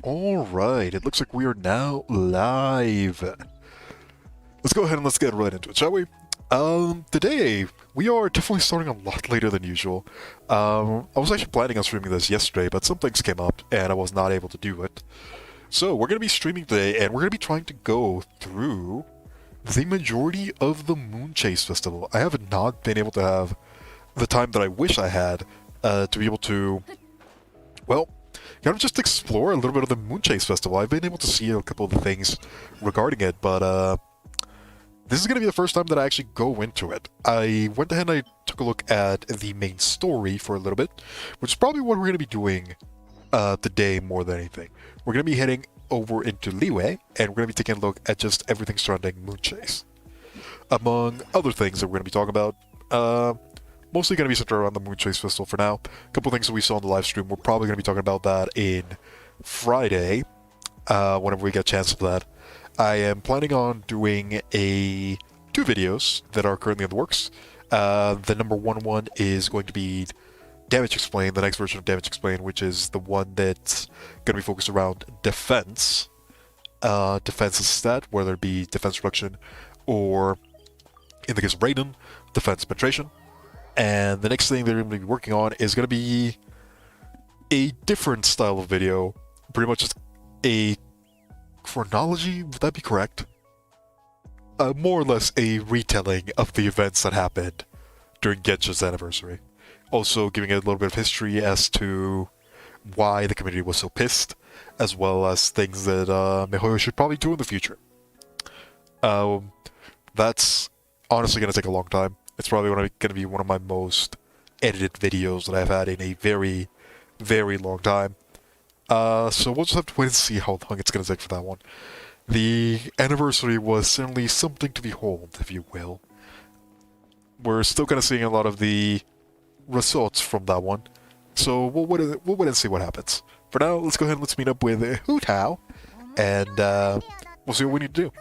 Alright, it looks like we are now live. Let's go ahead and let's get right into it, shall we? Today, we are definitely starting a lot later than usual. I was actually planning on streaming this yesterday, but some things came up, and I was not able to do it. So, we're going to be streaming today, and we're going to be trying to go through the majority of the Moonchase Festival. I have not been able to have the time that I wish I had to be able to, well, kind of just explore a little bit of the Moonchase Festival. I've been able to see a couple of the things regarding it, but this is going to be the first time that I actually go into it. I went ahead and I took a look at the main story for a little bit, which is probably what we're going to be doing today more than anything. We're going to be heading over into Liyue, and we're going to be taking a look at just everything surrounding Moonchase. Among other things that we're going to be talking about, mostly going to be centered around the Moonchase Festival for now. A couple things that we saw in the live stream, we're probably going to be talking about that in Friday, whenever we get a chance for that. I am planning on doing two videos that are currently in the works. The number one is going to be Damage Explained, the next version of Damage Explained, which is the one that's going to be focused around defense. Defense is stat, whether it be defense reduction or, in the case of Raiden, defense penetration. And the next thing they're going to be working on is going to be a different style of video, pretty much just a chronology, would that be correct? More or less a retelling of the events that happened during Genshin's anniversary. Also giving it a little bit of history as to why the community was so pissed, as well as things that MiHoYo should probably do in the future. That's honestly going to take a long time. It's probably going to be one of my most edited videos that I've had in a very, very long time. So we'll just have to wait and see how long it's going to take for that one. The anniversary was certainly something to behold, if you will. We're still kind of seeing a lot of the results from that one. So we'll wait and see what happens. For now, let's go ahead and let's meet up with Hutao, and we'll see what we need to do.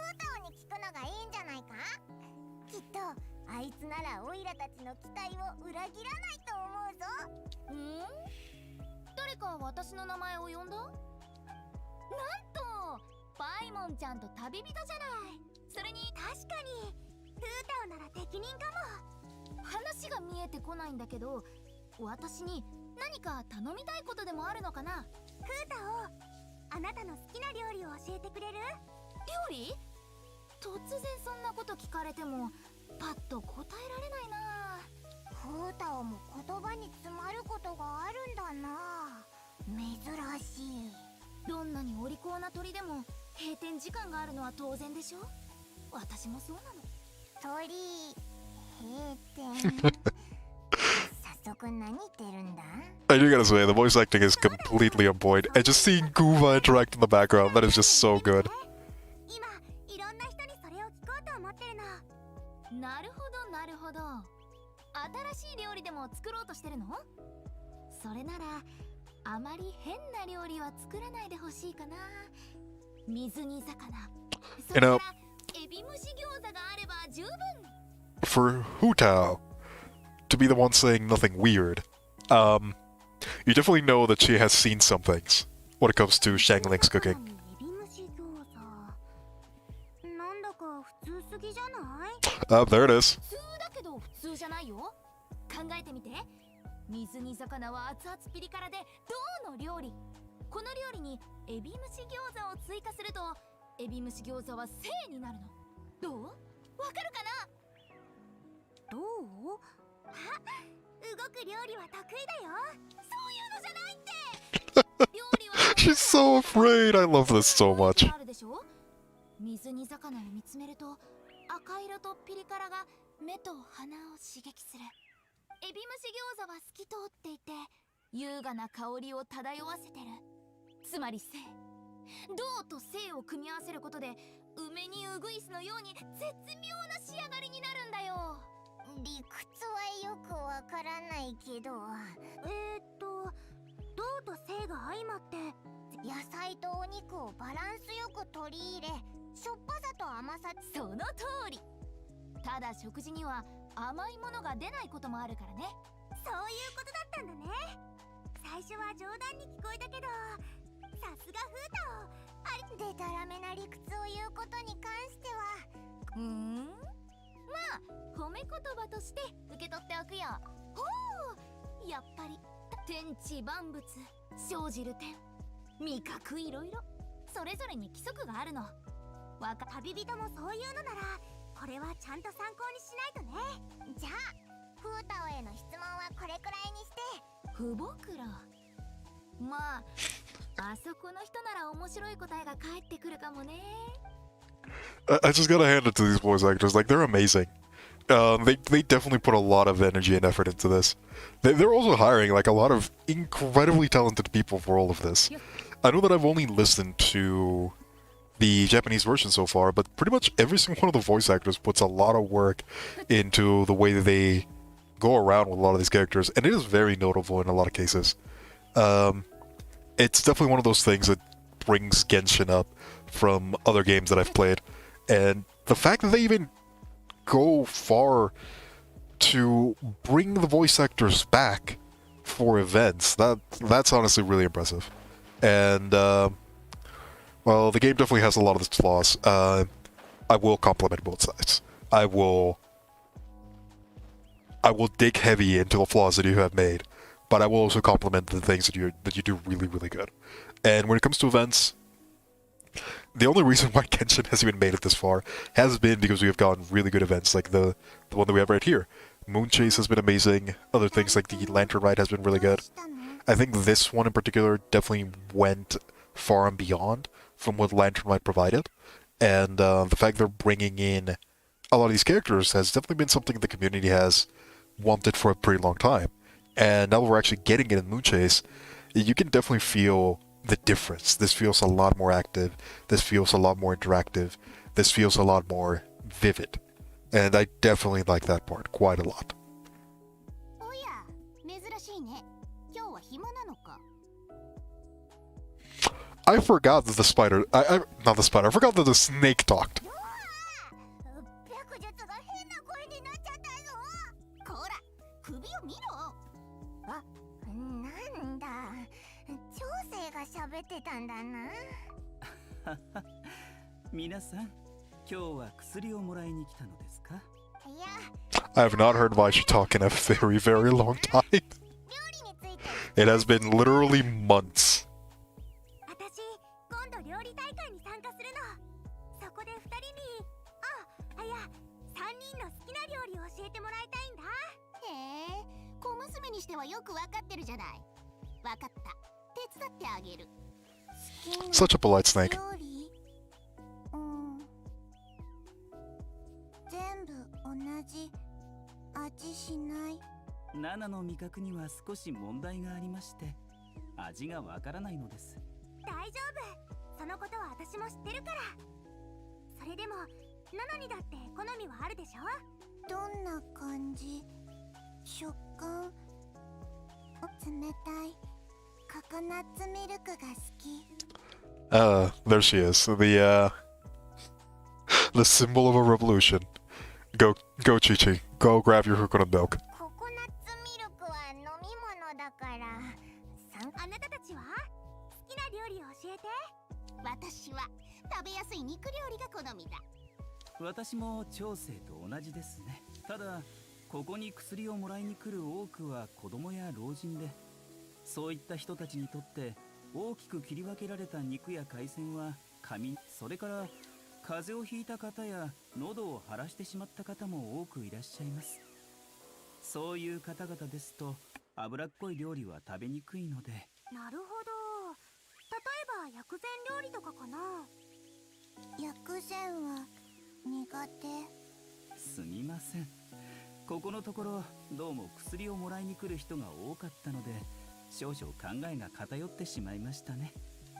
私の名前を呼んだ？なんとパイモンちゃんと旅人じゃない。それに確かにフータオなら適任かも。話が見えてこないんだけど、私に何か頼みたいことでもあるのかな？フータオ、あなたの好きな料理を教えてくれる？料理？突然そんなこと聞かれてもパッと答えられないな。フータオも言葉に詰まることがあるんだな。 珍しい。どんなにお利口な鳥でも閉店時間があるのは当然でしょ。私もそうなの。鳥閉店。早速何言ってるんだ？ I do gotta say, the voice acting is completely on point, and just seeing Guva interact in the background, that is just so good. 今いろんな人にそれを聞こうと思ってるの。なるほどなるほど。新しい料理でも作ろうとしてるの？それなら あまり変な料理は作らないでほしいかな。水煮魚。それからエビ蒸し餃子があれば十分。For Hutao to be the one saying nothing weird, you definitely know that she has seen some things when it comes to Shangling's cooking. エビ蒸し餃子。なんだか普通すぎじゃない？ There it is. 普通だけど普通じゃないよ。考えてみて。 水煮魚は熱々ピリ辛で銅の料理。この料理にエビ蒸し餃子を追加するとエビ蒸し餃子は正になるの。どう？わかるかな？どう？あ、動く料理は得意だよ。そういうのじゃないって。料理は She's so afraid. I love this so much. あるでしょ？水煮魚を見つめると赤色とピリ辛が目と鼻を刺激する。 エビ蒸し餃子は透き通っていて優雅な香りを漂わせてる。つまり性。銅と性を組み合わせることで梅にウグイスのように絶妙な仕上がりになるんだよ。理屈はよくわからないけど、銅と性が相まって野菜とお肉をバランスよく取り入れ、しょっぱさと甘さ。その通り。ただ食事には 甘いものが出ないこともあるからね。そういうことだったんだね。最初は冗談に聞こえたけど、さすがフータをでたらめな理屈を言うことに関してはまあ褒め言葉として受け取っておくよ。ほう、やっぱり天地万物生じる点味覚いろいろそれぞれに規則があるの。旅人もそういうのならこれはちゃんと参考にしないとね。じゃあフータオへの質問はこれくらいにして。不僕らまああそこの人なら面白い答えが返ってくるかもね。I just gotta hand it to these voice actors. Like, they're amazing. They definitely put a lot of energy and effort into this. They're also hiring like a lot of incredibly talented people for all of this. I know that I've only listened to the Japanese version so far, but pretty much every single one of the voice actors puts a lot of work into the way that they go around with a lot of these characters, and it is very notable in a lot of cases. It's definitely one of those things that brings Genshin up from other games that I've played, and the fact that they even go far to bring the voice actors back for events, that's honestly really impressive. And well, the game definitely has a lot of its flaws. I will compliment both sides. I will dig heavy into the flaws that you have made, but I will also compliment the things that you do really, really good. And when it comes to events, the only reason why Genshin has even made it this far has been because we have gotten really good events, like the one that we have right here. Moonchase has been amazing. Other things like the Lantern Ride has been really good. I think this one in particular definitely went far and beyond from what Lantern Ride provided. And the fact they're bringing in a lot of these characters has definitely been something the community has wanted for a pretty long time. And now that we're actually getting it in Moonchase, you can definitely feel the difference. This feels a lot more active. This feels a lot more interactive. This feels a lot more vivid. And I definitely like that part quite a lot. I forgot that the spider... not the spider. I forgot that the snake talked. I have not heard Vaishu talk in a very, very long time. It has been literally months. Such a polite snake. ナナの味覚には少し問題がありまして、味がわからないのです。大丈夫。そのことは私も知ってるから。それでもナナにだって好みはあるでしょ。どんな感じ？食感？冷たいココナッツミルクが好き。There she is. The symbol of a revolution. Go, Chi-Chi. Go grab your coconut milk. ココナッツミルクは飲み物だから。あなたたちは好きな料理を教えて。私は食べやすい肉料理が好みだ。私も長生と同じですね。ただ、ここに薬をもらいに来る多くは子供や老人で、そういった人たちにとって大きく切り分けられた肉や海鮮は紙、それから風邪をひいた方や喉を腫らしてしまった方も多くいらっしゃいます。そういう方々ですと脂っこい料理は食べにくいので。なるほど。例えば薬膳料理とかかな。薬膳は苦手。すみません。ここのところどうも薬をもらいに来る人が多かったので少々考えが偏ってしまいましたね。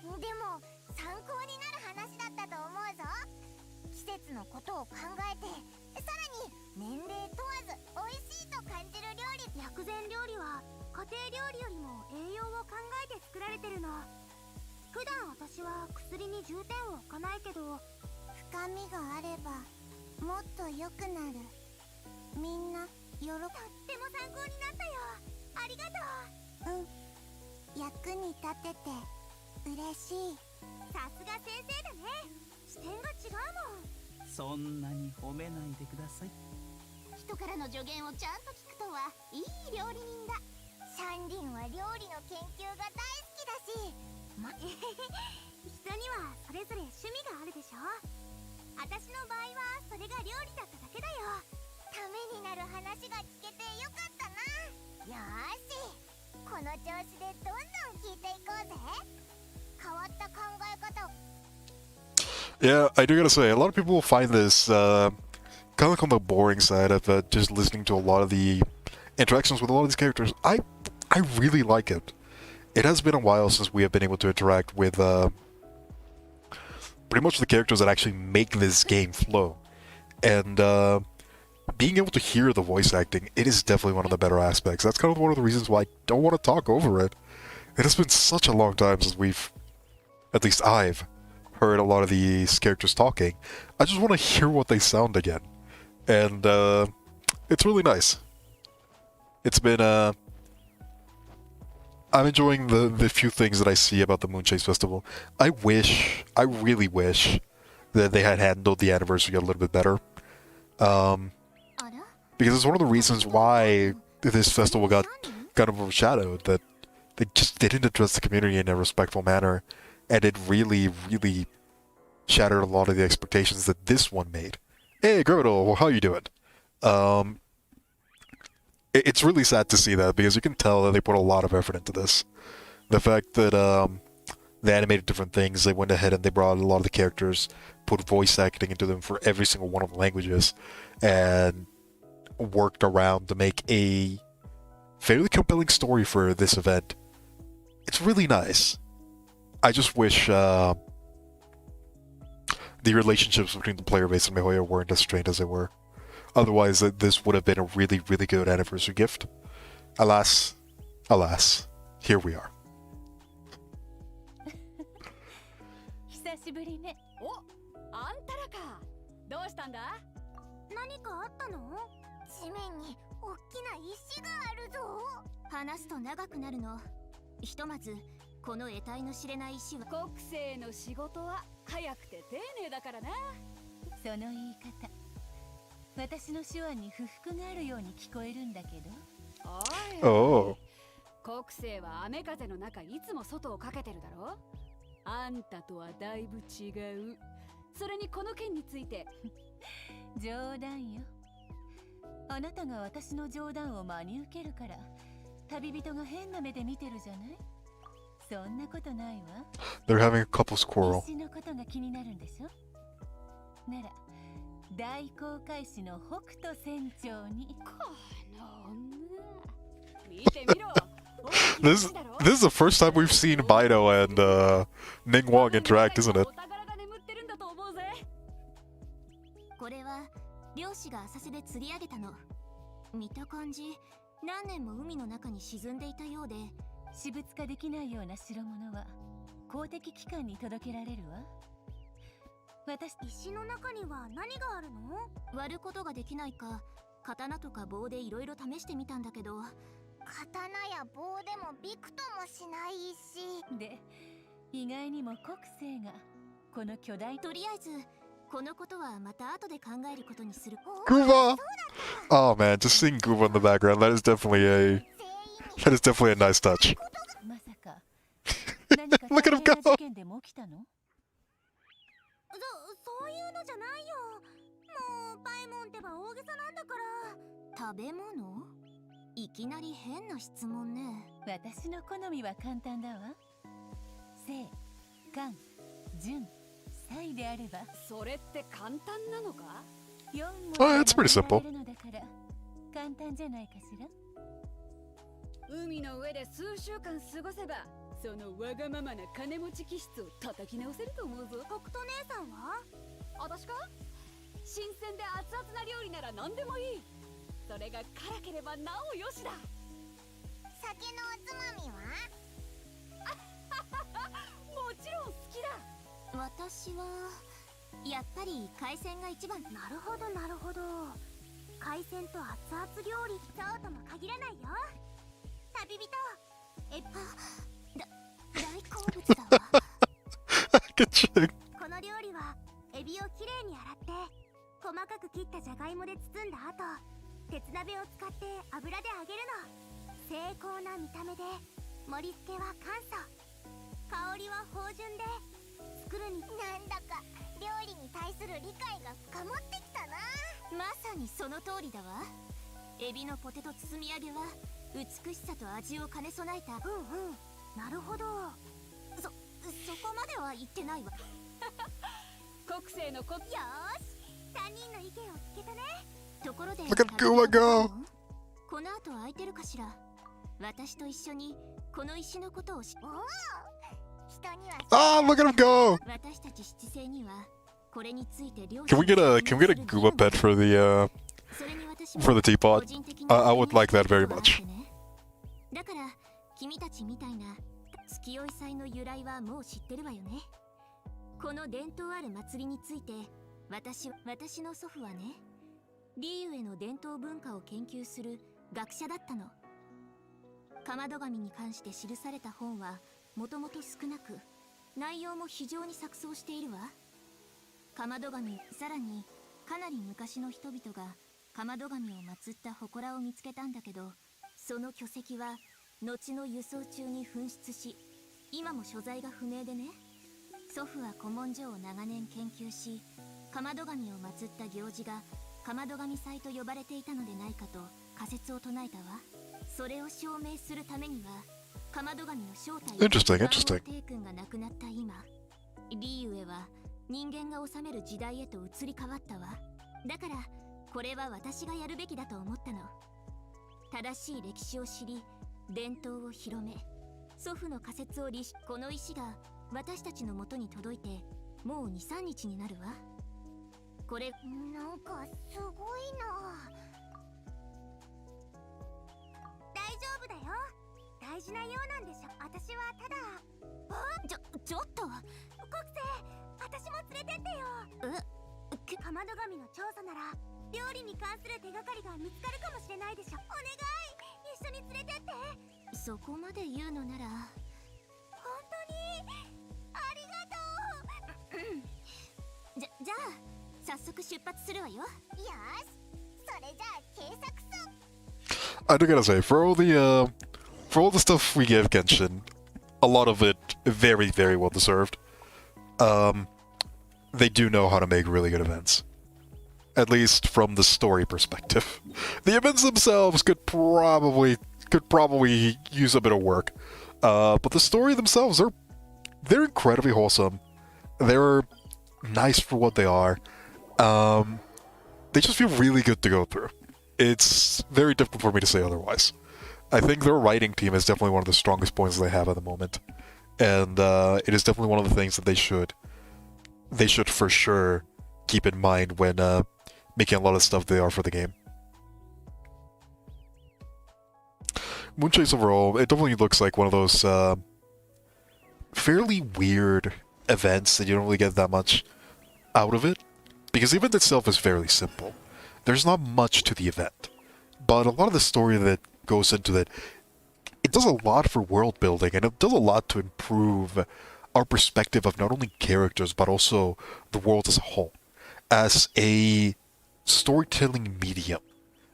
でも参考になる話だったと思うぞ。季節のことを考えて、さらに年齢問わず美味しいと感じる料理。薬膳料理は家庭料理よりも栄養を考えて作られてるの。普段私は薬に重点を置かないけど、深みがあればもっと良くなる。みんなとっても参考になったよ。ありがとう。役に立てて嬉しい。さすが先生だね。視点が違うもん。そんなに褒めないでください。人からの助言をちゃんと聞くとはいい料理人だ。シャンリンは料理の研究が大好きだし、人にはそれぞれ趣味があるでしょ。私の場合はそれが料理だっただけだよ。ためになる話が聞けてよかったな。よーし、この調子でどんどん聞いていこうぜ。変わった考え方。 Yeah, I do gotta say, a lot of people will find this kind of like on the boring side of just listening to a lot of the interactions with a lot of these characters. I really like it. It has been a while since we have been able to interact with pretty much the characters that actually make this game flow. And being able to hear the voice acting, it is definitely one of the better aspects. That's kind of one of the reasons why I don't want to talk over it. It has been such a long time since we've, at least I've, heard a lot of these characters talking. I just want to hear what they sound again. And it's really nice. It's been I'm enjoying the few things that I see about the Moonchase Festival. I really wish that they had handled the anniversary a little bit better. Because it's one of the reasons why this festival got kind of overshadowed, that they didn't address the community in a respectful manner, and it really shattered a lot of the expectations that this one made. Hey, Girdle, well, how you doing? It's really sad to see that, because you can tell that they put a lot of effort into this. The fact that they animated different things, they went ahead and they brought a lot of the characters, put voice acting into them for every single one of the languages, and worked around to make a fairly compelling story for this event. It's really nice. I just wish the relationships between the player base and Mihoyo weren't as strained as they were. Otherwise, this would have been a really good anniversary gift. Alas, here we are. 久しぶりね。お、あんたらか。どうしたんだ？何かあったの？地面に大きな石があるぞ。話すと長くなるの。ひとまずこの得体の知れない石は国政の仕事は早くて丁寧だからな。その言い方、私の手話に不服があるように聞こえるんだけど。おい、Oh. 国政は雨風の中いつも外をかけてるだろ。あんたとはだいぶ違う。それにこの件について冗談よ。あなたが私の冗談を真に受けるから旅人が変な目で見てるじゃない。そんなことないわ。 They're having a couple's quarrel. 石のことが気になるんでしょ。なら大航海士の北斗船長に。この女見てみろ。This is the first time we've seen Baido and Ning Wang interact, isn't it? お宝が眠ってるんだと思うぜ。これは漁師が浅瀬で釣り上げたの。見た感じ何年も海の中に沈んでいたようで、私物化できないような代物は公的機関に届けられるわ。石の中には何があるの？割ることができないか、刀とか棒でいろいろ試してみたんだけど、刀や棒でもびくともしないし。で、意外にも国政がこの巨大。とりあえずこのことはまた後で考えることにする。Gooba! Oh man, just seeing Gooba in the background, that is definitely a nice touch. まさか何か Look at him 大変な go! 事件でも起きたの？そういうのじゃないよ。もうパイモンってば大げさなんだから。食べ物？いきなり変な質問ね。私の好みは簡単だわ。正、官、順、才であれば。それって簡単なのか4 Oh, it's pretty simple. のだから簡単じゃないかしら。海の上で数週間過ごせばそのわがままな金持ち気質を叩き直せると思うぞ。北斗姉さんは？私か？新鮮で熱々な料理なら何でもいい。それが辛ければなおよしだ。酒のおつまみは？もちろん好きだ。私はやっぱり海鮮が一番。なるほどなるほど。海鮮と熱々料理そうとも限らないよ。旅人大好物だわ。 Good shit. この料理はエビをきれいに洗って細かく切ったじゃがいもで包んだ後、鉄鍋を使って油で揚げるの。精巧な見た目で盛り付けは簡素、香りは芳醇で作るになんだか料理に対する理解が深まってきたな。まさにその通りだわ。エビのポテト包み揚げは美しさと味を兼ね備えた。なるほど。そこまでは言ってないわ。国政のこよーし、3人の意見を聞けたね。ところで Look at Kuma go. この後空いてるかしら。私と一緒にこの石のことを人には Ah, look at him go. 私たち七星にはこれについて両 Can we get a Kuma bed for the それに私 for the 個 teapot? 人的に I would like that very much. だから君たちみたいな月酔い祭の由来はもう知ってるわよね。この伝統ある祭りについて私の祖父はね、リーウェの伝統文化を研究する学者だったの。かまど神に関して記された本はもともと少なく、内容も非常に錯綜しているわ。かまど神、さらにかなり昔の人々がかまど神を祀った祠を見つけたんだけど、その巨石は後の輸送中に紛失し、今も所在が不明でね。祖父は古文書を長年研究し、かまど神を祀った行事がかまど神祭と呼ばれていたのでないかと仮説を唱えたわ。それを証明するためには、かまど神の正体を Interesting. 帝君が亡くなった今、リーウェは人間が治める時代へと移り変わったわ。だからこれは私がやるべきだと思ったの。正しい歴史を知り、伝統を広め、祖父の仮説を立し、この石が私たちの元に届いてもう 2,3 日になるわ。これなんかすごいな。大丈夫だよ、大事なようなんでしょ。私はただちょっと国政、私も連れてってよ。かまど神の調査なら料理に関する手がかりが見つかるかもしれないでしょ。お願い、一緒に連れてって。そこまで言うのなら本当にありがとう。じゃあ早速出発するわよ。よし、それじゃあ計画書。 I do gotta say, for all the stuff we give Genshin, a lot of it very, very well deserved. They do know how to make really good events. At least from the story perspective. The events themselves could probably use a bit of work. But the story themselves, they're incredibly wholesome. They're nice for what they are. They just feel really good to go through. It's very difficult for me to say otherwise. I think their writing team is definitely one of the strongest points they have at the moment. And it is definitely one of the things that they should for sure keep in mind when making a lot of stuff they are for the game. Moonchase overall, it definitely looks like one of those fairly weird events that you don't really get that much out of it, because the event itself is fairly simple. There's not much to the event, but a lot of the story that goes into it, it does a lot for world building, and it does a lot to improve our perspective of not only characters, but also the world as a whole. As a storytelling medium,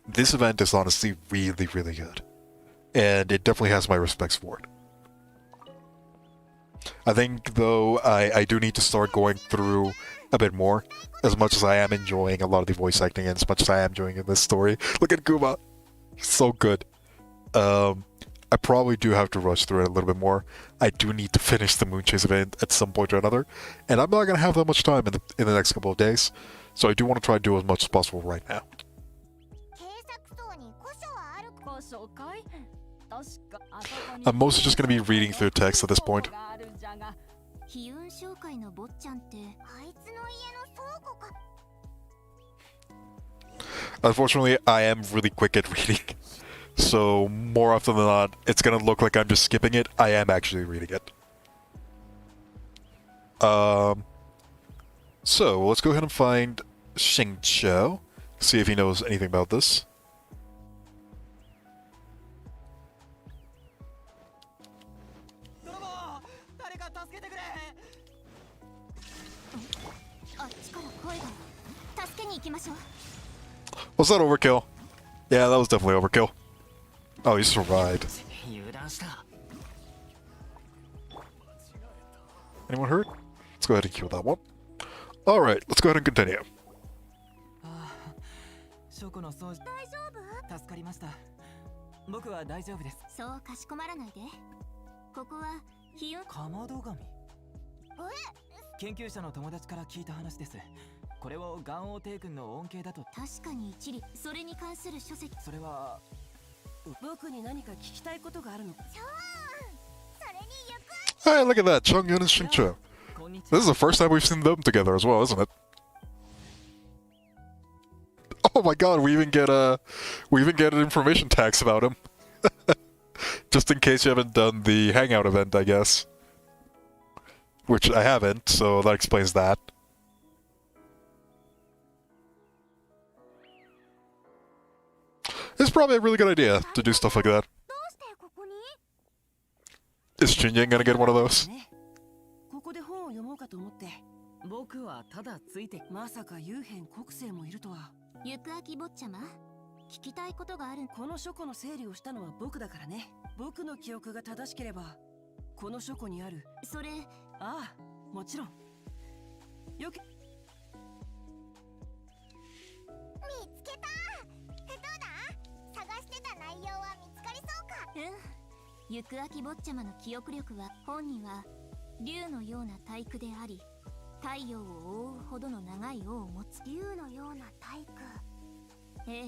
this event is honestly really, really good. And it definitely has my respects for it. I think, though, I do need to start going through a bit more. As much as I am enjoying a lot of the voice acting, and as much as I am enjoying this story. Look at Kuma! He's so good. I probably do have to rush through it a little bit more. I do need to finish the Moonchase event at some point or another. And I'm not going to have that much time in the next couple of days. So I do want to try to do as much as possible right now. I'm mostly just going to be reading through text at this point. Unfortunately, I am really quick at reading. So more often than not, it's going to look like I'm just skipping it. I am actually reading it. So let's go ahead and find Xingqiu. See if he knows anything about this. 声が。助けに行きましょう。 Was that overkill? Yeah, that was definitely overkill. Oh, he survived. 油断した。 Anyone hurt? Let's go ahead and kill that one. Alright, let's go ahead and continue. ショコの掃除大丈夫？助かりました。僕は大丈夫です。そうかしこまらないで。ここはヒユン。かまど神。研究者の友達から聞いた話です。これをガンオーテイ君の恩恵だと。確かに一理、それに関する書籍。それは僕に何か聞きたいことがあるの。それに行く。 Hey, look at that, Chongyun and Shincho. こんにち This は。 is the first time we've seen them together as well, isn't it? Oh my god, we even get an information tax about him. Just in case you haven't done the hangout event, I guess. Which I haven't, so that explains that. It's probably a really good idea to do stuff like that. どうしてここに？ Is Shinyan gonna get one of those? ね、ここで本を読もうかと思って。僕はただついて。まさか幽変国生もいるとは。ゆくあき坊ちゃま、聞きたいことがある。この書庫の整理をしたのは僕だからね。僕の記憶が正しければ、この書庫にある。それ、ああ、もちろん。よけ。見つけた。どうだ？探してた内容は見つかりそうか？うん。ゆくあき坊ちゃまの記憶力は、本人は竜のような体躯であり、太陽を覆うほどの長い尾を持つ。竜のような体躯。え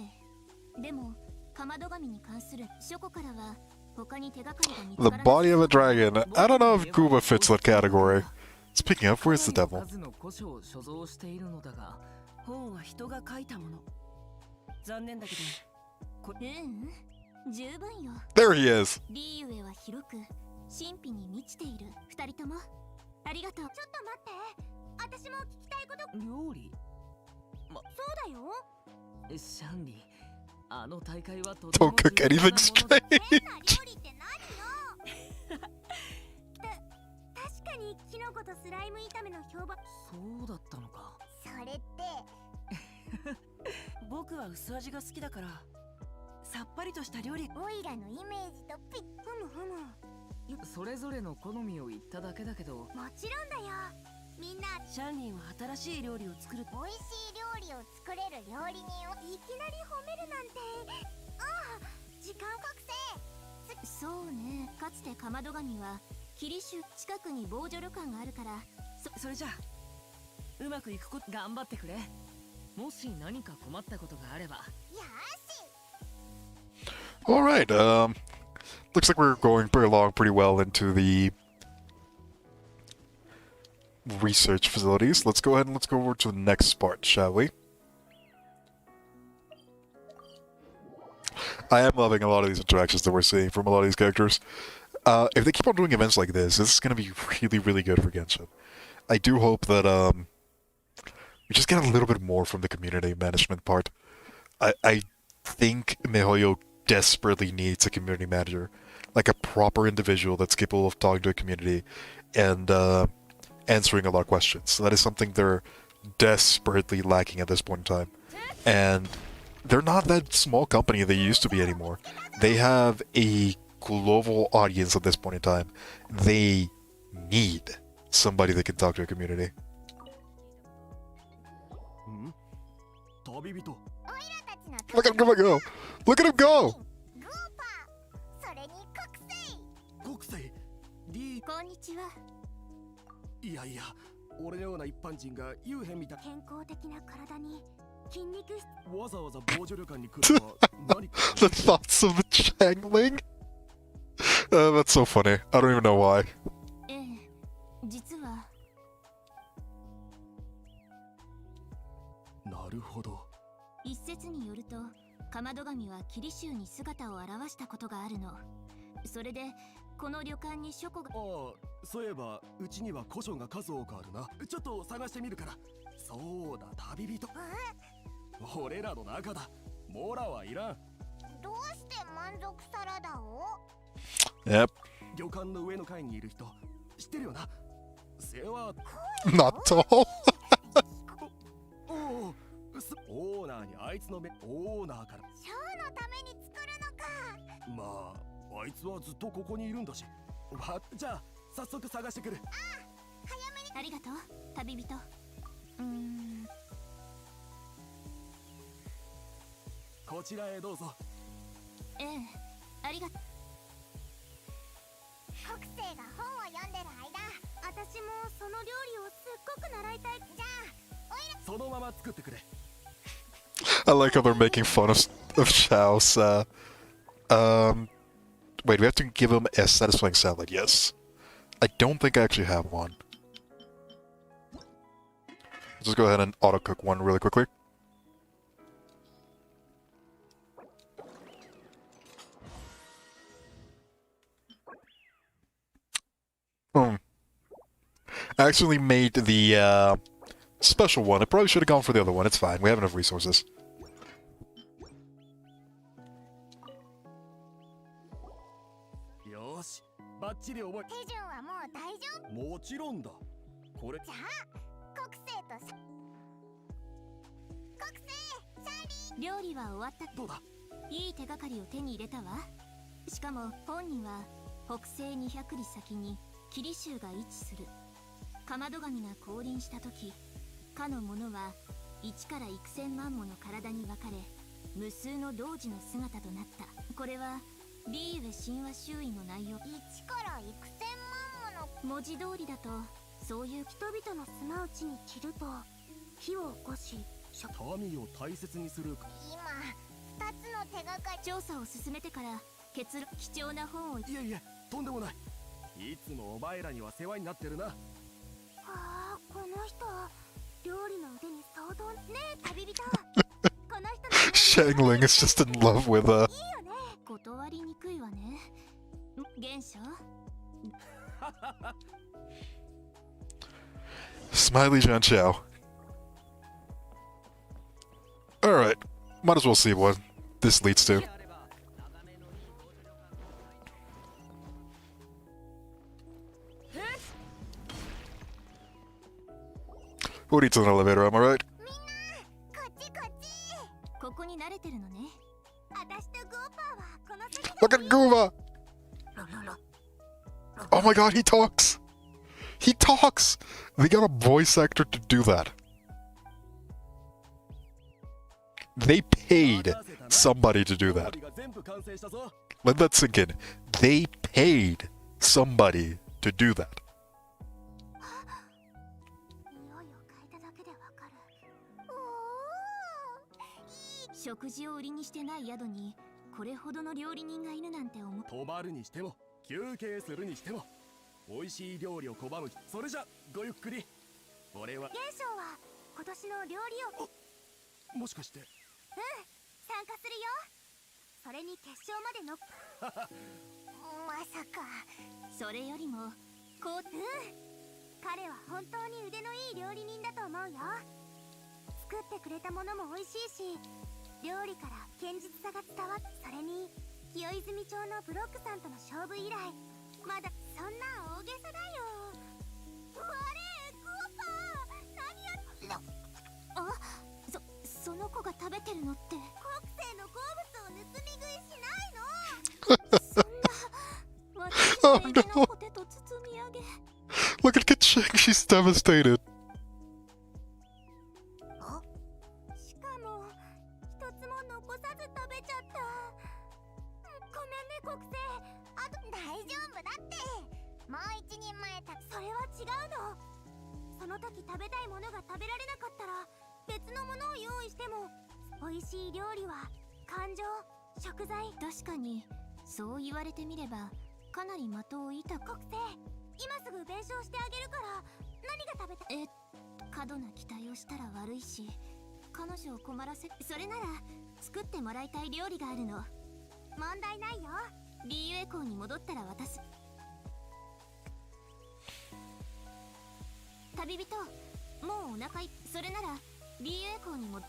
え。でも、かまど神に関する書庫からは他に手がかりが見つ The からない。 body of a dragon. I don't know if Gooba fits that category. Speaking of, where's the devil? 数の古書を所蔵しているのだが。本は人が書いたもの。残念だけど、十分よ。 There he is. リーウェは広く神秘に満ちている。二人ともありがとう。ちょっと待って、私も聞きたいこと。料理。そうだよ。シャンリー、あの大会はとて Don't も cook 重要な anything ものだ。 strange. 変な料理って何よ。確かにキノコとスライム炒めの評判。そうだったのか。それって僕は薄味が好きだから、さっぱりとした料理。オイラのイメージとピッ。ふむふむ。それぞれの好みを言っただけだけど。もちろんだよ。みんなシャンリーは新しい料理を作る。美味しい料理を作れる料理人をいきなり褒めるなんて。ああ、時間覚醒。そうね。かつてかまど神はキリシュ近くに防除旅館があるから。それじゃあうまくいくこと。頑張ってくれ。もし何か困ったことがあれば。よし。 Alright, looks like we're going pretty along pretty well into the research facilities. Let's go ahead and let's go over to the next part, shall we? I am loving a lot of these interactions that we're seeing from a lot of these characters. If they keep on doing events like this is going to be really, really good for Genshin. I do hope that we just get a little bit more from the community management part. I think MiHoYo desperately needs a community manager, like a proper individual that's capable of talking to a community and answering a lot of questions. So that is something they're desperately lacking at this point in time. And they're not that small company they used to be anymore. They have a global audience at this point in time. They need somebody that can talk to a community. オイラたちの Look at him go! Look at him go! グーパー。それに国国際リこんにちは。ーいやいや俺のような一般人が幽変みたい健康的な体に筋肉質。わざわざ防除旅館に来るのは何か The thoughts of the Changling? That's so funny. I don't even know why. ええ、実はなるほど。一説によると、かまど神はキリシュウに姿を現したことがあるの。それでこの旅館に書庫が。ああ、そういえばうちには古書が数多くあるな。ちょっと探してみるから。そうだ、旅人。俺らの中だ。モラはいらん。どうして満足サラダを？ Yep. 旅館の上の階にいる人知ってるよな。世話 Not tall. あいつの目オーナーから。ショーのために作るのか。まああいつはずっとここにいるんだし。じゃあ早速探してくる。ありがとう旅人。こちらへどうぞ。ええ、ありがとう。国生が本を読んでる間、私もその料理をすっごく習いたい。じゃあそのまま作ってくれ。I like how they're making fun of Xiao's. Wait, we have to give him a satisfying salad. Yes. I don't think I actually have one. Just go ahead and auto cook one really quickly. I actually made the special one. I probably should have gone for the other one. It's fine. We have enough resources. よし、バッチリ覚え。手順はもう大丈夫。もちろんだ。これ。じゃあ国生と国生シャーリー。料理は終わった。どうだ。いい手がかりを手に入れたわ。しかも本には北西200里先に霧州が位置する。かまど神が降臨した時、かの者は1から幾千万もの体に分かれ、無数の童子の姿となった。これはリーウェ神話周囲の内容。1から幾千万もの文字通りだと、そういう人々の砂打ちに散ると火を起こし、民を大切にする。今2つの手がかり。調査を進めてから結論。貴重な本を。いやいや、とんでもない。いつもお前らには世話になってるな。ああ、この人料理の腕に相当。ねえ旅人、この人の Shangling is just in love with いいよね。断りにくいわね。現象Smiley Jan Chow. Alright, might as well see what this leads to. Who needs an elevator, am I right? みんなこっちこっち。ここに慣れてるのね。私とゴーパーはこの席が。 Look at Goomba! Oh my god, he talks! He talks! They got a voice actor to do that. They paid somebody to do that. Let that sink in. They paid somebody to do that. 匂いを嗅いだだけでわかる。おお、食事を売りにしてない宿にこれほどの料理人がいるなんて思う。泊まるにしても休憩するにしても美味しい料理を拒む。それじゃごゆっくり。俺は現象は今年の料理を。もしかして。参加するよ。それに決勝までのまさか。それよりもこう。彼は本当に腕のいい料理人だと思うよ。作ってくれたものも美味しいし、料理から堅実さが伝わって、それに清泉町のブロックさんとの勝負以来、まだそんな大げさだよ。あれ、クオパー、何やっ。あ、その子が食べてるのって国生の好物を盗み食いしないの。そんな私の指のポテト包み上げ。 Look at Kaching, she's devastated. しかも一つも残さず食べちゃった。ごめんね国生。あと大丈夫だって。もう一人前それは違うの。その時食べたいものが食べられなかったら別のものを用意しても。美味しい料理は感情、食材。確かにそう言われてみればかなり的を射た。国生、今すぐ弁償してあげるから。何が食べたい？過度な期待をしたら悪いし、彼女を困らせ。それなら作ってもらいたい料理があるの。問題ないよ。リーユエ港に戻ったら渡す。旅人、もうお腹い。それならリーユエ港にも。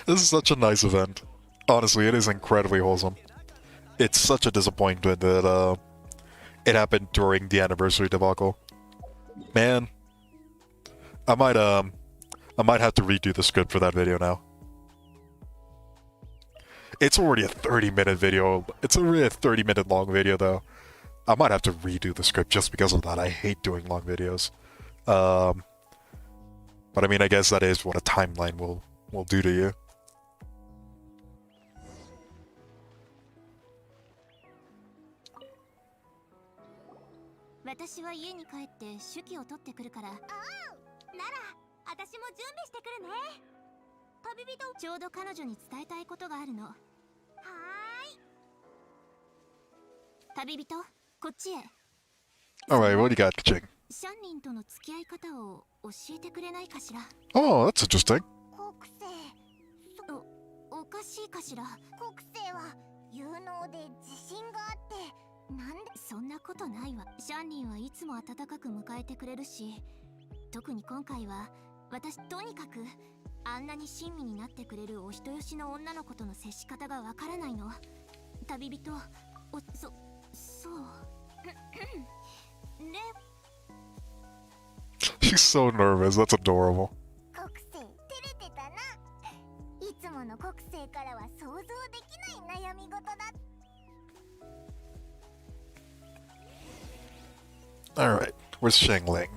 This is such a nice event. Honestly, it is incredibly wholesome. It's such a disappointment that it happened during the anniversary debacle. Man, I I might have to redo the script for that video now. It's already a 30-minute video. It's already a 30-minute long video, though. I might have to redo the script just because of that. I hate doing long videos. But I mean, I guess that is what a timeline will do to you. Alright, what do you got, Kaching? Oh, that's interesting. おかしいかしら。国政は有能で自信があってなんでそんなことないわ。シャンリンはいつも温かく迎えてくれるし、特に今回は私とにかくあんなに親身になってくれるお人よしの女の子との接し方がわからないの。旅人、そうね。She's so nervous. That's adorable. 国政照れてたな。いつもの国政からは想像できない悩み事だ。Alright, where's Shangling?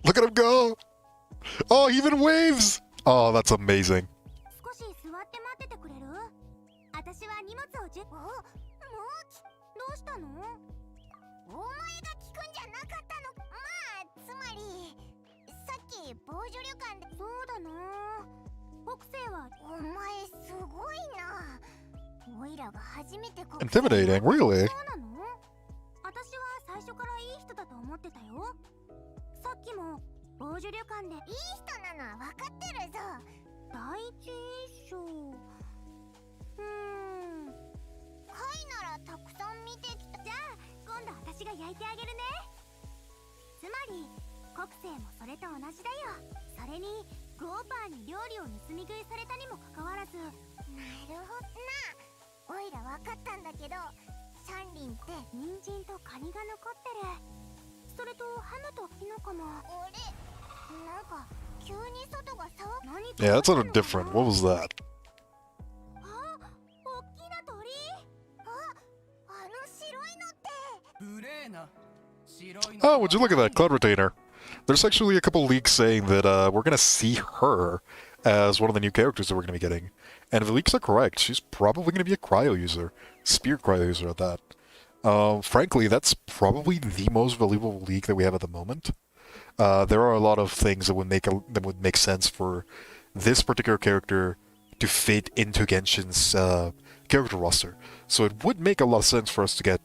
Look at him go! Oh, he even waves! Oh, that's amazing. 少し座って待っててくれる？私は荷物をもうどうしたの？お前が聞くんじゃなかったの？まあ、つまりさっき防除旅館で。そうだな。北西はお前すごいな。オイラが初めて。 Intimidating, really? そうなの？私は最初からいい人だと思ってたよ。さっきも防除旅館でいい人なのは分かってるぞ。第一印象。貝ならたくさん見てきた。じゃあ今度私が焼いてあげるね。つまり国政もそれと同じだよ。それにゴーパーに料理を盗み食いされたにもかかわらず。なるほどな。おいら分かったんだけど、シャンリンって人参とカニが残ってる。それとハムとキノコも。俺なんか急に外がさ。 Yeah, that's sort of different. What was that? Oh, would you look at that, Cloud Retainer. There's actually a couple leaks saying that we're going to see her as one of the new characters that we're going to be getting. And if the leaks are correct, she's probably going to be a cryo user. Spear cryo user at that. Frankly, that's probably the most valuable leak that we have at the moment. There are a lot of things that would make sense for this particular character to fit into Genshin's character roster. So it would make a lot of sense for us to get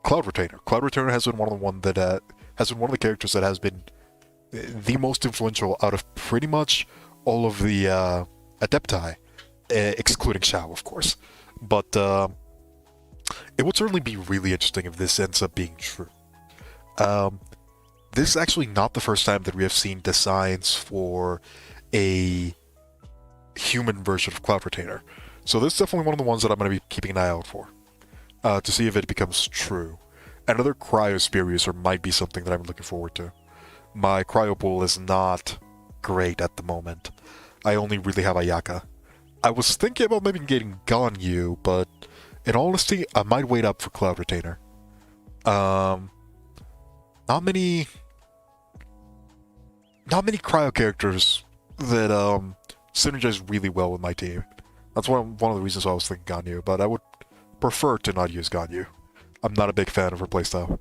Cloud Retainer. Cloud Retainer has been one of the characters that has been the most influential out of pretty much all of the Adepti, excluding Xiao, of course. But it would certainly be really interesting if this ends up being true. This is actually not the first time that we have seen designs for a human version of Cloud Retainer. So this is definitely one of the ones that I'm going to be keeping an eye out for. To see if it becomes true. Another Cryo Spear user might be something that I'm looking forward to. My Cryo pool is not great at the moment. I only really have Ayaka. I was thinking about maybe getting Ganyu, but in all honesty, I might wait up for Cloud Retainer. Not many cryo characters that synergize really well with my team. That's one of the reasons why I was thinking Ganyu, but I would prefer to not use Ganyu. I'm not a big fan of her playstyle.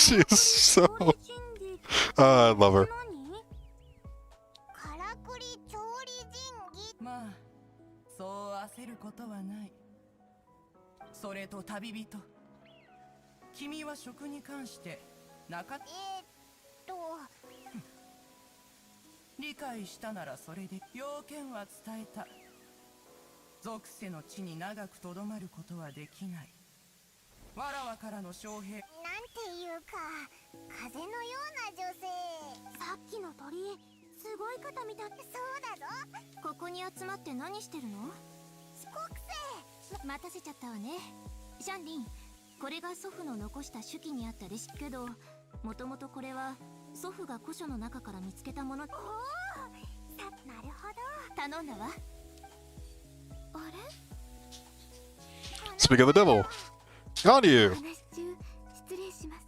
She's so. I love her. からくり調理神器。まあそう焦ることはない。それと旅人、君は食に関して理解したならそれで。要件は伝えた。属性の地に長くとどまることはできない。わらわからの招聘。なんていうか風のような女性。さっきの鳥すごい方みたい。そうだぞ。ここに集まって何してるの？国政待たせちゃったわね。シャンリン、これが祖父の残した手記にあったレシピけど、もともとこれは祖父が古書の中から見つけたもの。おお、なるほど。頼んだわ。あれ？ Speak of the devil. On you. 話中失礼します。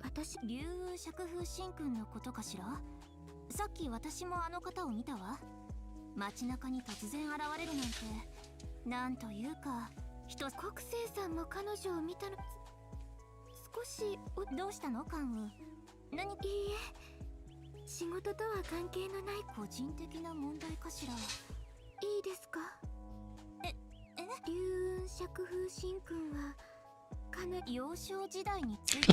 私、竜雲釈風神君のことかしら？さっき私もあの方を見たわ。街中に突然現れるなんて、なんというか、国政さんも彼女を見たの。少しどうしたの関羽？何？いいえ、仕事とは関係のない個人的な問題かしら。いいですか？竜雲釈風神君はかなり幼少時代について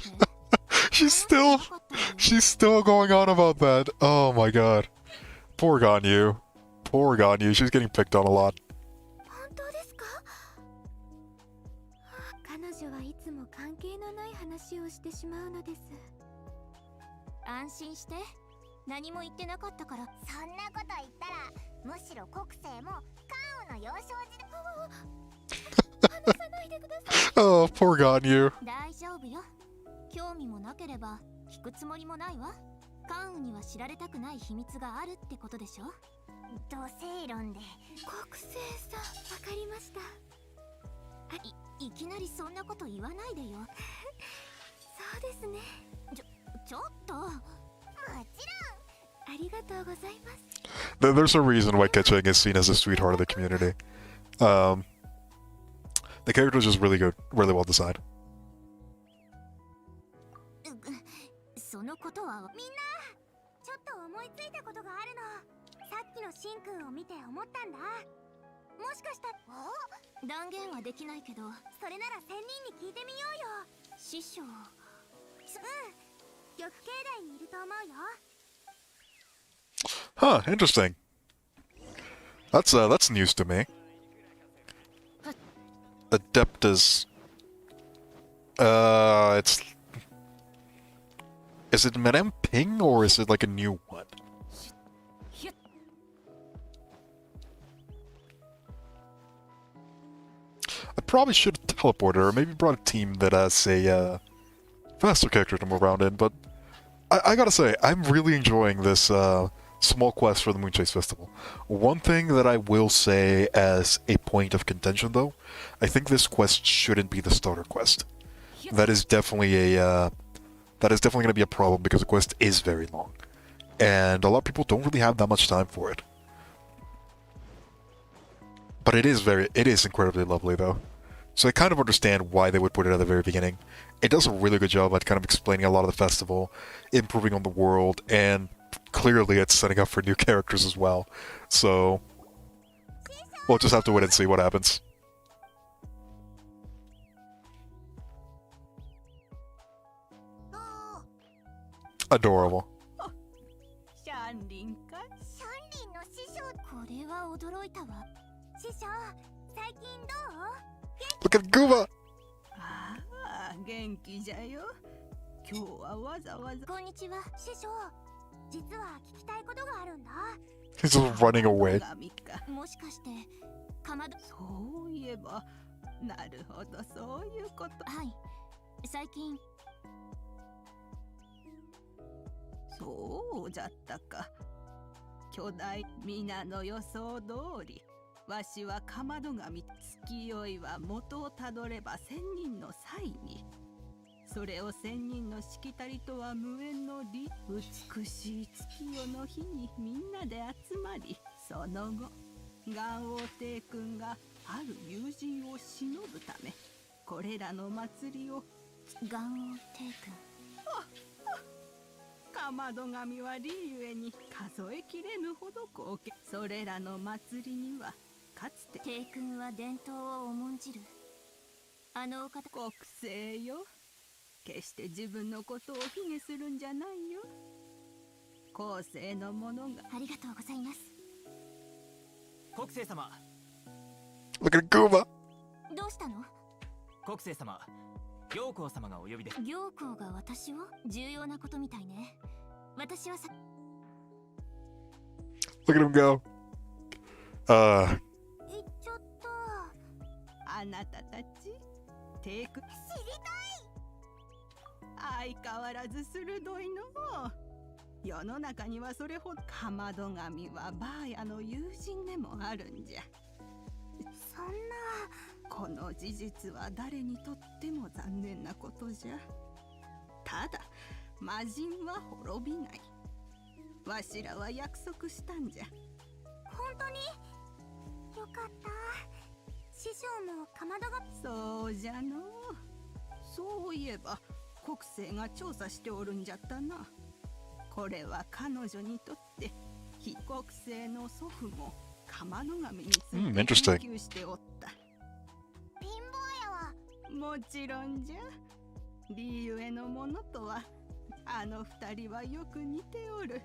she's still going on about that. Oh my god. Poor Ganyu. Poor Ganyu. She's getting picked on a lot. 本当ですか？彼女はいつも関係のない話をしてしまうのです。安心して、何も言ってなかったから。そんなこと言ったらむしろ国政も関羽の幼少時代。話さないでください。Oh, poor Ganyu. 大丈夫よ。興味もなければ聞くつもりもないわ。関羽には知られたくない秘密があるってことでしょ。土星論で。国政さん、わかりました。いきなりそんなこと言わないでよ。そうですね。ちょっと。もちろん。ありがとうございます。There's a reason why Ketching is seen as the sweetheart of the community. The character is just really good, really well designed. そのことはみんなちょっと思いついたことがあるの。さっきのシンくんを見て思ったんだ。もしかしたら断言はできないけど、それなら仙人に聞いてみようよ。師匠。玉境内にいると思うよ。Huh, interesting. That's news to me. Adeptus. It's... Is it Madame Ping, or is it like a new one? I probably should have teleported her, or maybe brought a team that has a faster character to move around in, but I gotta say, I'm really enjoying this small quest for the Moonchase Festival. One thing that I will say as a point of contention, though, I think this quest shouldn't be the starter quest. That is definitely going to be a problem because the quest is very long, and a lot of people don't really have that much time for it. But it is incredibly lovely, though. So I kind of understand why they would put it at the very beginning. It does a really good job at kind of explaining a lot of the festival, improving on the world, and clearly it's setting up for new characters as well. So we'll just have to wait and see what happens. Adorable. シャンリンか？シャンリンの師匠。これは驚いたわ。師匠、最近どう？ Look at Guba! ああ、元気じゃよ。今日はわざわざ。こんにちは、師匠。実は聞きたいことがあるんだ。 He's just running away. もしかしてかまど。そういえば、なるほど、そういうこと。はい、最近。そうじゃったか。巨大皆の予想通り、わしはかまど神。月酔いは元をたどれば千人の際に、それを千人のしきたりとは無縁の美しい月夜の日にみんなで集まり、その後元王帝君がある友人を偲ぶため、これらの祭りを元王帝君。かまど神はリーゆえに数えきれぬほど高貴。それらの祭りにはかつて帝君は伝統を重んじる。あのお方。国政よ。決して自分のことを卑下するんじゃないよ。後世のものが。ありがとうございます。国政様、 Look at Kuma! どうしたの？国政様、行幸様がお呼びです。行幸が私を？重要なことみたいね。私はさ。Look at him go. 言っちゃった。あなたたち帝君。知りたい。相変わらず鋭いの。世の中にはそれほど。かまど神はバーヤの友人でもあるんじゃ。そんな。この事実は誰にとっても残念なことじゃ。ただ魔人は滅びない。わしらは約束したんじゃ。本当によかった。師匠もかまどが。そうじゃの。そういえば国政が調査しておるんじゃったな。これは彼女にとって非国政の祖父もかまど神について研究しておった。貧乏やは。もちろんじゃ。理由へのものとはあの二人はよく似ておる。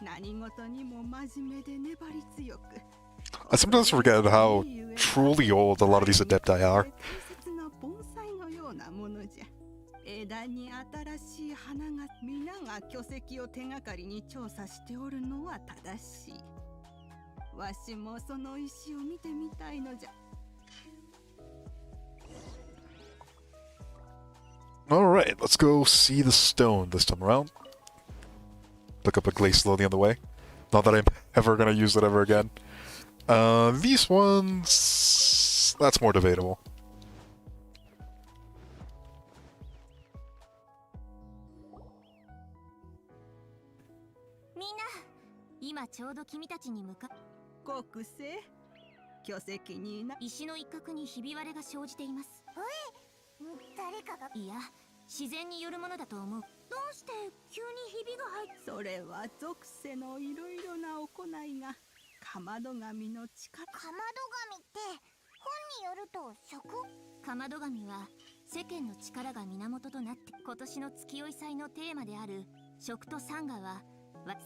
何事にも真面目で粘り強く。I sometimes forget how truly old a lot of these adepti are. 大切な盆栽のようなものじゃ。枝に新しい花が。皆が巨石を手がかりに調査しておるのは正しい。わしもその石を見てみたいのじゃ。Alright, let's go see the stone this time around. Look up a glaze slowly on the way. Not that I'm ever gonna use it ever again. These ones... That's more debatable. みんな、今ちょうど君たちに向か。国政巨石にな。石の一角にひび割れが生じています。誰かが。いや、自然によるものだと思う。どうして急にひびが入っ。それは属性のいろいろな行いがかまど神の力。かまど神って本によると食。かまど神は世間の力が源となって、今年の月酔い祭のテーマである食とサンガは、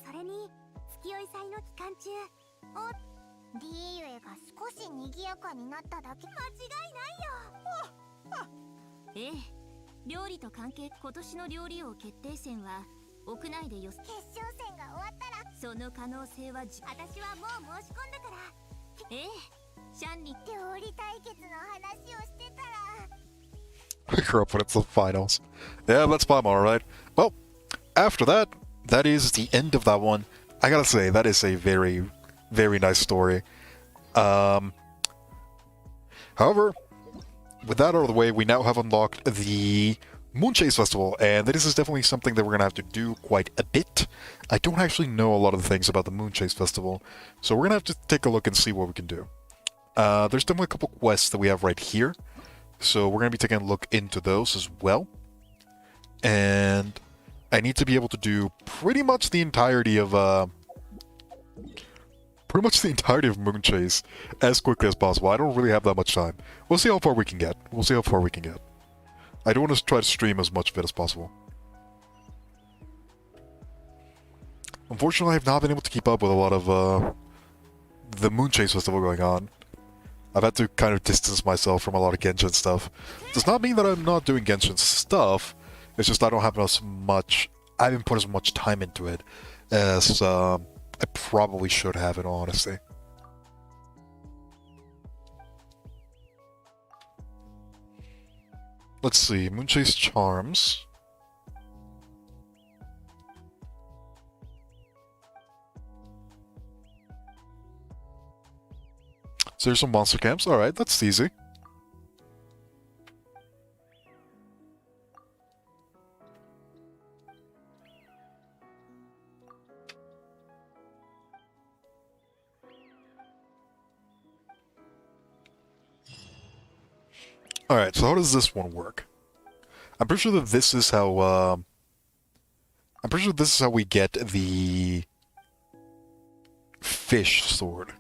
それに月酔い祭の期間中、リーユエが少し賑やかになっただけ。間違いないよ。ええ、料理と関係。今年の料理王決定戦は屋内で決勝戦が終わったら、その可能性は私はもう申し込んだから。ええ、シャンリ料理対決の話をしてたら。I grew up when it's the finals. Yeah, that's fine, alright. Well, after that, that is the end of that one. I gotta say, that is a very, very nice story. However, with that out of the way, we now have unlocked the Moonchase Festival, and this is definitely something that we're going to have to do quite a bit. I don't actually know a lot of the things about the Moonchase Festival, so we're going to have to take a look and see what we can do. There's definitely a couple quests that we have right here, so we're going to be taking a look into those as well. And I need to be able to do pretty much the entirety of Moonchase as quickly as possible. I don't really have that much time. We'll see how far we can get. I don't want to try to stream as much of it as possible. Unfortunately, I've not been able to keep up with a lot of the Moonchase Festival going on. I've had to kind of distance myself from a lot of Genshin stuff. Does not mean that I'm not doing Genshin stuff. It's just I don't have as much. I haven't put as much time into it as I probably should have, in all honesty. Let's see, Moonchase Charms. So there's some monster camps. Alright, that's easy. Alright, so how does this one work? I'm pretty sure that this is how, I'm pretty sure this is how we get the fish sword.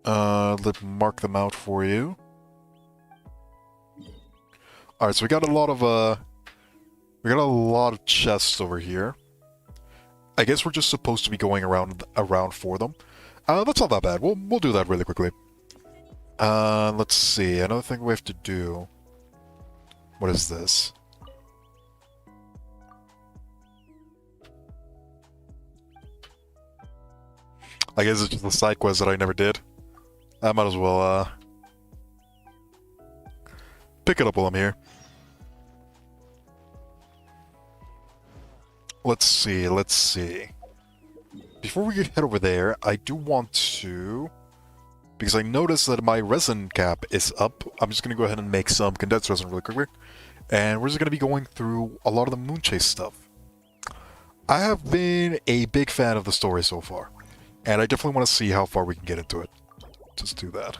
Let me mark them out for you. Alright, so we got a lot of chests over here. I guess we're just supposed to be going around for them. That's not that bad. We'll do that really quickly. Let's see. Another thing we have to do. What is this? I guess it's just a side quest that I never did. I might as well, pick it up while I'm here. Let's see. Before we head over there, I do want to... Because I noticed that my resin cap is up, I'm just going to go ahead and make some condensed resin really quickly. And we're just going to be going through a lot of the Moonchase stuff. I have been a big fan of the story so far. And I definitely want to see how far we can get into it. Just do that.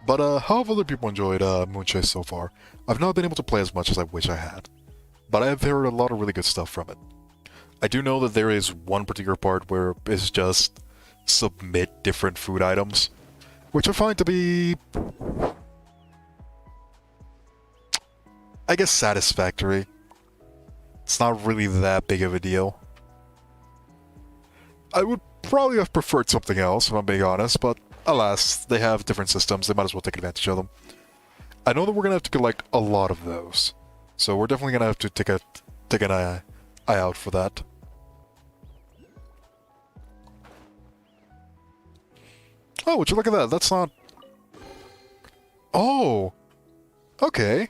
But how have other people enjoyed Moonchase so far? I've not been able to play as much as I wish I had. But I have heard a lot of really good stuff from it. I do know that there is one particular part where it's just submit different food items, which I find to be, I guess, satisfactory. It's not really that big of a deal. I would probably have preferred something else, if I'm being honest, but alas, they have different systems, they might as well take advantage of them. I know that we're going to have to collect a lot of those, so we're definitely going to have to take an eye out for that. Oh, would you look at that? That's not... Oh! Okay.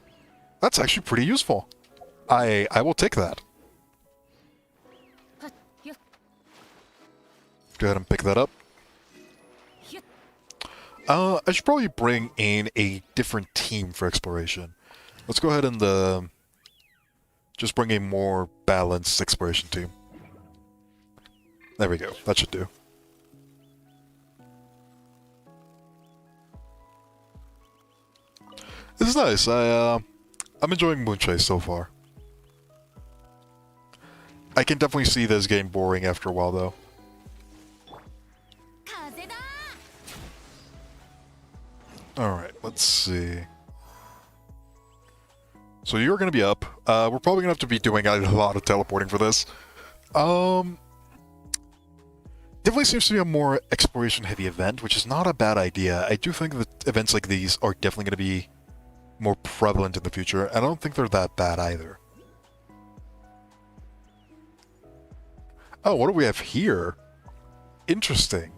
That's actually pretty useful. I will take that. Go ahead and pick that up. I should probably bring in a different team for exploration. Let's go ahead and just bring a more balanced exploration team. There we go. That should do. This is nice. I'm enjoying Moonchase so far. I can definitely see this game boring after a while, though. Alright, let's see. So you're going to be up. We're probably going to have to be doing a lot of teleporting for this. Definitely seems to be a more exploration-heavy event, which is not a bad idea. I do think that events like these are definitely going to be more prevalent in the future, and I don't think they're that bad either. Oh, what do we have here? Interesting.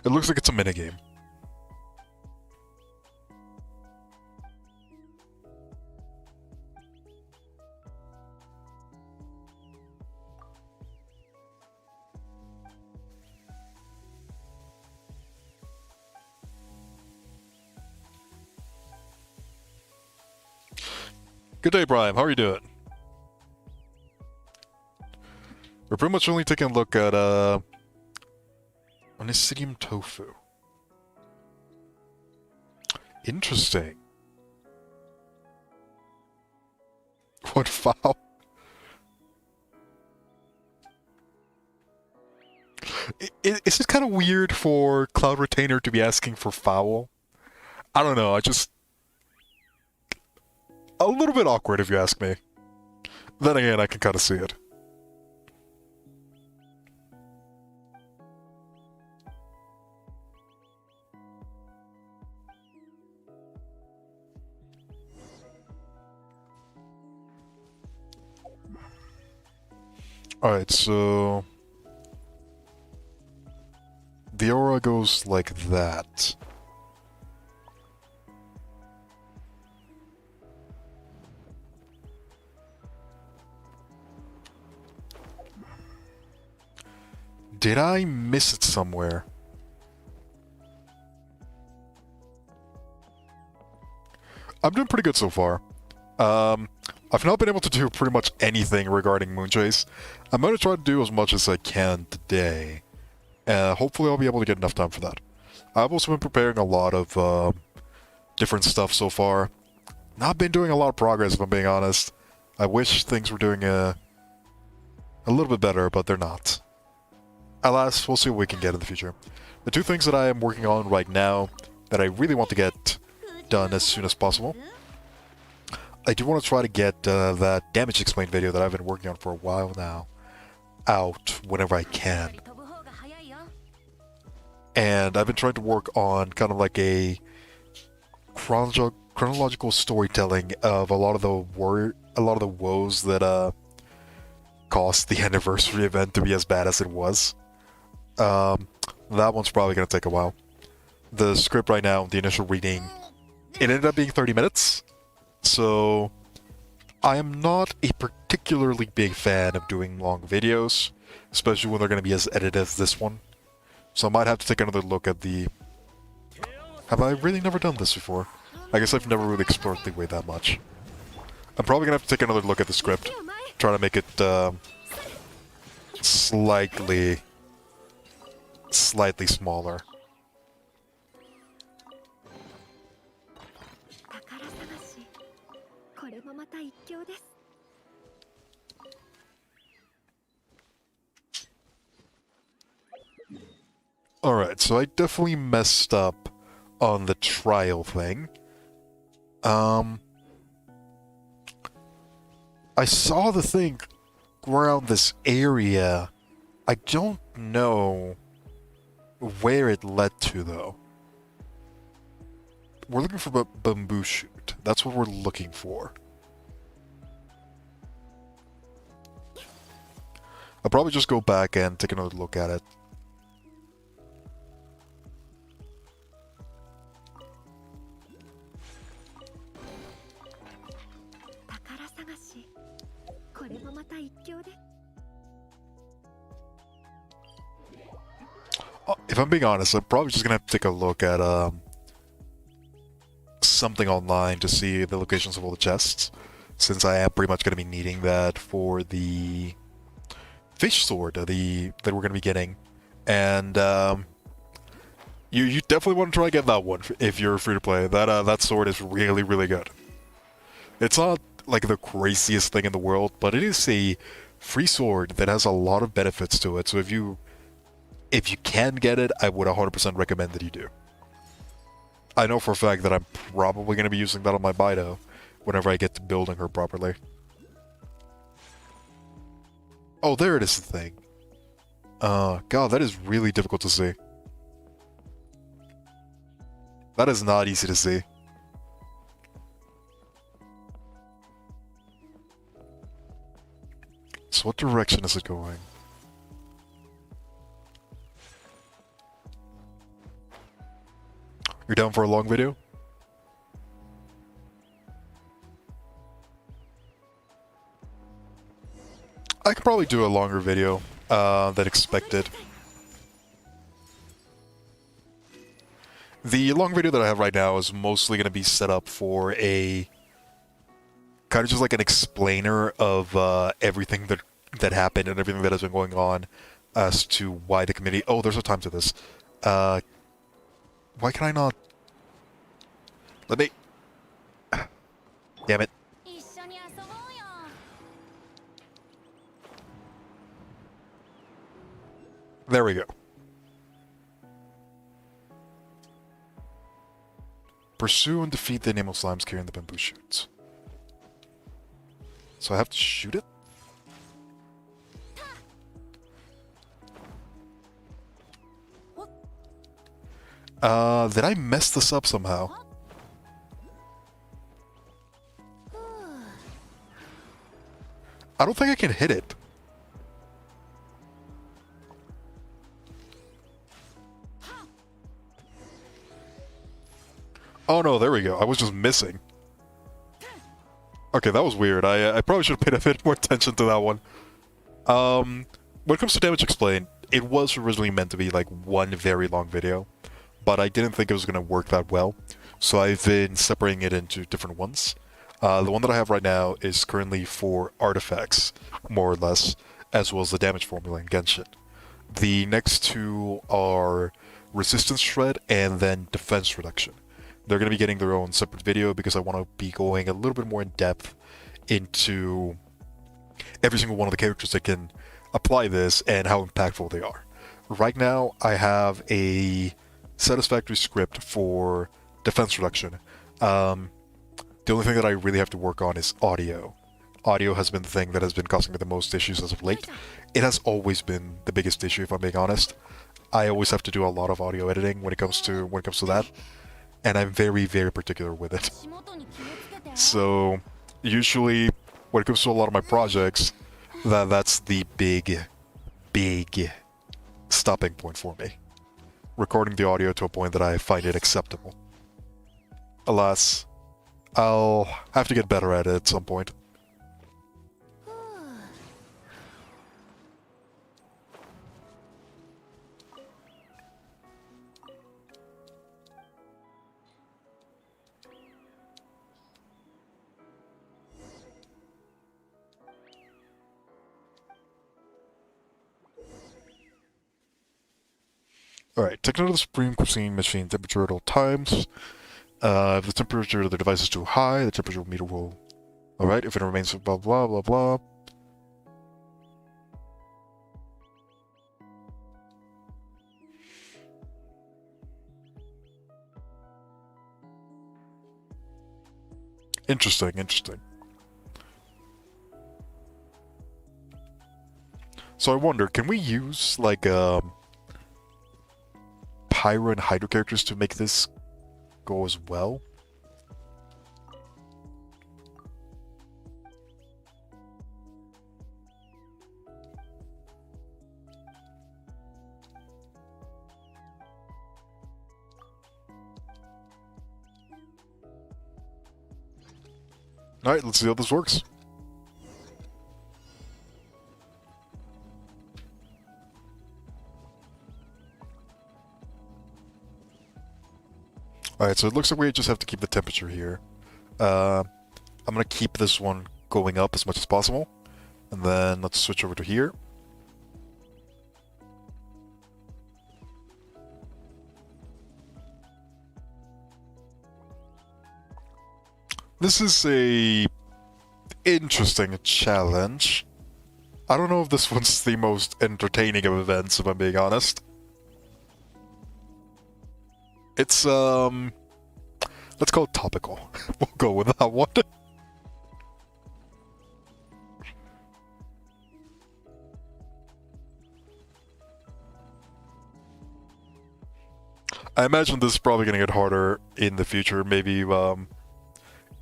It looks like it's a minigame. Good day, Brian. How are you doing? We're pretty much only taking a look at, Onisidium tofu. Interesting. What foul? Is it kind of weird for Cloud Retainer to be asking for foul? I don't know, I just... A little bit awkward if you ask me. Then again, I can kind of see it. Alright, so... the aura goes like that. Did I miss it somewhere? I'm doing pretty good so far. I've not been able to do pretty much anything regarding Moonchase. I'm going to try to do as much as I can today. Hopefully I'll be able to get enough time for that. I've also been preparing a lot of different stuff so far. Not been doing a lot of progress, if I'm being honest. I wish things were doing a little bit better, but they're not. Alas, we'll see what we can get in the future. The two things that I am working on right now that I really want to get done as soon as possible. I do want to try to get that damage explained video that I've been working on for a while now out whenever I can. And I've been trying to work on kind of like a chronological storytelling of a lot of the woes that caused the anniversary event to be as bad as it was. That one's probably going to take a while. The script right now, the initial reading, it ended up being 30 minutes. So, I am not a particularly big fan of doing long videos, especially when they're going to be as edited as this one. So I might have to take another look at the... Have I really never done this before? I guess I've never really explored the way that much. I'm probably going to have to take another look at the script, try to make it slightly smaller. Alright, so I definitely messed up on the trial thing. I saw the thing around this area. I don't know where it led to, though. We're looking for a bamboo shoot. That's what we're looking for. I'll probably just go back and take another look at it. If I'm being honest, I'm probably just gonna have to take a look at something online to see the locations of all the chests, since I am pretty much gonna be needing that for the fish sword that we're gonna be getting, and you definitely want to try to get that one if you're free to play. That sword is really, really good. It's not like the craziest thing in the world, but it is a free sword that has a lot of benefits to it. So if you can get it, I would 100% recommend that you do. I know for a fact that I'm probably going to be using that on my Bido whenever I get to building her properly. Oh, there it is, the thing. God, that is really difficult to see. That is not easy to see. So what direction is it going? You're down for a long video? I could probably do a longer video than expected. The long video that I have right now is mostly going to be set up for a kind of just like an explainer of everything that happened and everything that has been going on as to why the community... Oh, there's a time to this. Why can I not... Let me... Damn it. There we go. Pursue and defeat the enamel slimes carrying the bamboo shoots. So I have to shoot it? Did I mess this up somehow? I don't think I can hit it. Oh no, there we go. I was just missing. Okay, that was weird. I probably should have paid a bit more attention to that one. When it comes to damage explained, it was originally meant to be like one very long video, but I didn't think it was going to work that well, so I've been separating it into different ones. The one that I have right now is currently for artifacts, more or less, as well as the damage formula in Genshin. The next two are resistance shred and then defense reduction. They're going to be getting their own separate video because I want to be going a little bit more in depth into every single one of the characters that can apply this and how impactful they are. Right now, I have a satisfactory script for defense reduction. The only thing that I really have to work on is audio. Audio has been the thing that has been causing me the most issues as of late. It has always been the biggest issue, if I'm being honest. I always have to do a lot of audio editing when it comes to that, and I'm very, very particular with it. So usually, when it comes to a lot of my projects, that's the big stopping point for me. Recording the audio to a point that I find it acceptable. Alas, I'll have to get better at it at some point. Alright, take note of the Supreme Cuisine machine temperature at all times. If the temperature of the device is too high, the temperature meter will... Alright, if it remains blah blah blah blah. Interesting, interesting. So I wonder, can we use, like, Pyro and Hydro characters to make this go as well? Alright, let's see how this works. Alright, so it looks like we just have to keep the temperature here. I'm gonna keep this one going up as much as possible. And then let's switch over to here. This is a interesting challenge. I don't know if this one's the most entertaining of events, if I'm being honest. It's, let's call it topical. We'll go with that one. I imagine this is probably gonna get harder in the future. Maybe, in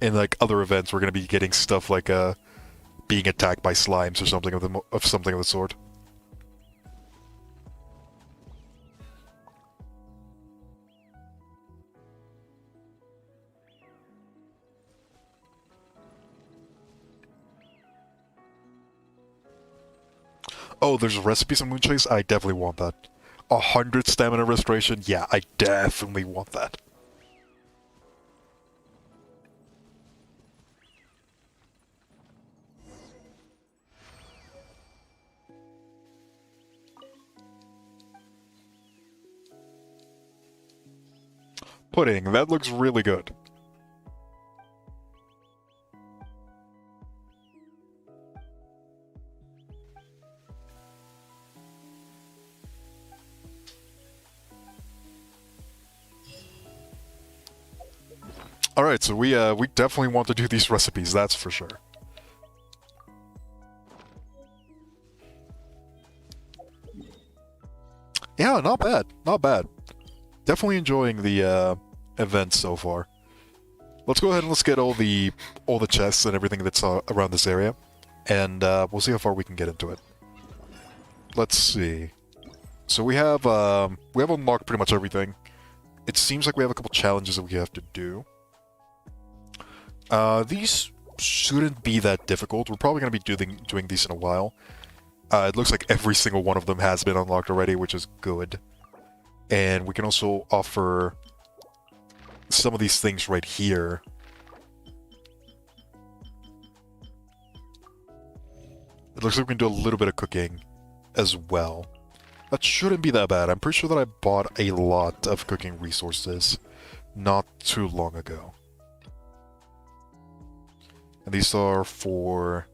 like other events, we're gonna be getting stuff like, being attacked by slimes or something of something of the sort. Oh, there's recipes in Moonchase? I definitely want that. 100 stamina restoration? Yeah, I definitely want that. Pudding, that looks really good. Alright, so we definitely want to do these recipes, that's for sure. Yeah, not bad, not bad. Definitely enjoying the event so far. Let's go ahead and let's get all the chests and everything that's around this area, and we'll see how far we can get into it. Let's see. So we have unlocked pretty much everything. It seems like we have a couple challenges that we have to do. These shouldn't be that difficult. We're probably going to be doing these in a while. It looks like every single one of them has been unlocked already, which is good. And we can also offer some of these things right here. It looks like we can do a little bit of cooking as well. That shouldn't be that bad. I'm pretty sure that I bought a lot of cooking resources not too long ago. And these are for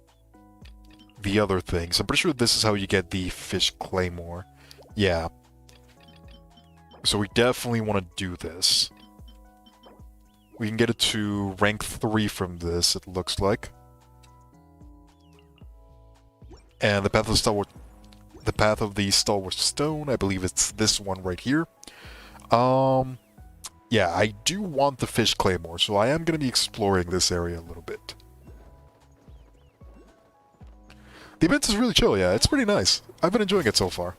the other things. I'm pretty sure this is how you get the fish claymore. Yeah. So we definitely want to do this. We can get it to rank 3 from this, it looks like. And the path of the stalwart stone, I believe it's this one right here. Yeah, I do want the fish claymore, so I am going to be exploring this area a little bit. The event is really chill, yeah, it's pretty nice. I've been enjoying it so far.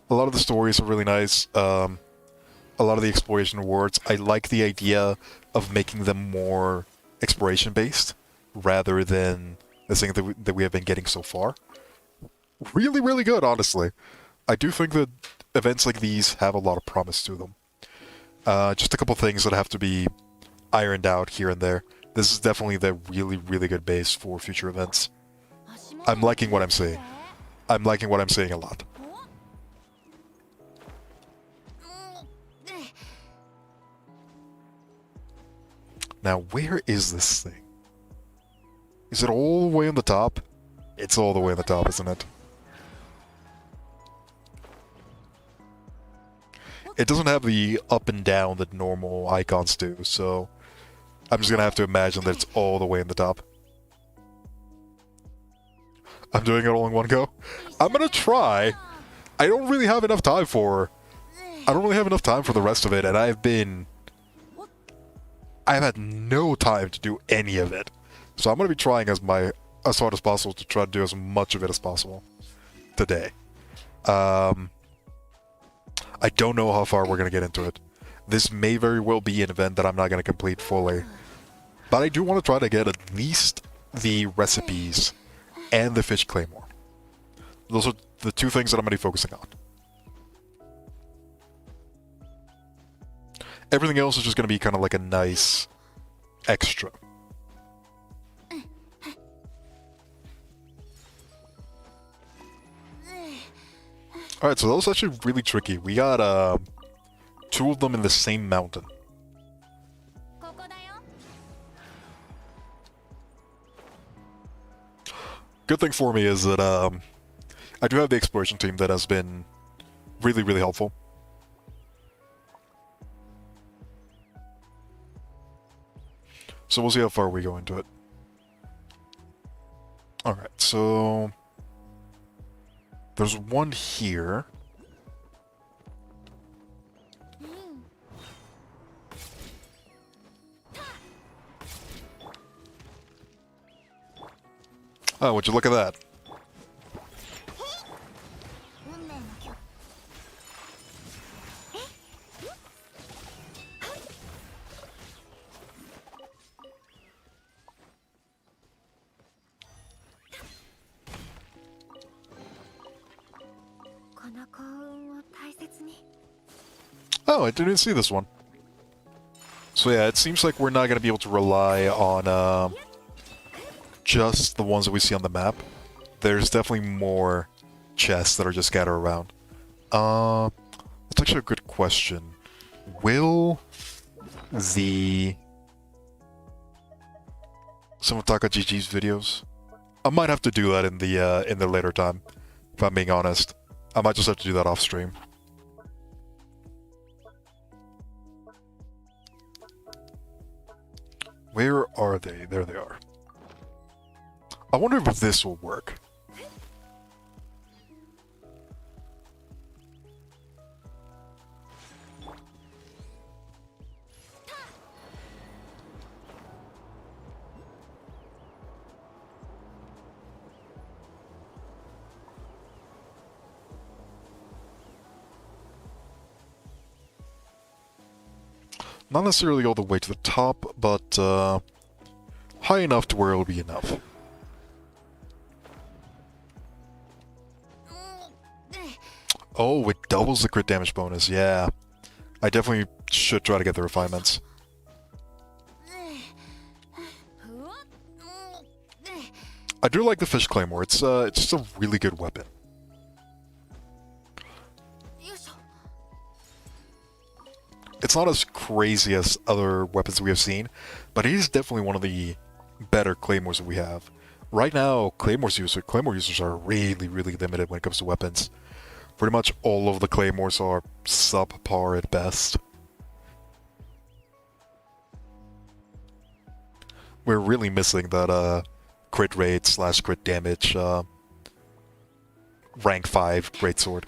A lot of the stories are really nice. A lot of the exploration rewards. I like the idea of making them more exploration-based, rather than the thing that we have been getting so far. Really, really good, honestly. I do think that events like these have a lot of promise to them. Just a couple things that have to be ironed out here and there. This is definitely the really, really good base for future events. I'm liking what I'm seeing. I'm liking what I'm seeing a lot. Now, where is this thing? Is it all the way on the top? It's all the way on the top, isn't it? It doesn't have the up and down that normal icons do, so I'm just gonna have to imagine that it's all the way in the top. I'm doing it all in one go. I'm gonna try. I don't really have enough time for the rest of it, and I've had no time to do any of it. So I'm gonna be trying as hard as possible to try to do as much of it as possible today. I don't know how far we're gonna get into it. This may very well be an event that I'm not gonna complete fully, but I do want to try to get at least the recipes and the fish claymore. Those are the two things that I'm gonna be focusing on. Everything else is just gonna be kind of like a nice extra. Alright, so that was actually really tricky. We got 2 of them in the same mountain. Good thing for me is that I do have the exploration team that has been really, really helpful. So we'll see how far we go into it. Alright, so there's one here. Oh, would you look at that? Oh, I didn't see this one. So yeah, it seems like we're not going to be able to rely on just the ones that we see on the map. There's definitely more chests that are just scattered around. That's actually a good question. Will some of TakaGG's videos? I might have to do that in the later time, if I'm being honest. I might just have to do that off stream. Where are they? There they are. I wonder if this will work. Not necessarily all the way to the top, but high enough to where it'll be enough. Oh, it doubles the crit damage bonus, yeah. I definitely should try to get the refinements. I do like the Fish Claymore, it's just a really good weapon. It's not as crazy as other weapons we have seen, but it is definitely one of the better Claymores that we have. Right now, Claymore users are really, really limited when it comes to weapons. Pretty much all of the Claymores are subpar at best. We're really missing that crit rate / crit damage rank 5 greatsword.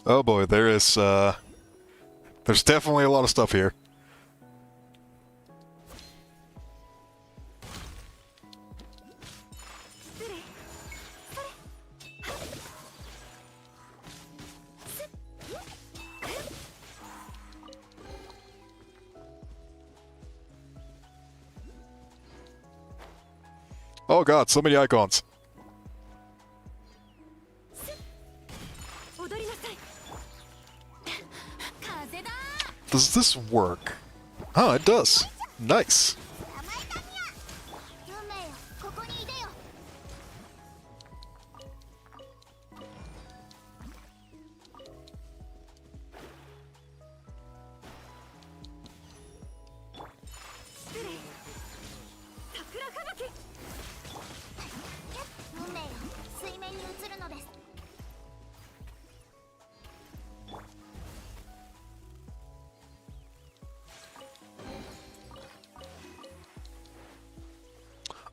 Oh boy, there's definitely a lot of stuff here. Oh god, so many icons. Does this work? Oh, it does. Nice.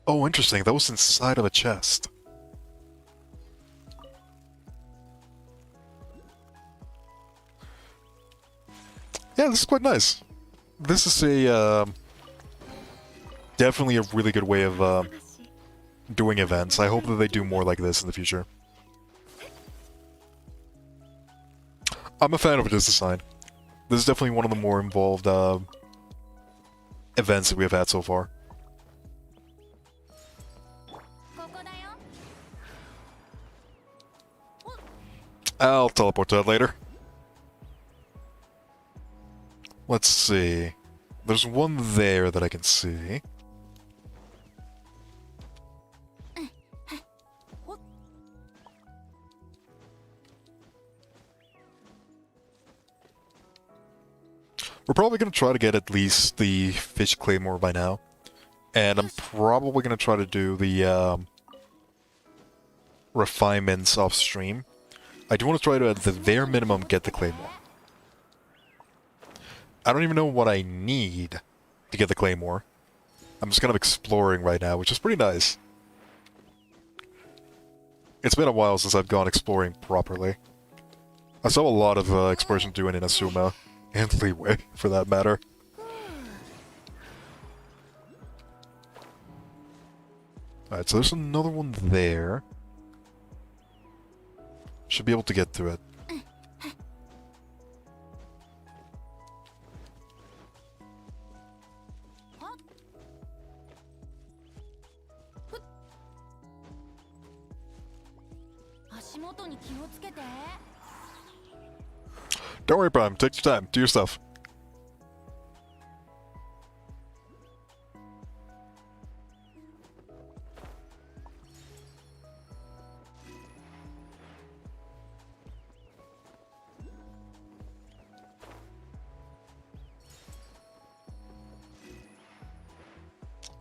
Oh, interesting. That was inside of a chest. Yeah, this is quite nice. This is a definitely a really good way of doing events. I hope that they do more like this in the future. I'm a fan of this design. This is definitely one of the more involved events that we have had so far. I'll teleport to that later. Let's see. There's one there that I can see. We're probably going to try to get at least the Fish Claymore by now. And I'm probably going to try to do the refinements off stream. I do want to try to, at the bare minimum, get the Claymore. I don't even know what I need to get the Claymore. I'm just kind of exploring right now, which is pretty nice. It's been a while since I've gone exploring properly. I saw a lot of exploration doing in Asuma, and Leeway, for that matter. Alright, so there's another one there. Should be able to get through it. Don't worry, Prime. Take your time. Do your stuff.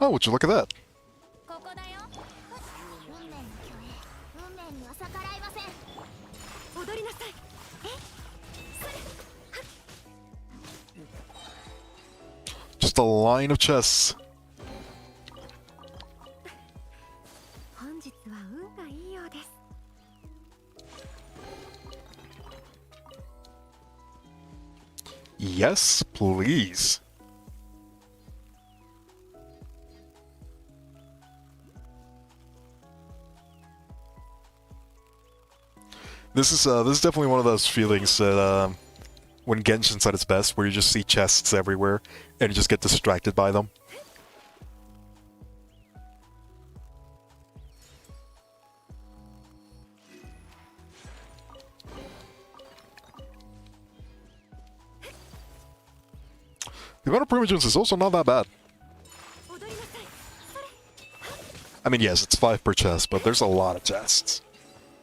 Oh, would you look at that? Just a line of chests. Yes, please. This is definitely one of those feelings that when Genshin's at its best, where you just see chests everywhere and you just get distracted by them. The amount of primogens is also not that bad. I mean, yes, it's 5 per chest, but there's a lot of chests.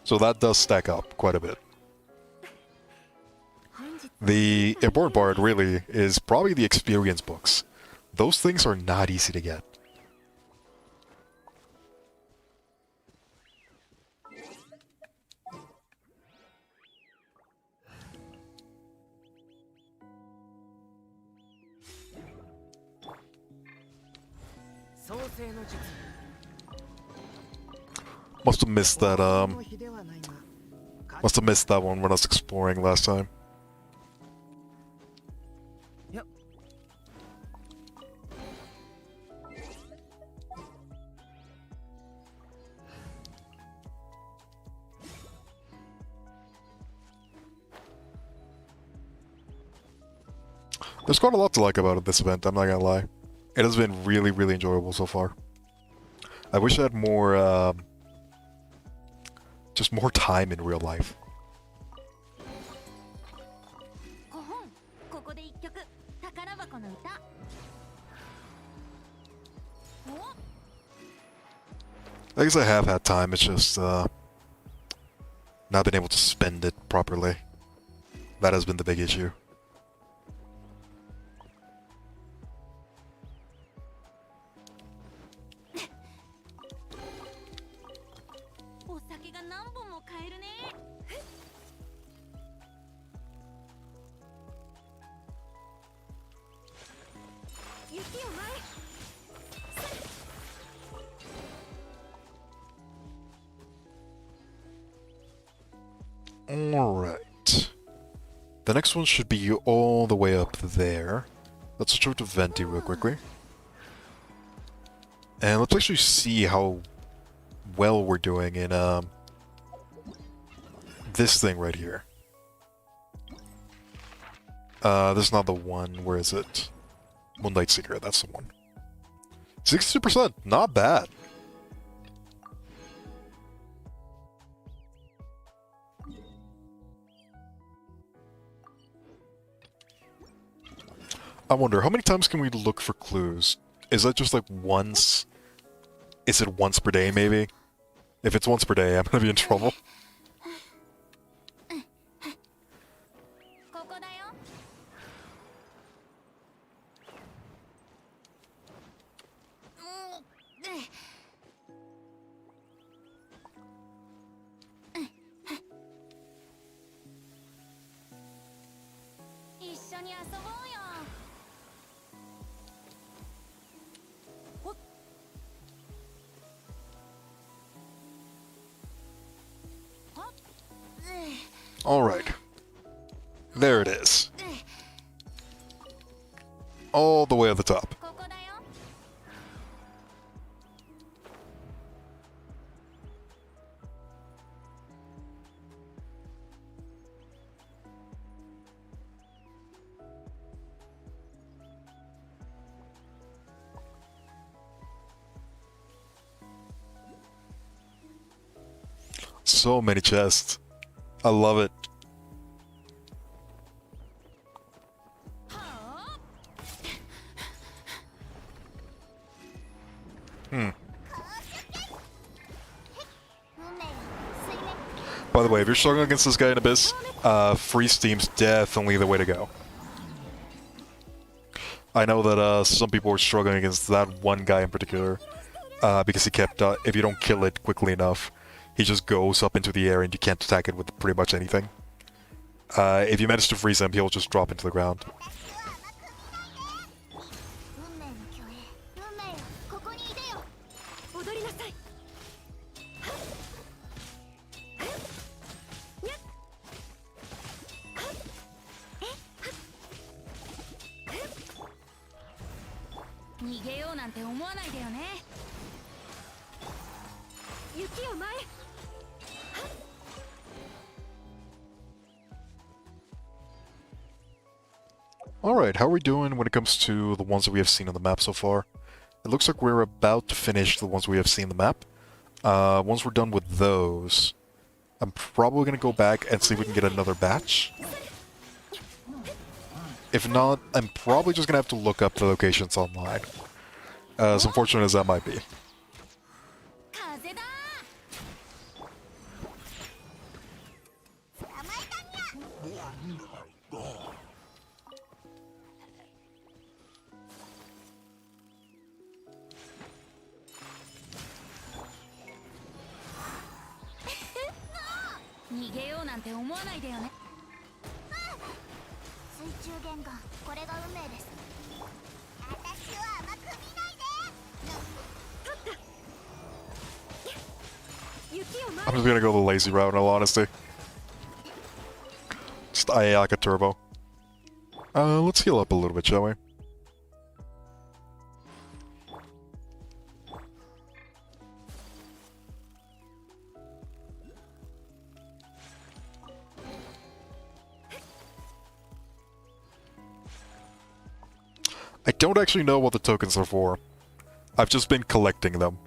So that does stack up quite a bit. The important part, really, is probably the experience books. Those things are not easy to get. Must have missed that, must have missed that one when I was exploring last time. Yep. There's quite a lot to like about this event, I'm not gonna lie. It has been really, really enjoyable so far. I wish I had more, just more time in real life. I guess I have had time, it's just, not been able to spend it properly. That has been the big issue. Alright. The next one should be all the way up there. Let's switch over to Venti real quickly. And let's actually see how well we're doing in this thing right here. This is not the one. Where is it? Moonlight Secret, that's the one. 62%, not bad. I wonder, how many times can we look for clues? Is that just like once? Is it once per day, maybe? If it's once per day, I'm gonna be in trouble. Alright. There it is. All the way at the top. So many chests. I love it. By the way, if you're struggling against this guy in Abyss, free Steam's definitely the way to go. I know that some people are struggling against that one guy in particular, because he kept, if you don't kill it quickly enough, he just goes up into the air and you can't attack it with pretty much anything. If you manage to freeze him, he'll just drop into the ground. 逃げようなんて思わないでよね。雪を前。 Alright, how are we doing when it comes to the ones that we have seen on the map so far? It looks like we're about to finish the ones we have seen on the map. Once we're done with those, I'm probably going to go back and see if we can get another batch. If not, I'm probably just going to have to look up the locations online. As unfortunate as that might be. 風だ。捕まえたにゃ。逃げようなんて思わないでよね。水中言語、これが運命です。私は甘く見ないで。取った。雪を I'm just going to go the lazy route in all honesty. Just like a turbo. Let's heal up a little bit, shall we? I don't actually know what the tokens are for. I've just been collecting them.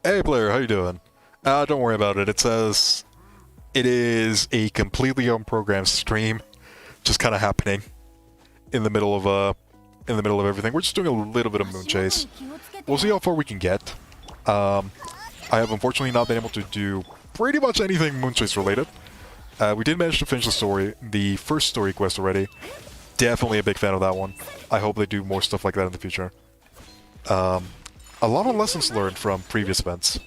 Hey player, how you doing? Don't worry about it. It says it is a completely unprogrammed stream, just kind of happening in the middle of everything. We're just doing a little bit of Moonchase. We'll see how far we can get. I have unfortunately not been able to do pretty much anything Moonchase related. We did manage to finish the story, the first story quest already. Definitely a big fan of that one. I hope they do more stuff like that in the future. A lot of lessons learned from previous events.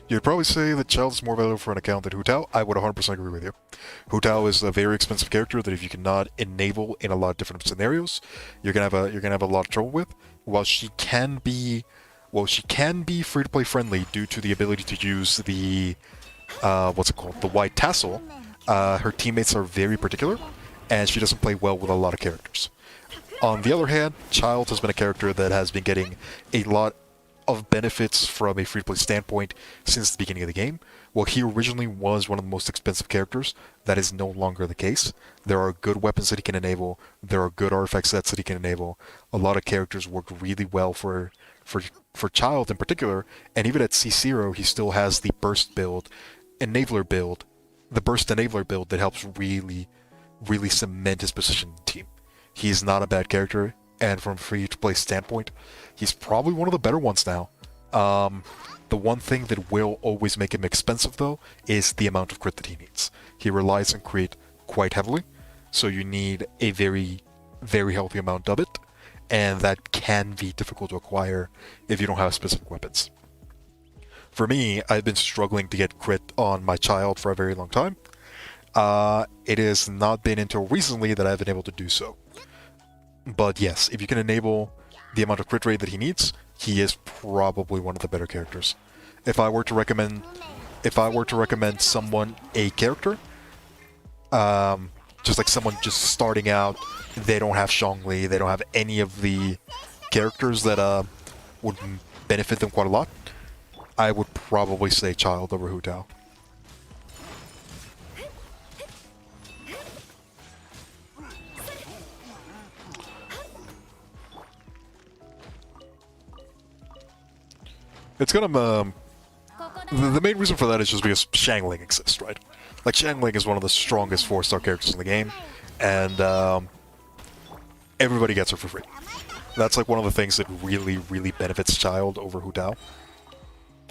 You'd probably say that Child is more valuable for an account than Hu Tao. I would 100% agree with you. Hu Tao is a very expensive character that if you cannot enable in a lot of different scenarios, you're gonna have a lot of trouble with. While she can be free to play friendly due to the ability to use the the white tassel. Her teammates are very particular, and she doesn't play well with a lot of characters. On the other hand, Child has been a character that has been getting a lot of benefits from a free-to-play standpoint since the beginning of the game. While he originally was one of the most expensive characters, that is no longer the case. There are good weapons that he can enable, there are good artifact sets that he can enable. A lot of characters work really well for Child in particular, and even at C0 he still has the burst enabler build that helps really cement his position in the team. He's not a bad character, and from a free-to-play standpoint, he's probably one of the better ones now. The one thing that will always make him expensive, though, is the amount of crit that he needs. He relies on crit quite heavily, so you need a very healthy amount of it, and that can be difficult to acquire if you don't have specific weapons. For me, I've been struggling to get crit on my Child for a very long time. It has not been until recently that I've been able to do so. But yes, if you can enable the amount of crit rate that he needs, he is probably one of the better characters. If I were to recommend someone a character, just like someone just starting out, they don't have Zhongli, they don't have any of the characters that would benefit them quite a lot, I would probably say Child over Hu Tao. It's gonna, the main reason for that is just because Xiangling exists, right? Like, Xiangling is one of the strongest 4-star characters in the game, and everybody gets her for free. That's like one of the things that really benefits Child over Hu Tao.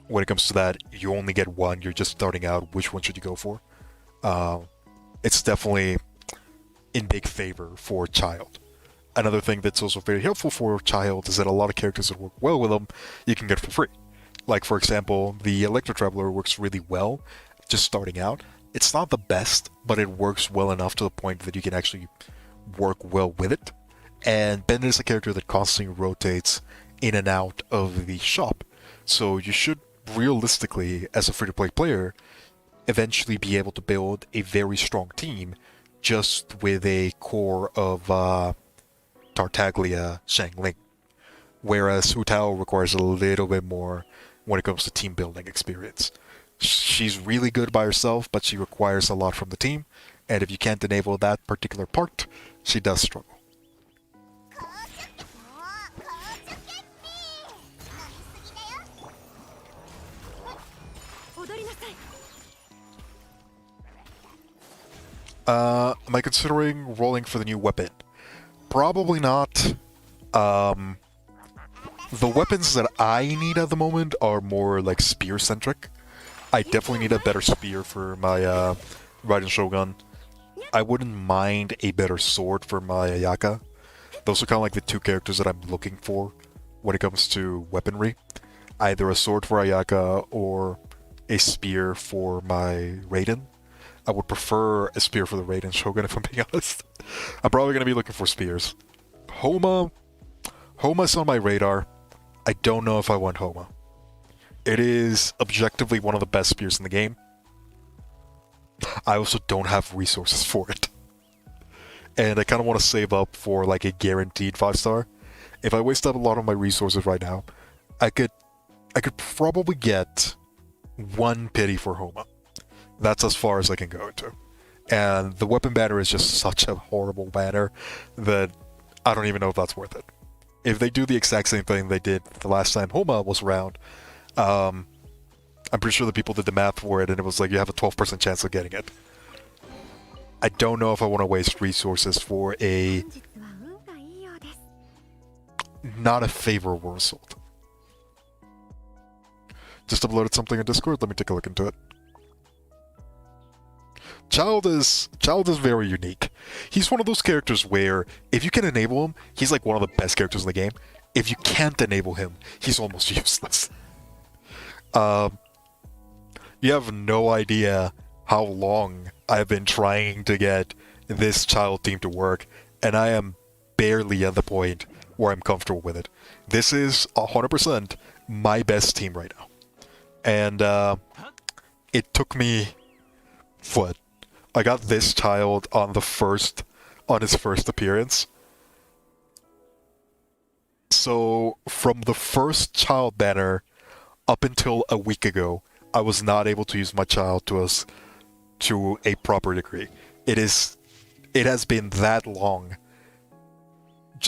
When it comes to that, you only get one, you're just starting out, which one should you go for? It's definitely in big favor for Child. Another thing that's also very helpful for Child is that a lot of characters that work well with them, you can get for free. Like, for example, the Electro Traveler works really well just starting out. It's not the best, but it works well enough to the point that you can actually work well with it. And Bennett is a character that constantly rotates in and out of the shop. So you should realistically, as a free-to-play player, eventually be able to build a very strong team just with a core of Tartaglia, Xiangling. Whereas Hu Tao requires a little bit more when it comes to team building experience. She's really good by herself, but she requires a lot from the team, and if you can't enable that particular part, she does struggle. 踊りなさい。 Am I considering rolling for the new weapon? Probably not. The weapons that I need at the moment are more like spear-centric. I definitely need a better spear for my Raiden Shogun. I wouldn't mind a better sword for my Ayaka. Those are kind of like the two characters that I'm looking for when it comes to weaponry. Either a sword for Ayaka or a spear for my Raiden. I would prefer a spear for the Raiden Shogun if I'm being honest. I'm probably going to be looking for spears. Homa's on my radar. I don't know if I want Homa. It is objectively one of the best spears in the game. I also don't have resources for it. And I kind of want to save up for like a guaranteed 5-star. If I waste up a lot of my resources right now, I could probably get one pity for Homa. That's as far as I can go to. And the weapon banner is just such a horrible banner that I don't even know if that's worth it. If they do the exact same thing they did the last time Homa was around, I'm pretty sure the people did the math for it and it was like you have a 12% chance of getting it. I don't know if I want to waste resources for a... not a favorable result. Just uploaded something on Discord, let me take a look into it. Child is very unique. He's one of those characters where if you can enable him, he's like one of the best characters in the game. If you can't enable him, he's almost useless. You have no idea how long I've been trying to get this child team to work, and I am barely at the point where I'm comfortable with it. This is 100% my best team right now. And it took me... what? I got this child on his first appearance. So from the first child banner up until a week ago, I was not able to use my child to a proper degree. It has been that long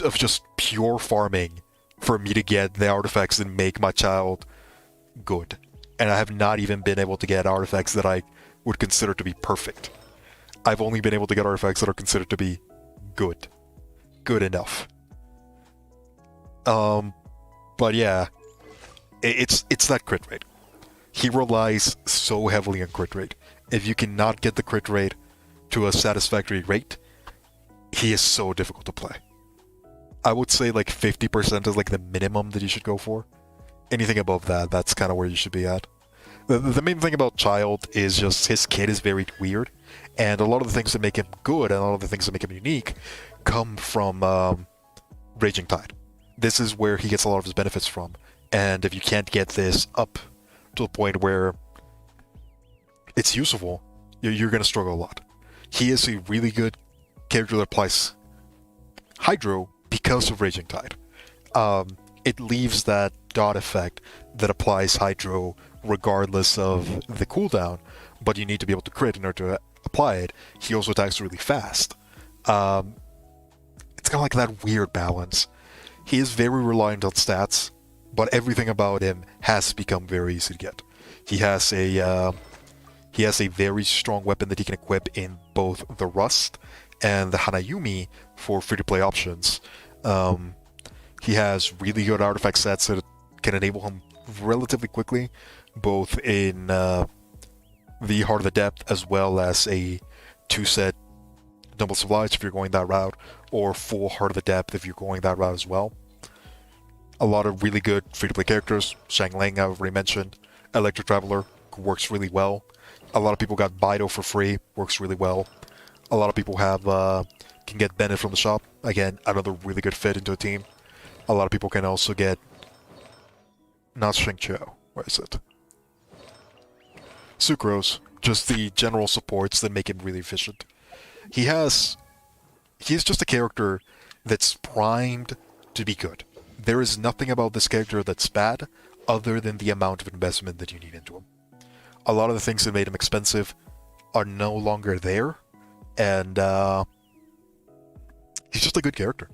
of just pure farming for me to get the artifacts and make my child good. And I have not even been able to get artifacts that I would consider to be perfect. I've only been able to get artifacts that are considered to be good. Good enough. But yeah, it's that crit rate. He relies so heavily on crit rate. If you cannot get the crit rate to a satisfactory rate, he is so difficult to play. I would say like 50% is like the minimum that you should go for. Anything above that, that's kind of where you should be at. The main thing about Child is just his kit is very weird, and a lot of the things that make him good and a lot of the things that make him unique come from Raging Tide. This is where he gets a lot of his benefits from, and if you can't get this up to the point where it's useful, you're going to struggle a lot. He is a really good character that applies Hydro because of Raging Tide. It leaves that dot effect that applies Hydro regardless of the cooldown, but you need to be able to crit in order to apply it. He also attacks really fast. It's kind of like that weird balance. He is very reliant on stats, but everything about him has become very easy to get. He has a very strong weapon that he can equip in both the Rust and the Hanayumi for free-to-play options. He has really good artifact sets that can enable him relatively quickly, both in the Heart of the Depth as well as a 2-set Double Supplies if you're going that route, or full Heart of the Depth if you're going that route as well. A lot of really good free-to-play characters. Xiangling, I've already mentioned. Electric Traveler works really well. A lot of people got Bido for free, works really well. A lot of people have can get Bennett from the shop. Again, another really good fit into a team. A lot of people can also get... Not Shingqiu. Where is it? Sucrose. Just the general supports that make him really efficient. He's just a character that's primed to be good. There is nothing about this character that's bad, other than the amount of investment that you need into him. A lot of the things that made him expensive are no longer there, and he's just a good character.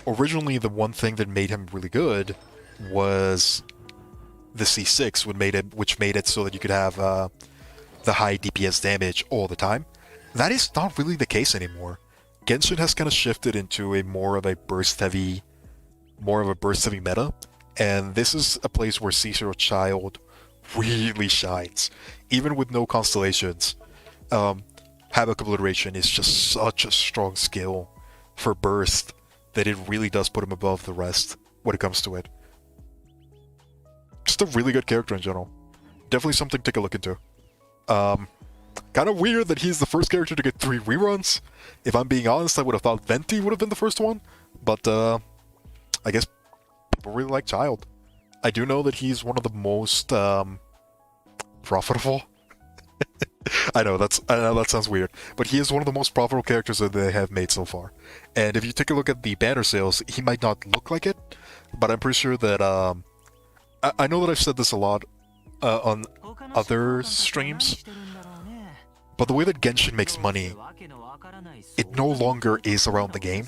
Originally, the one thing that made him really good was the C6, which made it so that you could have the high DPS damage all the time. That is not really the case anymore. Genshin has kind of shifted into more of a burst-heavy meta, and this is a place where C0 Child really shines. Even with no constellations, Havoc Obliteration is just such a strong skill for burst that it really does put him above the rest when it comes to it. Just a really good character in general. Definitely something to take a look into. Kind of weird that he's the first character to get 3 reruns. If I'm being honest, I would have thought Venti would have been the first one, but I guess people really like Child. I do know that he's one of the most profitable. I know that sounds weird, but he is one of the most profitable characters that they have made so far. And if you take a look at the banner sales, he might not look like it, but I'm pretty sure that I know that I've said this a lot on other streams, but the way that Genshin makes money, it no longer is around the game.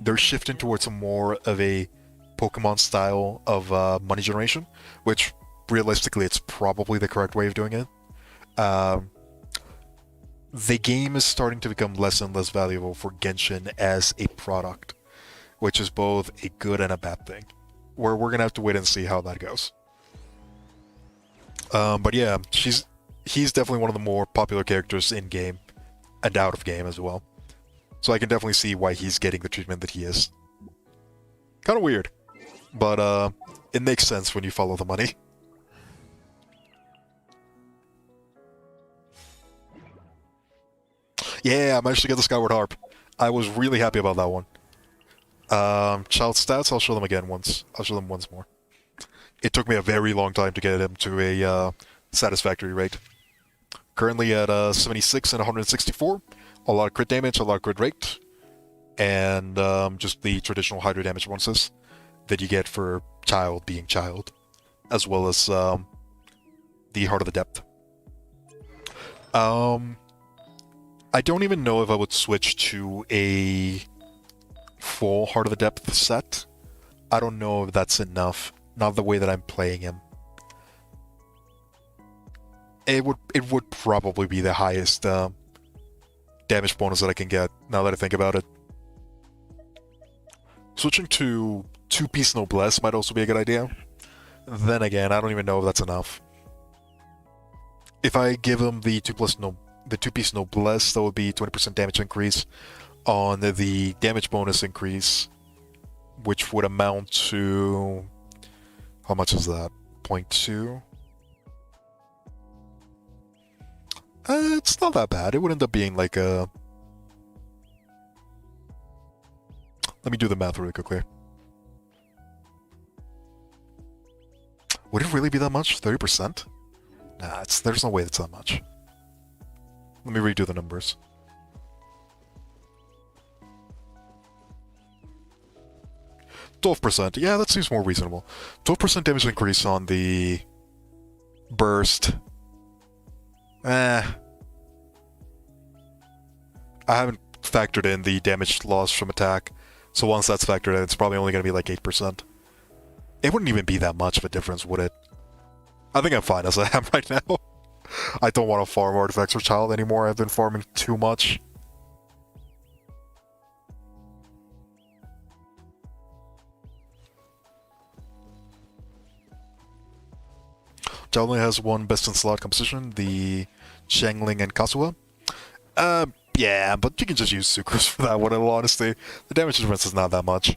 They're shifting towards a more of a Pokemon style of money generation, which realistically it's probably the correct way of doing it. The game is starting to become less and less valuable for Genshin as a product, which is both a good and a bad thing. We're gonna have to wait and see how that goes. But yeah, he's definitely one of the more popular characters in game and out of game as well. So I can definitely see why he's getting the treatment that he is. Kind of weird, but it makes sense when you follow the money. Yeah, I managed to get the Skyward Harp. I was really happy about that one. Child stats, I'll show them again once. I'll show them once more. It took me a very long time to get him to a satisfactory rate. Currently at 76 and 164. A lot of crit damage, a lot of crit rate, and just the traditional Hydro damage bonuses that you get for Child being Child, as well as the Heart of the Depth. I don't even know if I would switch to a full Heart of the Depth set. I don't know if that's enough. Not the way that I'm playing him. It would probably be the highest damage bonus that I can get, now that I think about it. Switching to 2-piece Noblesse might also be a good idea. Then again, I don't even know if that's enough. If I give him the 2-piece Noblesse, that would be 20% damage increase on the damage bonus increase, which would amount to... How much is that? 0.2? It's not that bad. It would end up being like a... Let me do the math really quickly. Would it really be that much? 30%? Nah, there's no way it's that much. Let me redo the numbers. %. Yeah, that seems more reasonable. 12% damage increase on the burst. I haven't factored in the damage loss from attack, so once that's factored in, it's probably only going to be like 8%. It wouldn't even be that much of a difference, would it? I think I'm fine as I am right now. I don't want to farm artifacts for Child anymore. I've been farming too much. Child only has one best in slot composition, the Xiangling and Kazuha. Yeah, but you can just use Sucrose for that one, in all honesty. The damage difference is not that much.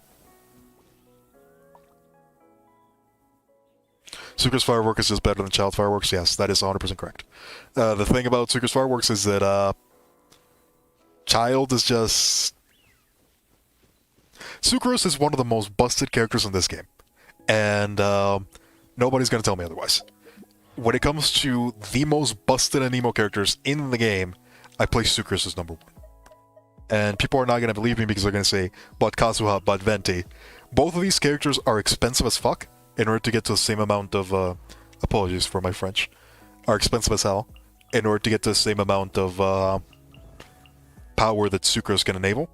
Sucrose Fireworks is better than Child Fireworks? Yes, that is 100% correct. The thing about Sucrose Fireworks is that Child is just Sucrose is one of the most busted characters in this game, and nobody's gonna tell me otherwise. When it comes to the most busted anemo characters in the game, I place Sucrose as number 1. And people are not gonna believe me because they're gonna say, but Kazuha, but Venti. Both of these characters are expensive as fuck in order to get to the same amount of, apologies for my French, are expensive as hell in order to get to the same amount of power that Sucrose can enable.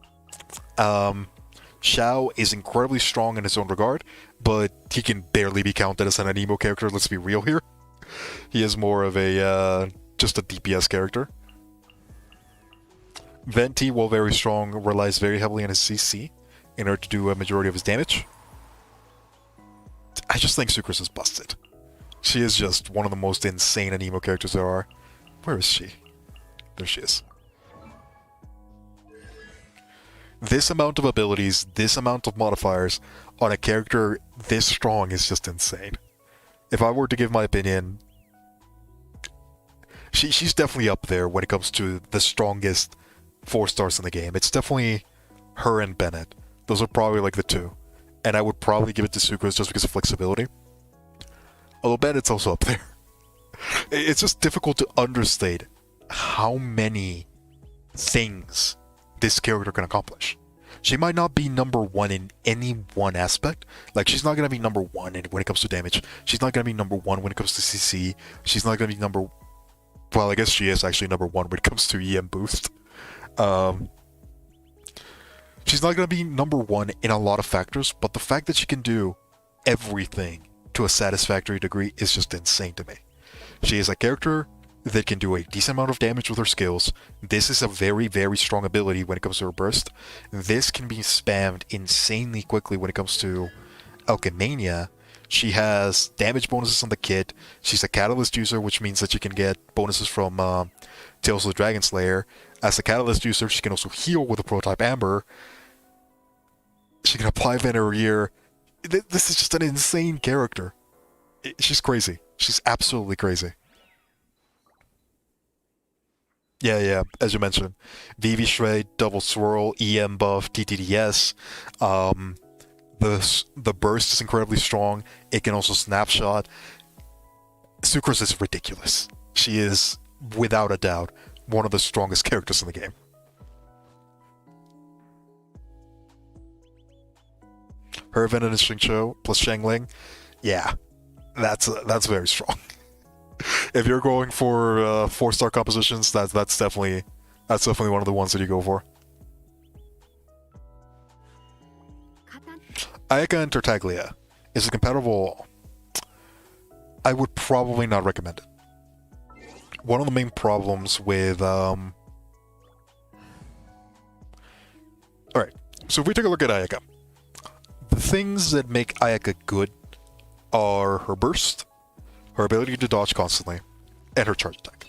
Xiao is incredibly strong in his own regard, but he can barely be counted as an anemo character, let's be real here. He is more of a, just a DPS character. Venti, while very strong, relies very heavily on his CC in order to do a majority of his damage. I just think Sucrose is busted. She is just one of the most insane anemo characters there are. Where is she? There she is. This amount of abilities, this amount of modifiers on a character this strong is just insane. If I were to give my opinion, she's definitely up there when it comes to the strongest 4 stars in the game. It's definitely her and Bennett. Those are probably like the 2. And I would probably give it to Sucrose just because of flexibility. Although Bennett's also up there. It's just difficult to understate how many things this character can accomplish. She might not be number 1 in any one aspect. Like, she's not going to be number 1 when it comes to damage. She's not going to be number 1 when it comes to CC. She's not going to be number... Well, I guess she is actually number 1 when it comes to EM boost. She's not going to be number 1 in a lot of factors, but the fact that she can do everything to a satisfactory degree is just insane to me. She is a character that can do a decent amount of damage with her skills. This is a very, very strong ability when it comes to her burst. This can be spammed insanely quickly when it comes to Alchemania. She has damage bonuses on the kit. She's a catalyst user, which means that she can get bonuses from Tales of the Dragon Slayer. As a catalyst user, she can also heal with a prototype Amber. She can apply Venereer. This is just an insane character. She's crazy. She's absolutely crazy. Yeah, as you mentioned. VV Shred, Double Swirl, EM buff, TTDS. The burst is incredibly strong. It can also snapshot. Sucrose is ridiculous. She is, without a doubt, one of the strongest characters in the game. Her event in Xingqiu plus Shangling, yeah, that's very strong. If you're going for 4-star compositions, that's definitely one of the ones that you go for. Ayaka and Tartaglia. Is it compatible? I would probably not recommend it. One of the main problems with Alright, so if we take a look at Ayaka, the things that make Ayaka good are her burst, her ability to dodge constantly, and her charge attack.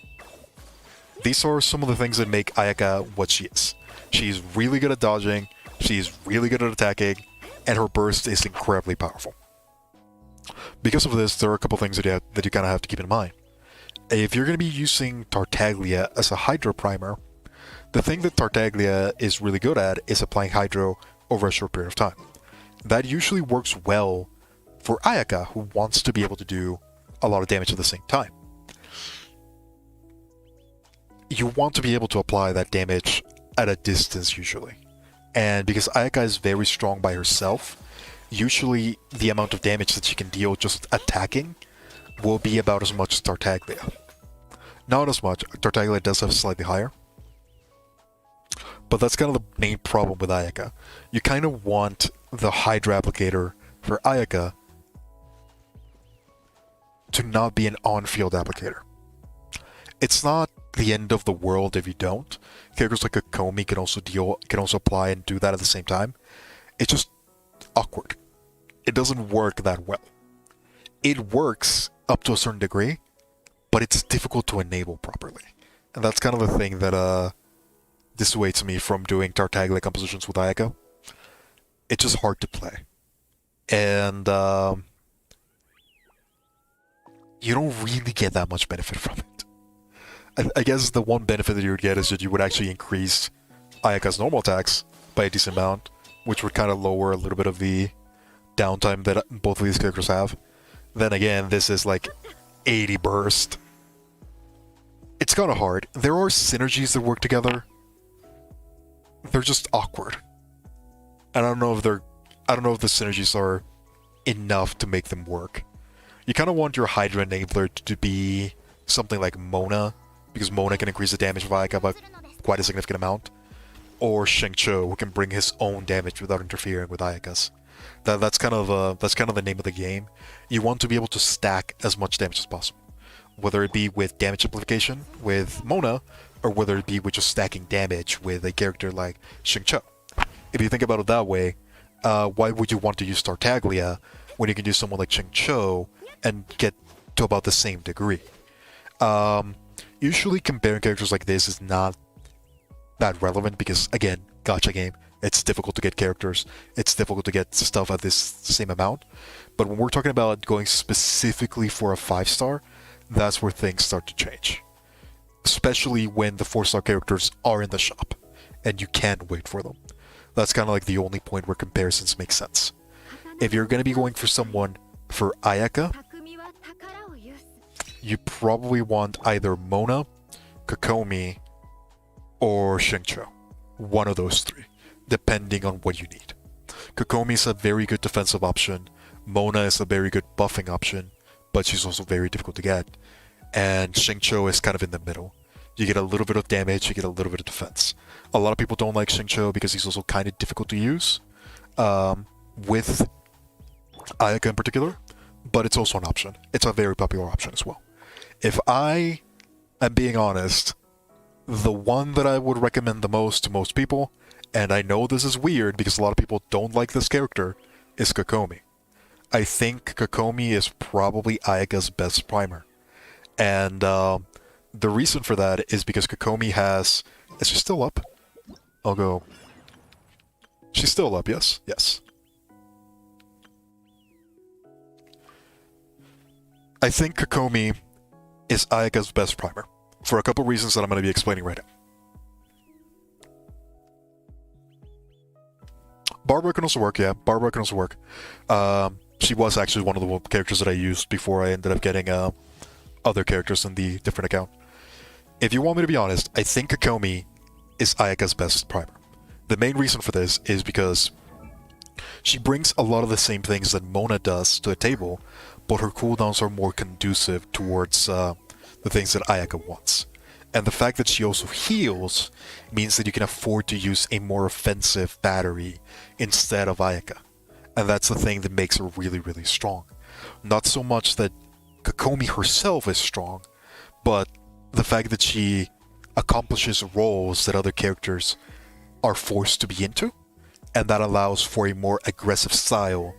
These are some of the things that make Ayaka what she is. She's really good at dodging, she's really good at attacking, and her burst is incredibly powerful. Because of this, there are a couple things that you kind of have to keep in mind. If you're going to be using Tartaglia as a Hydro Primer, the thing that Tartaglia is really good at is applying Hydro over a short period of time. That usually works well for Ayaka, who wants to be able to do a lot of damage at the same time. You want to be able to apply that damage at a distance usually. And because Ayaka is very strong by herself, usually the amount of damage that she can deal just attacking will be about as much as Tartaglia. Not as much, Tartaglia does have slightly higher. But that's kind of the main problem with Ayaka. You kind of want the Hydra applicator for Ayaka to not be an on-field applicator. It's not the end of the world if you don't. Characters like Akomi can also apply and do that at the same time. It's just awkward. It doesn't work that well. It works up to a certain degree, but it's difficult to enable properly. And that's kind of the thing that dissuades me from doing Tartaglia compositions with Ayaka. It's just hard to play. And you don't really get that much benefit from it. I guess the one benefit that you would get is that you would actually increase Ayaka's normal attacks by a decent amount, which would kind of lower a little bit of the downtime that both of these characters have. Then again, this is like 80 burst. It's kind of hard. There are synergies that work together. They're just awkward. And I don't know if the synergies are enough to make them work. You kind of want your Hydra enabler to be something like Mona, because Mona can increase the damage of Ayaka by quite a significant amount, or Shengcho, who can bring his own damage without interfering with Ayaka's. That's kind of the name of the game. You want to be able to stack as much damage as possible, whether it be with damage amplification with Mona, or whether it be with just stacking damage with a character like Shengcho. If you think about it that way, why would you want to use Tartaglia when you can use someone like Shengcho and get to about the same degree? Usually comparing characters like this is not that relevant because, again, gacha game, it's difficult to get characters, it's difficult to get stuff at this same amount. But when we're talking about going specifically for a 5-star, that's where things start to change. Especially when the 4-star characters are in the shop and you can wait for them. That's kind of like the only point where comparisons make sense. If you're going to be going for someone for Ayaka, you probably want either Mona, Kokomi, or Shengcho. One of those three, depending on what you need. Kokomi is a very good defensive option. Mona is a very good buffing option, but she's also very difficult to get. And Shengcho is kind of in the middle. You get a little bit of damage, you get a little bit of defense. A lot of people don't like Shengcho because he's also kind of difficult to use, with Ayaka in particular, but it's also an option. It's a very popular option as well. If I am being honest, the one that I would recommend the most to most people, and I know this is weird because a lot of people don't like this character, is Kokomi. I think Kokomi is probably Ayaka's best primer. And the reason for that is because Kokomi has... Is she still up? I'll go... She's still up, yes? Yes. I think Kokomi is Ayaka's best primer, for a couple reasons that I'm going to be explaining right now. Barbara can also work, yeah. Barbara can also work. She was actually one of the characters that I used before I ended up getting other characters in the different account. If you want me to be honest, I think Kokomi is Ayaka's best primer. The main reason for this is because she brings a lot of the same things that Mona does to the table, but her cooldowns are more conducive towards the things that Ayaka wants. And the fact that she also heals means that you can afford to use a more offensive battery instead of Ayaka. And that's the thing that makes her really, really strong. Not so much that Kokomi herself is strong, but the fact that she accomplishes roles that other characters are forced to be into, and that allows for a more aggressive style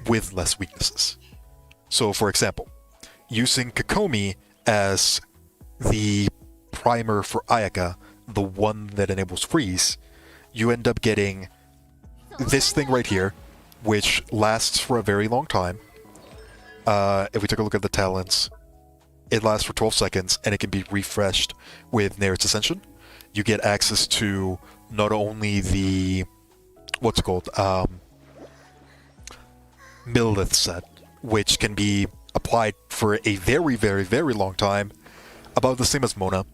with less weaknesses. So, for example, using Kokomi as the primer for Ayaka, the one that enables freeze, you end up getting this thing right here, which lasts for a very long time. If we take a look at the talents, it lasts for 12 seconds, and it can be refreshed with Nereid's Ascension. You get access to not only the... what's it called? Millith set, which can be applied for a very, very, very long time, about the same as Mona.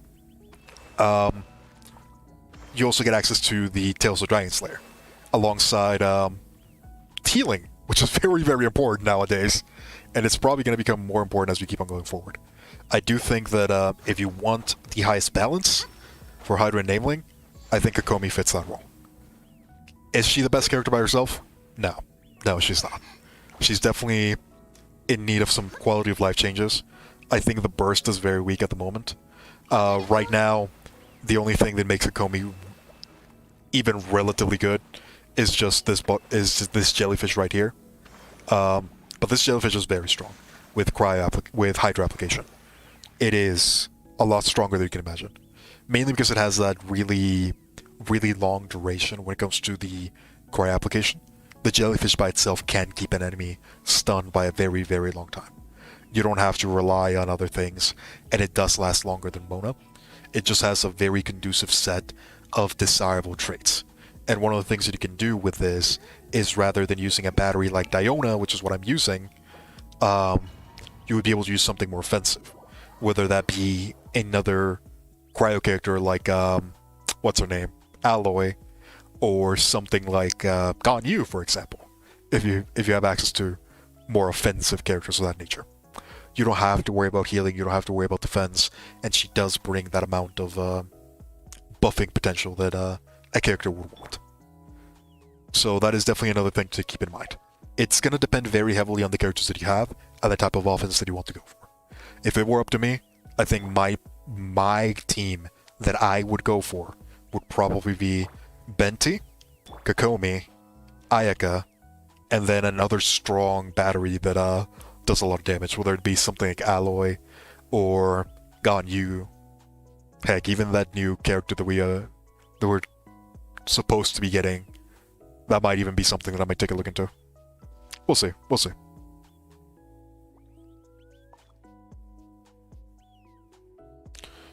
You also get access to the Tales of Dragon Slayer, alongside healing, which is very, very important nowadays, and it's probably going to become more important as we keep on going forward. I do think that if you want the highest balance for Hydra enabling, I think Kokomi fits that role. Is she the best character by herself? No. No, she's not. She's definitely in need of some quality of life changes. I think the burst is very weak at the moment. Right now, the only thing that makes Kokomi even relatively good is just this jellyfish right here. But this jellyfish is very strong with Hydra application. It is a lot stronger than you can imagine. Mainly because it has that really, really long duration when it comes to the Cryo application. The jellyfish by itself can keep an enemy stunned by a very, very long time. You don't have to rely on other things, and it does last longer than Mona. It just has a very conducive set of desirable traits. And one of the things that you can do with this is rather than using a battery like Diona, which is what I'm using, you would be able to use something more offensive. Whether that be another cryo character like, what's her name? Alloy, or something like Ganyu, for example. If you have access to more offensive characters of that nature. You don't have to worry about healing, you don't have to worry about defense, and she does bring that amount of buffing potential that a character would want. So that is definitely another thing to keep in mind. It's going to depend very heavily on the characters that you have and the type of offense that you want to go for. If it were up to me, I think my team that I would go for would probably be Benti, Kokomi, Ayaka, and then another strong battery that does a lot of damage, whether it be something like Alloy or Ganyu. Heck, even that new character that we're supposed to be getting, that might even be something that I might take a look into. We'll see. We'll see.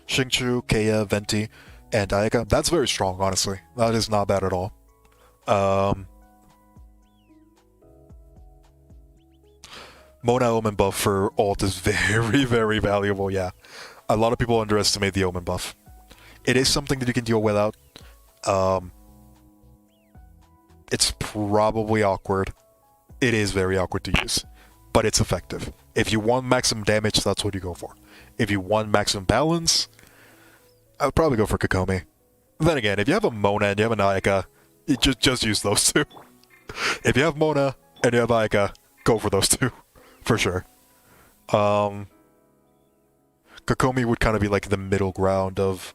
Xingqiu, Kea, Venti, and Ayaka. That's very strong, honestly. That is not bad at all. Mona Omen buff for ult is very, very valuable, yeah. A lot of people underestimate the Omen buff. It is something that you can deal without. It's probably awkward. It is very awkward to use, but it's effective. If you want maximum damage, that's what you go for. If you want maximum balance, I would probably go for Kokomi. Then again, if you have a Mona and you have an Ayaka, you just use those two. If you have Mona and you have Ayaka, go for those two, for sure. Kokomi would kind of be like the middle ground of,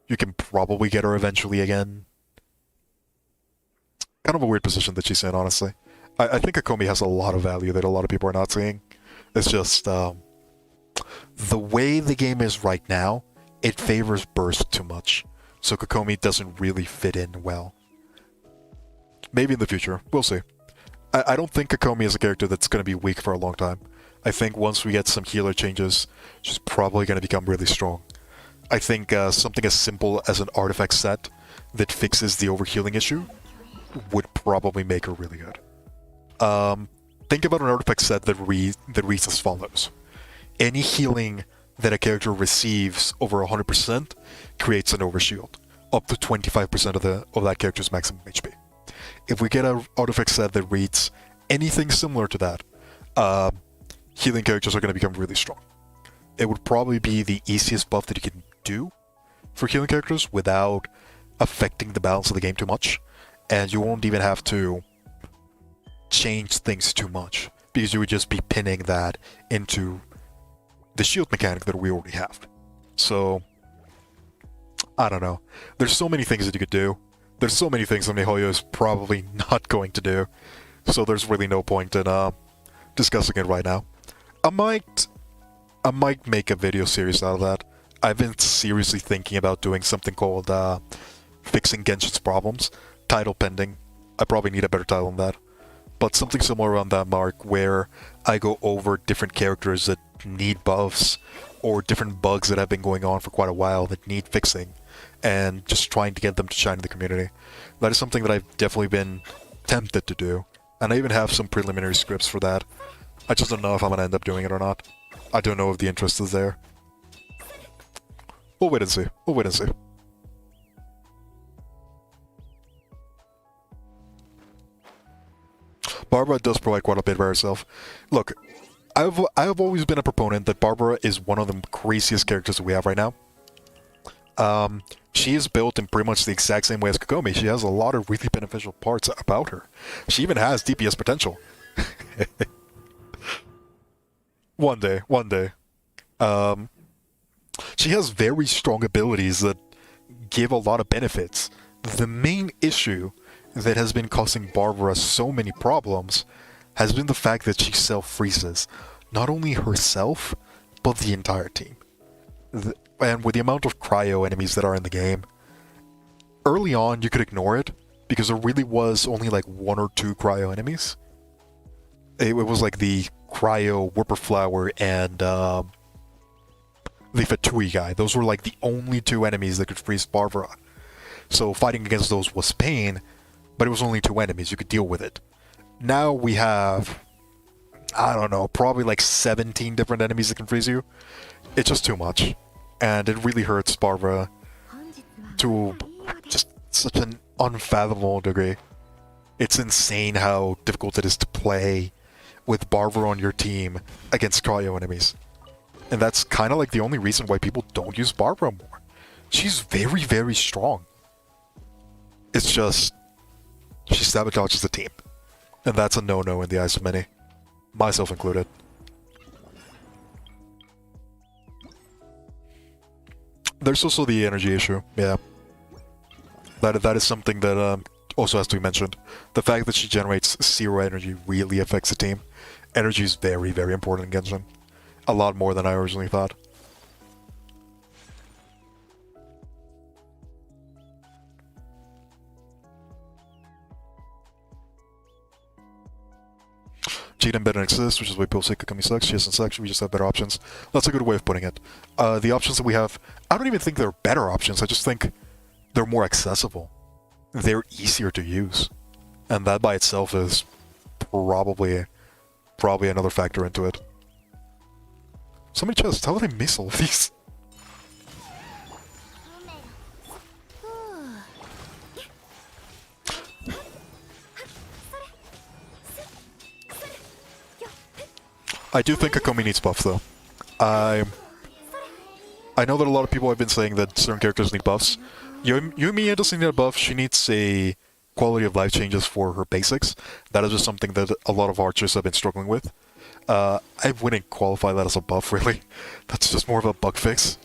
you can probably get her eventually again. Kind of a weird position that she's in, honestly. I think Kokomi has a lot of value that a lot of people are not seeing. It's just, the way the game is right now, it favors burst too much. So Kokomi doesn't really fit in well. Maybe in the future. We'll see. I don't think Kokomi is a character that's going to be weak for a long time. I think once we get some healer changes, she's probably going to become really strong. I think something as simple as an artifact set that fixes the overhealing issue would probably make her really good. Think about an artifact set that reads as follows. Any healing that a character receives over 100% creates an overshield, up to 25% of that character's maximum HP. If we get an artifact set that reads anything similar to that, healing characters are going to become really strong. It would probably be the easiest buff that you can do for healing characters without affecting the balance of the game too much, and you won't even have to change things too much, because you would just be pinning that into the shield mechanic that we already have. So, I don't know. There's so many things that you could do. There's so many things that miHoYo is probably not going to do, so there's really no point in discussing it right now. I might make a video series out of that. I've been seriously thinking about doing something called Fixing Genshin's Problems. Title pending. I probably need a better title than that. But something similar around that mark where I go over different characters that need buffs or different bugs that have been going on for quite a while that need fixing and just trying to get them to shine in the community. That is something that I've definitely been tempted to do. And I even have some preliminary scripts for that. I just don't know if I'm going to end up doing it or not. I don't know if the interest is there. We'll wait and see. We'll wait and see. Barbara does provide quite a bit by herself. Look, I have always been a proponent that Barbara is one of the craziest characters that we have right now. She is built in pretty much the exact same way as Kokomi. She has a lot of really beneficial parts about her. She even has DPS potential. One day. She has very strong abilities that give a lot of benefits. The main issue that has been causing Barbara so many problems has been the fact that she self-freezes not only herself, but the entire team. And with the amount of cryo enemies that are in the game, early on you could ignore it, because there really was only like 1 or 2 cryo enemies. It was like the cryo Whipperflower and the Fatui guy. Those were like the only 2 enemies that could freeze Barbara. So fighting against those was pain, but it was only 2 enemies, you could deal with it. Now we have, I don't know, probably like 17 different enemies that can freeze you. It's just too much. And it really hurts Barbara to just such an unfathomable degree. It's insane how difficult it is to play with Barbara on your team against cryo enemies. And that's kind of like the only reason why people don't use Barbara more. She's very, very strong. It's just, she sabotages the team. And that's a no-no in the eyes of many. Myself included. There's also the energy issue, yeah. That is something that also has to be mentioned. The fact that she generates 0 energy really affects the team. Energy is very, very important in Genshin. A lot more than I originally thought. Cheating better exists, which is why people say Kakami sucks. She doesn't suck, we just have better options. That's a good way of putting it. The options that we have, I don't even think they're better options, I just think they're more accessible. They're easier to use. And that by itself is probably another factor into it. So many chests, how did I miss all of these? I do think Akomi needs buffs though. I know that a lot of people have been saying that certain characters need buffs. Yumiya doesn't need a buff, she needs a quality of life changes for her basics. That is just something that a lot of archers have been struggling with. I wouldn't qualify that as a buff really. That's just more of a bug fix.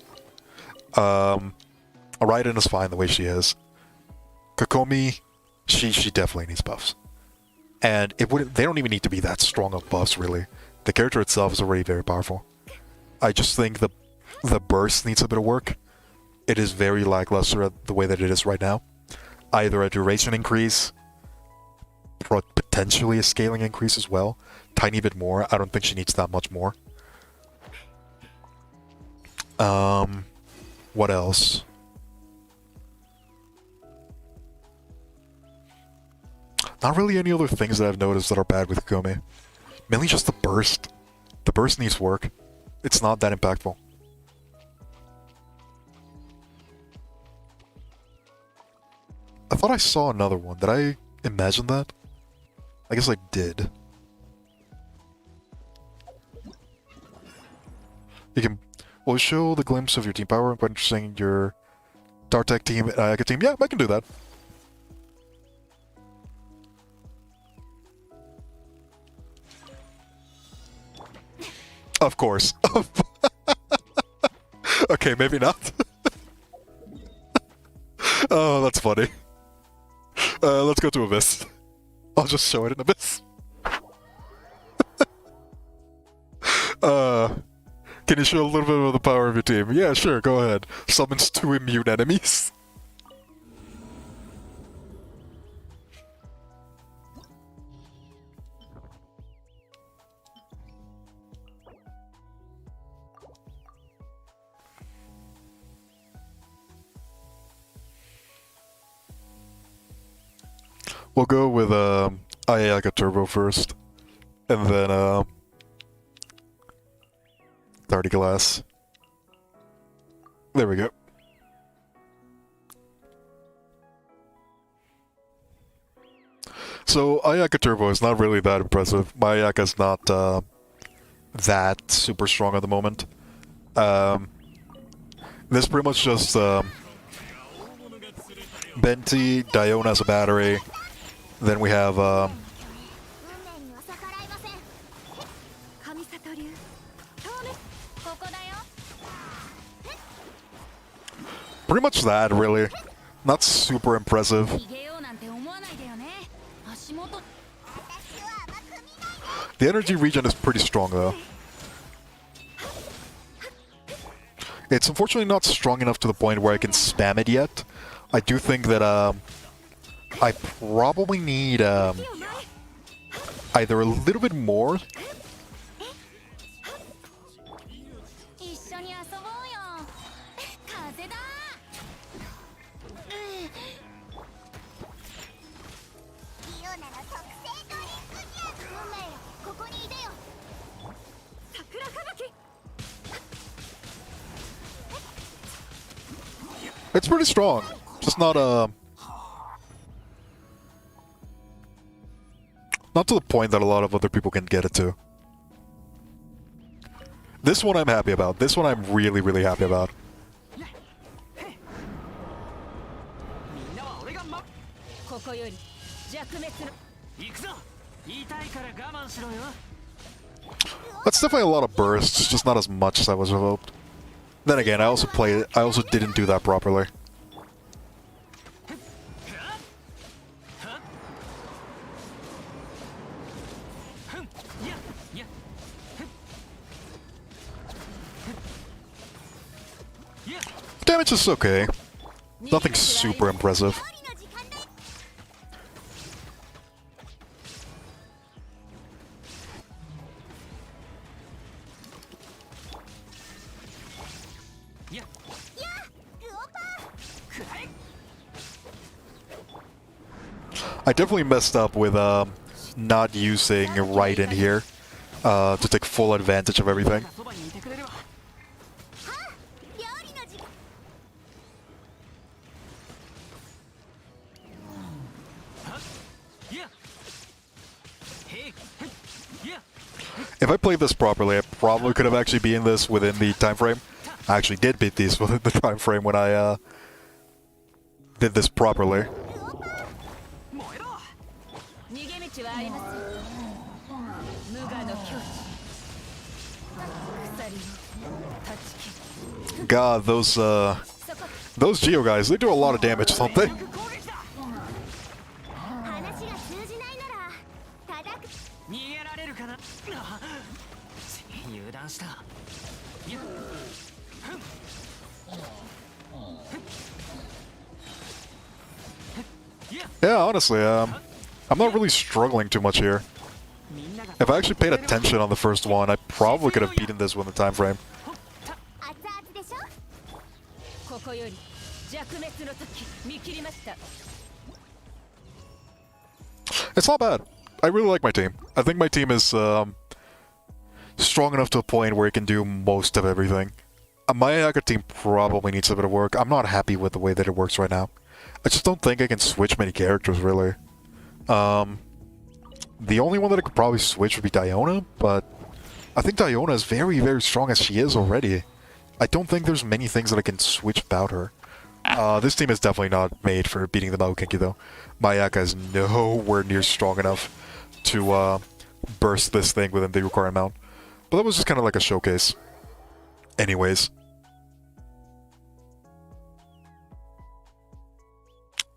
Raiden is fine the way she is. Kokomi, she definitely needs buffs. And they don't even need to be that strong of buffs really. The character itself is already very powerful. I just think the burst needs a bit of work. It is very lackluster at the way that it is right now. Either a duration increase, potentially a scaling increase as well. Tiny bit more. I don't think she needs that much more. What else? Not really any other things that I've noticed that are bad with Kokomi. Mainly just the burst. The burst needs work. It's not that impactful. I thought I saw another one. Did I imagine that? I guess I did. You can... Well, show the glimpse of your team power. Quite interesting. Your Tartek team, Ayaka team. Yeah, I can do that. Of course. Okay, maybe not. Oh, that's funny. Let's go to Abyss. I'll just show it in Abyss. Can you show a little bit of the power of your team? Yeah, sure, go ahead. Summons 2 immune enemies. We'll go with Ayaka Turbo first, and then 30 glass. There we go. So Ayaka Turbo is not really that impressive. My Ayaka's not that super strong at the moment. This is pretty much just Benti, Diona as a battery. Then we have pretty much that, really. Not super impressive. The energy regen is pretty strong, though. It's unfortunately not strong enough to the point where I can spam it yet. I do think that I probably need either a little bit more. It's pretty strong. Just not not to the point that a lot of other people can get it to. This one I'm happy about. This one I'm really, really happy about. That's definitely a lot of bursts, just not as much as I was hoped. Then again, I also didn't do that properly. Damage is okay. Nothing super impressive. I definitely messed up with not using right in here to take full advantage of everything. If I played this properly, I probably could have actually beaten this within the time frame. I actually did beat these within the time frame when I did this properly. God, those Geo guys, they do a lot of damage, don't they? Yeah, honestly, I'm not really struggling too much here. If I actually paid attention on the first one, I probably could have beaten this within the time frame. It's not bad. I really like my team. I think my team is strong enough to a point where it can do most of everything. My hacker team probably needs a bit of work. I'm not happy with the way that it works right now. I just don't think I can switch many characters, really. The only one that I could probably switch would be Diona, but I think Diona is very, very strong as she is already. I don't think there's many things that I can switch about her. This team is definitely not made for beating the Maokenki, though. Mayaka is nowhere near strong enough to burst this thing within the required amount. But that was just kind of like a showcase. Anyways.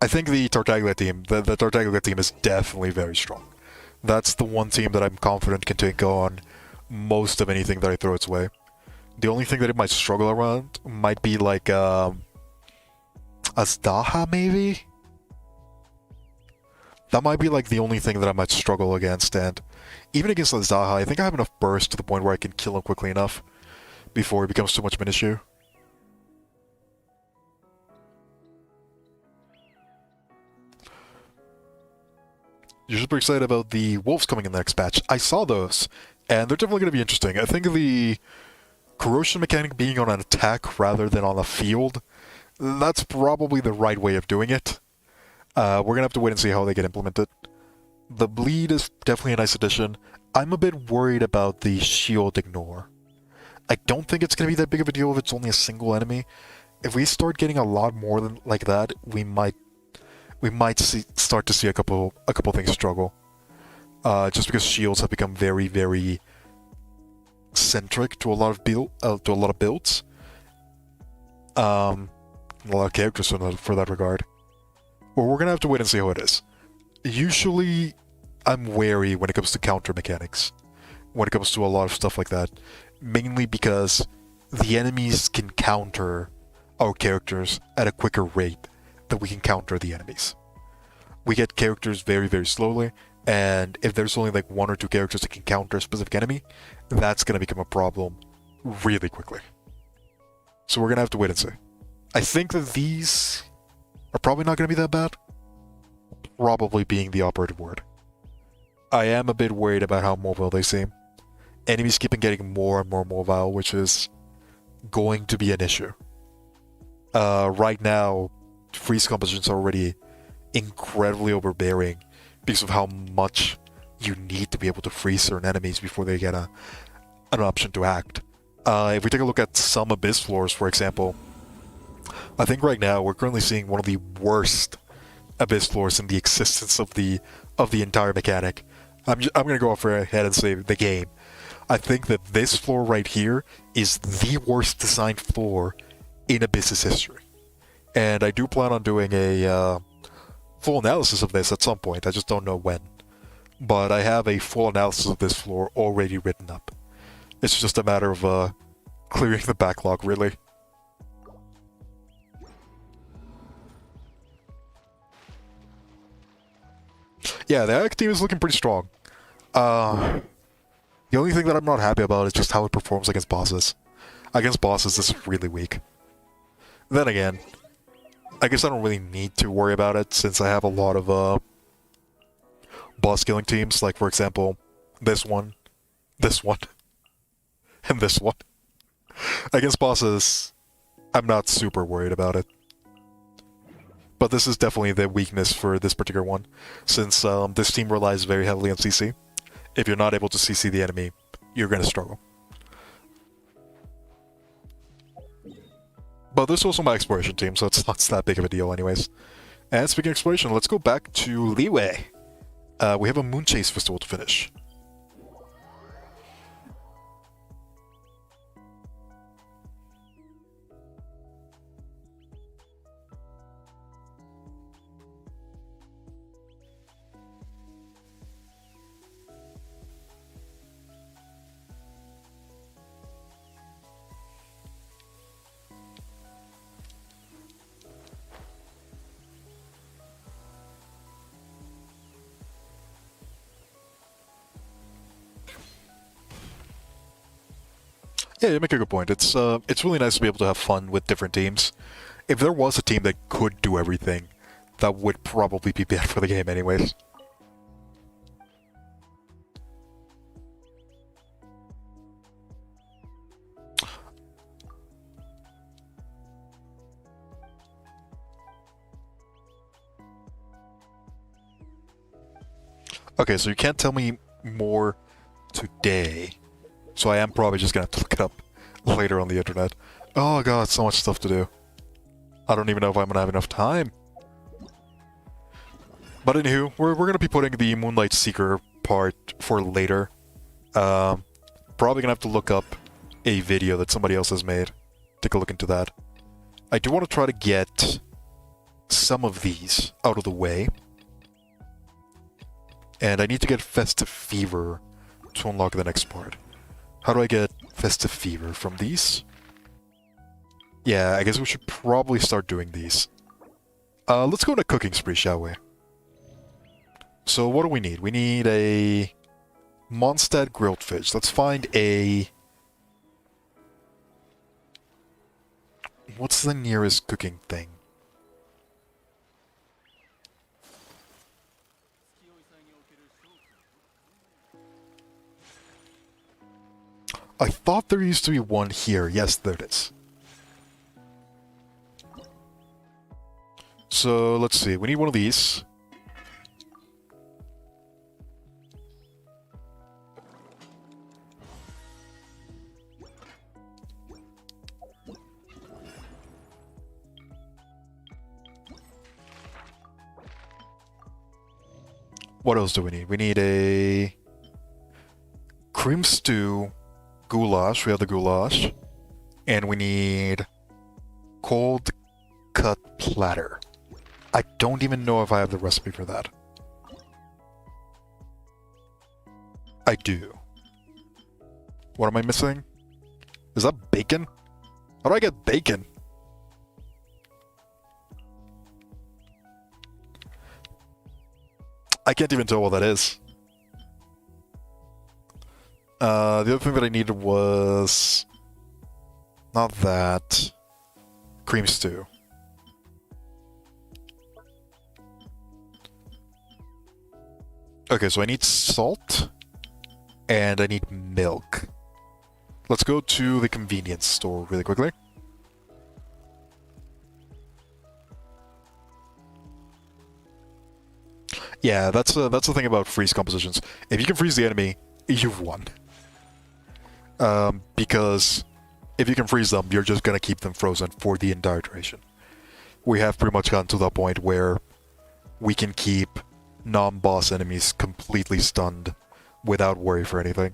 I think the Tartaglia team, the Tartaglia team is definitely very strong. That's the one team that I'm confident can take on most of anything that I throw its way. The only thing that it might struggle around might be like Azdaha, maybe? That might be like the only thing that I might struggle against, and even against Azdaha, I think I have enough burst to the point where I can kill him quickly enough before it becomes too much of an issue. You're super excited about the wolves coming in the next patch. I saw those, and they're definitely going to be interesting. I think the corrosion mechanic being on an attack rather than on a field, that's probably the right way of doing it. We're going to have to wait and see how they get implemented. The bleed is definitely a nice addition. I'm a bit worried about the shield ignore. I don't think it's going to be that big of a deal if it's only a single enemy. If we start getting a lot more than like that, we might start to see a couple things struggle. Just because shields have become very, very centric to a lot of builds. A lot of characters for that regard. Well, we're gonna have to wait and see how it is. Usually, I'm wary when it comes to counter mechanics. When it comes to a lot of stuff like that. Mainly because the enemies can counter our characters at a quicker rate than we can counter the enemies. We get characters very, very slowly, and if there's only like one or two characters that can counter a specific enemy, that's gonna become a problem really quickly. So we're gonna have to wait and see. I think that these are probably not gonna be that bad. Probably being the operative word. I am a bit worried about how mobile they seem. enemies keep on getting more and more mobile, which is going to be an issue. Right now, freeze compositions are already incredibly overbearing because of how much you need to be able to freeze certain enemies before they get an option to act. If we take a look at some Abyss floors, for example, I think right now we're currently seeing one of the worst Abyss floors in the existence of the entire mechanic. I'm gonna go off ahead and say the game. I think that this floor right here is the worst designed floor in Abyss's history, and I do plan on doing a full analysis of this at some point. I just don't know when. But I have a full analysis of this floor already written up. It's just a matter of clearing the backlog, really. Yeah, the AX team is looking pretty strong. The only thing that I'm not happy about is just how it performs against bosses. Against bosses, this is really weak. Then again, I guess I don't really need to worry about it since I have a lot of boss killing teams, like for example, this one, and this one. Against bosses, I'm not super worried about it. But this is definitely the weakness for this particular one, since this team relies very heavily on CC. If you're not able to CC the enemy, you're going to struggle. But this is also my exploration team, so it's not that big of a deal anyways. And speaking of exploration, let's go back to Liyue. We have a Moonchase festival to finish. Yeah, you make a good point. It's really nice to be able to have fun with different teams. If there was a team that could do everything, that would probably be bad for the game anyways. Okay, so you can't tell me more today. So I am probably just gonna have to look it up later on the internet. Oh god, so much stuff to do. I don't even know if I'm gonna have enough time. But anywho, we're gonna be putting the Moonlight Seeker part for later. Probably gonna have to look up a video that somebody else has made. Take a look into that. I do want to try to get some of these out of the way. And I need to get Festive Fever to unlock the next part. How do I get Festive Fever? From these? Yeah, I guess we should probably start doing these. Let's go on a cooking spree, shall we? So what do we need? We need a Mondstadt grilled fish. Let's find a... What's the nearest cooking thing? I thought there used to be one here. Yes, there it is. So, let's see. We need one of these. What else do we need? We need a cream stew, goulash. We have the goulash. And we need cold cut platter. I don't even know if I have the recipe for that. I do. What am I missing? Is that bacon? How do I get bacon? I can't even tell what that is. The other thing that I needed was... not that. Cream stew. Okay, so I need salt. And I need milk. Let's go to the convenience store really quickly. Yeah, that's the thing about freeze compositions. If you can freeze the enemy, you've won. Because if you can freeze them, you're just gonna keep them frozen for the entire duration. We have pretty much gotten to the point where we can keep non-boss enemies completely stunned without worry for anything.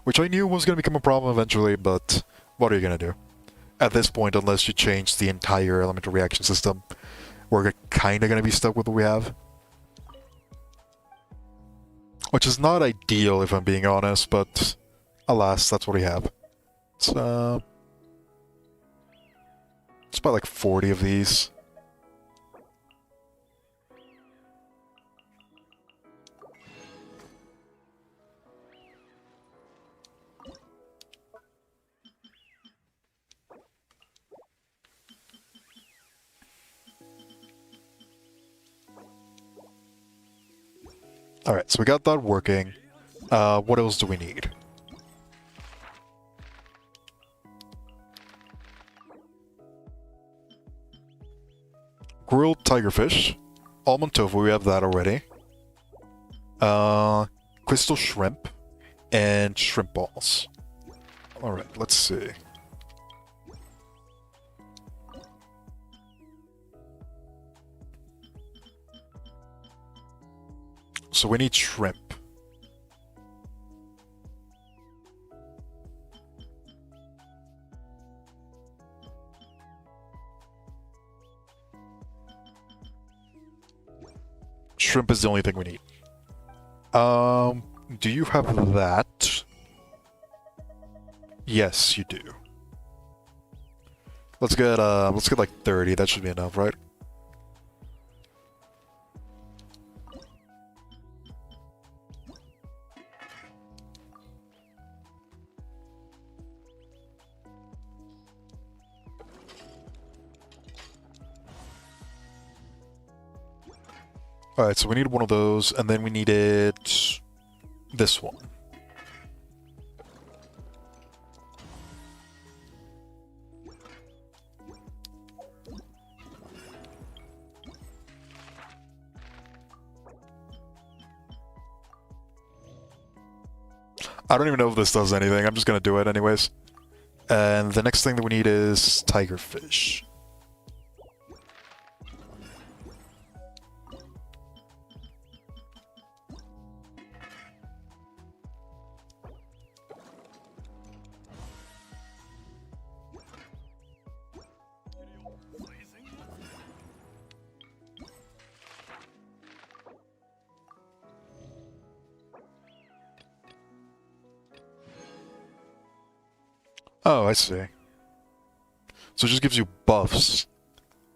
Which I knew was gonna become a problem eventually, but what are you gonna do? At this point, unless you change the entire elemental reaction system, we're kinda gonna be stuck with what we have. Which is not ideal if I'm being honest, but alas, that's what we have. So it's about like 40 of these. Alright, so we got that working. What else do we need? Grilled tigerfish. Almond tofu, we have that already. Crystal shrimp. And shrimp balls. Alright, let's see. So we need shrimp. Shrimp is the only thing we need. Do you have that? Yes, you do. Let's get like 30. That should be enough, right? Alright, so we need one of those, and then we needed this one. I don't even know if this does anything, I'm just gonna do it anyways. And the next thing that we need is tigerfish. Oh, I see. So it just gives you buffs.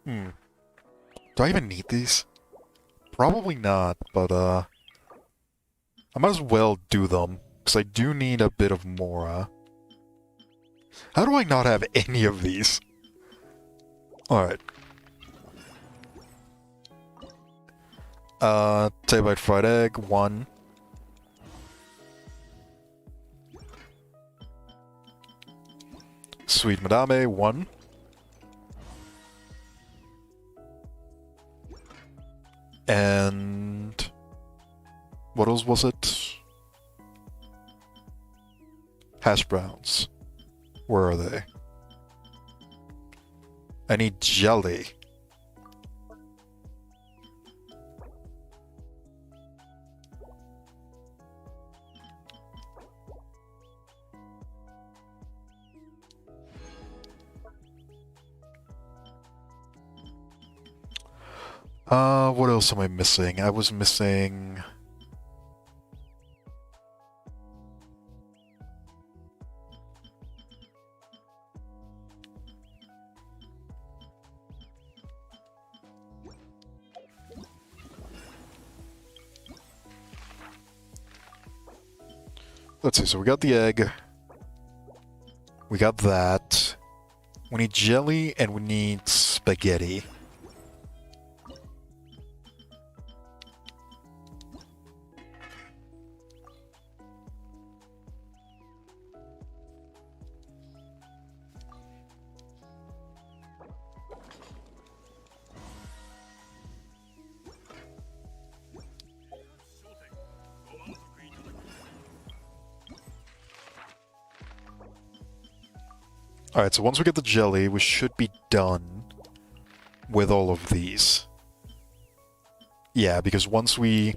Do I even need these? Probably not, but I might as well do them, because I do need a bit of Mora. How do I not have any of these? Alright. Tailbite fried egg, 1. Sweet Madame, 1. And what else was it? Hash browns. Where are they? I need jelly. What else am I missing? I was missing... Let's see, so we got the egg. We got that. We need jelly and we need spaghetti. Alright, so once we get the jelly, we should be done with all of these. Yeah, because once we're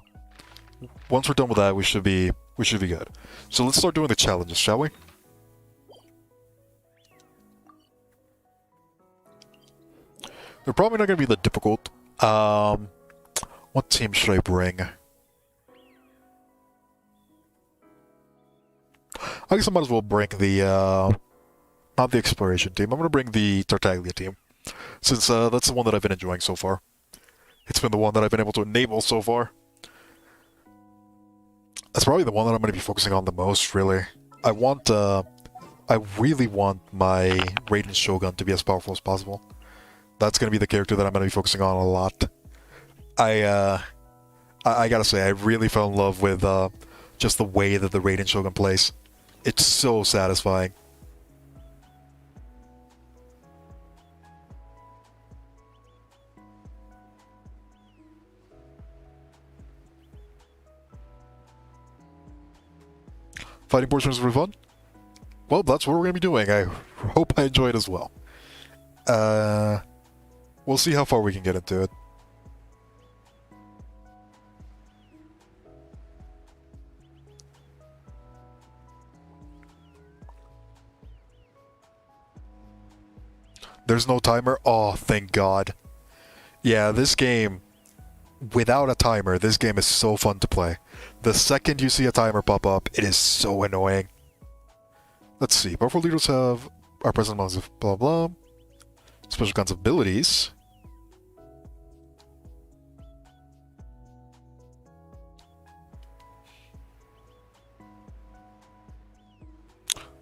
done with that, we should be good. So let's start doing the challenges, shall we? They're probably not going to be that difficult. What team should I bring? I guess I might as well bring the, not the exploration team. I'm going to bring the Tartaglia team, since that's the one that I've been enjoying so far. It's been the one that I've been able to enable so far. That's probably the one that I'm going to be focusing on the most, really. I really want my Raiden Shogun to be as powerful as possible. That's going to be the character that I'm going to be focusing on a lot. I gotta say, I really fell in love with just the way that the Raiden Shogun plays. It's so satisfying. Fighting portions were fun? Well, that's what we're going to be doing. I hope I enjoy it as well. We'll see how far we can get into it. There's no timer? Oh, thank God. Yeah, this game, without a timer, this game is so fun to play. The second you see a timer pop up, it is so annoying. Let's see. Powerful leaders have our present amounts of blah blah. Special kinds of abilities.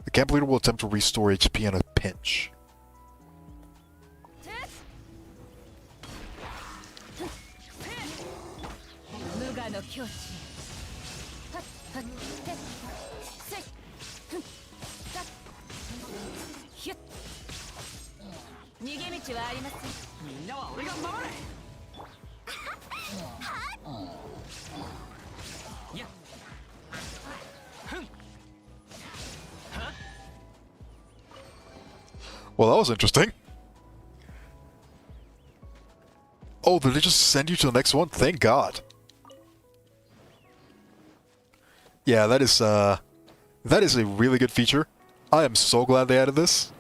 The camp leader will attempt to restore HP in a pinch. Well, that was interesting. Oh, did they just send you to the next one? Thank God. Yeah, that is a really good feature. I am so glad they added this.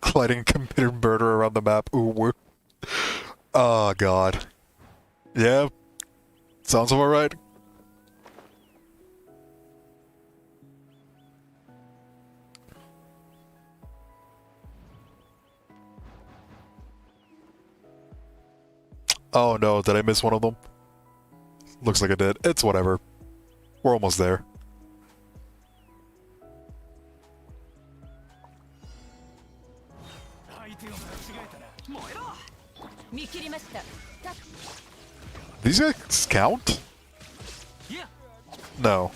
Gliding committed murder around the map. Ooh. Oh, God. Yeah. Sounds alright. Oh no, did I miss one of them? Looks like I did. It's whatever. We're almost there. These guys count? No.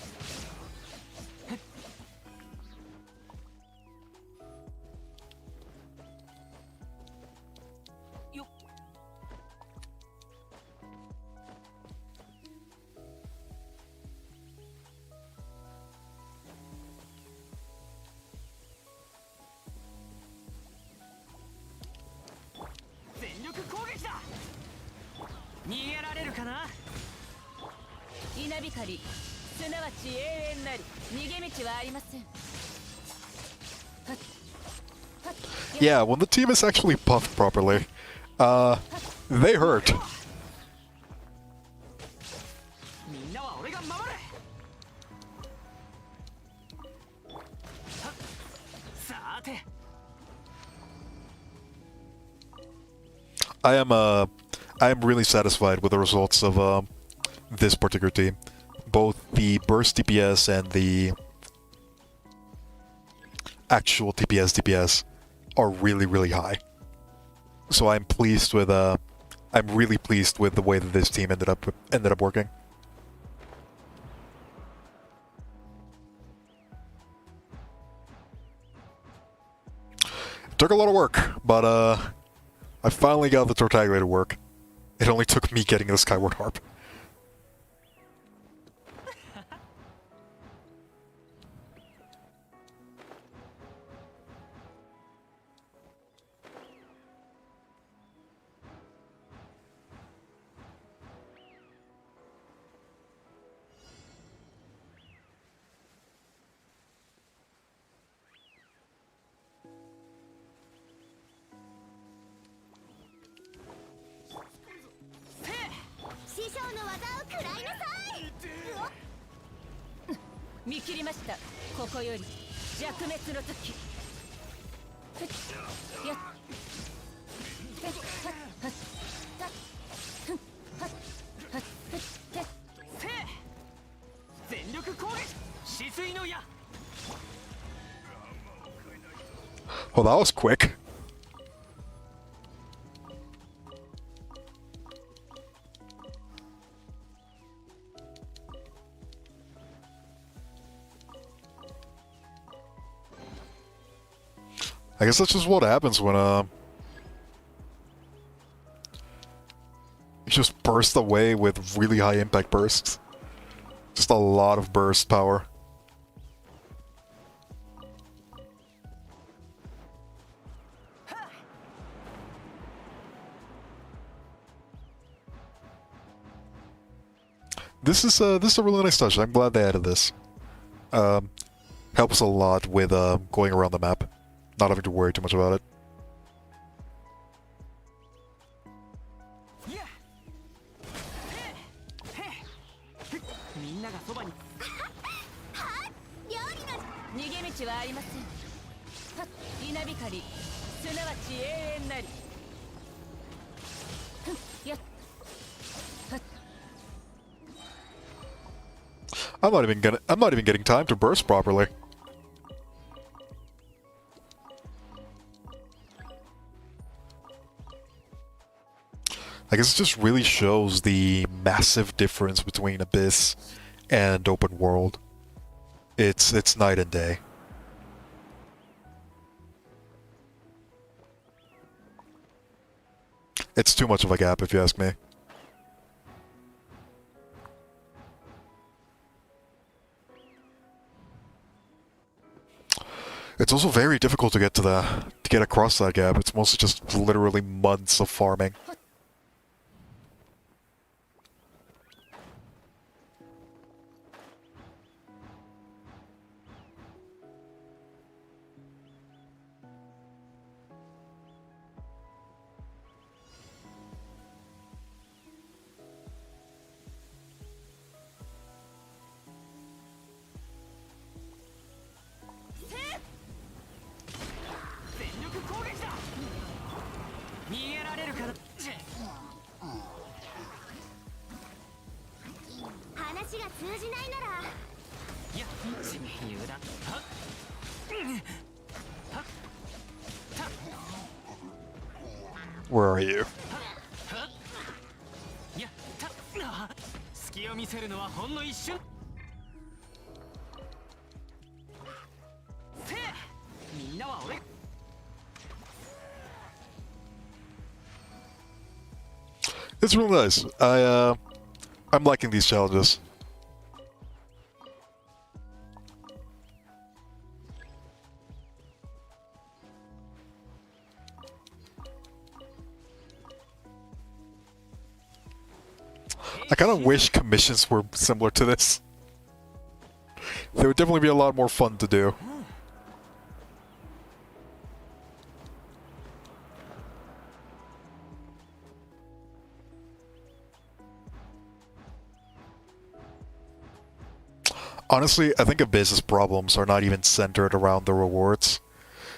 Yeah, when the team is actually buffed properly, they hurt. I am really satisfied with the results of this particular team. Both the burst DPS and the actual DPS are really, really high. So I'm pleased with I'm really pleased with the way that this team ended up working. It took a lot of work, but I finally got the Tartaglia to work. It only took me getting the Skyward Harp. Well, that was quick. I guess that's just what happens when you just burst away with really high impact bursts. Just a lot of burst power. This is a really nice touch. I'm glad they added this. Helps a lot with going around the map, not having to worry too much about it. I'm not even getting time to burst properly. I guess it just really shows the massive difference between Abyss and open world. It's night and day. It's too much of a gap, if you ask me. It's also very difficult to get across that gap. It's mostly just literally months of farming. Where are you? It's real nice. I'm liking these challenges. I kind of wish commissions were similar to this. They would definitely be a lot more fun to do. Honestly, I think Abyss's problems are not even centered around the rewards.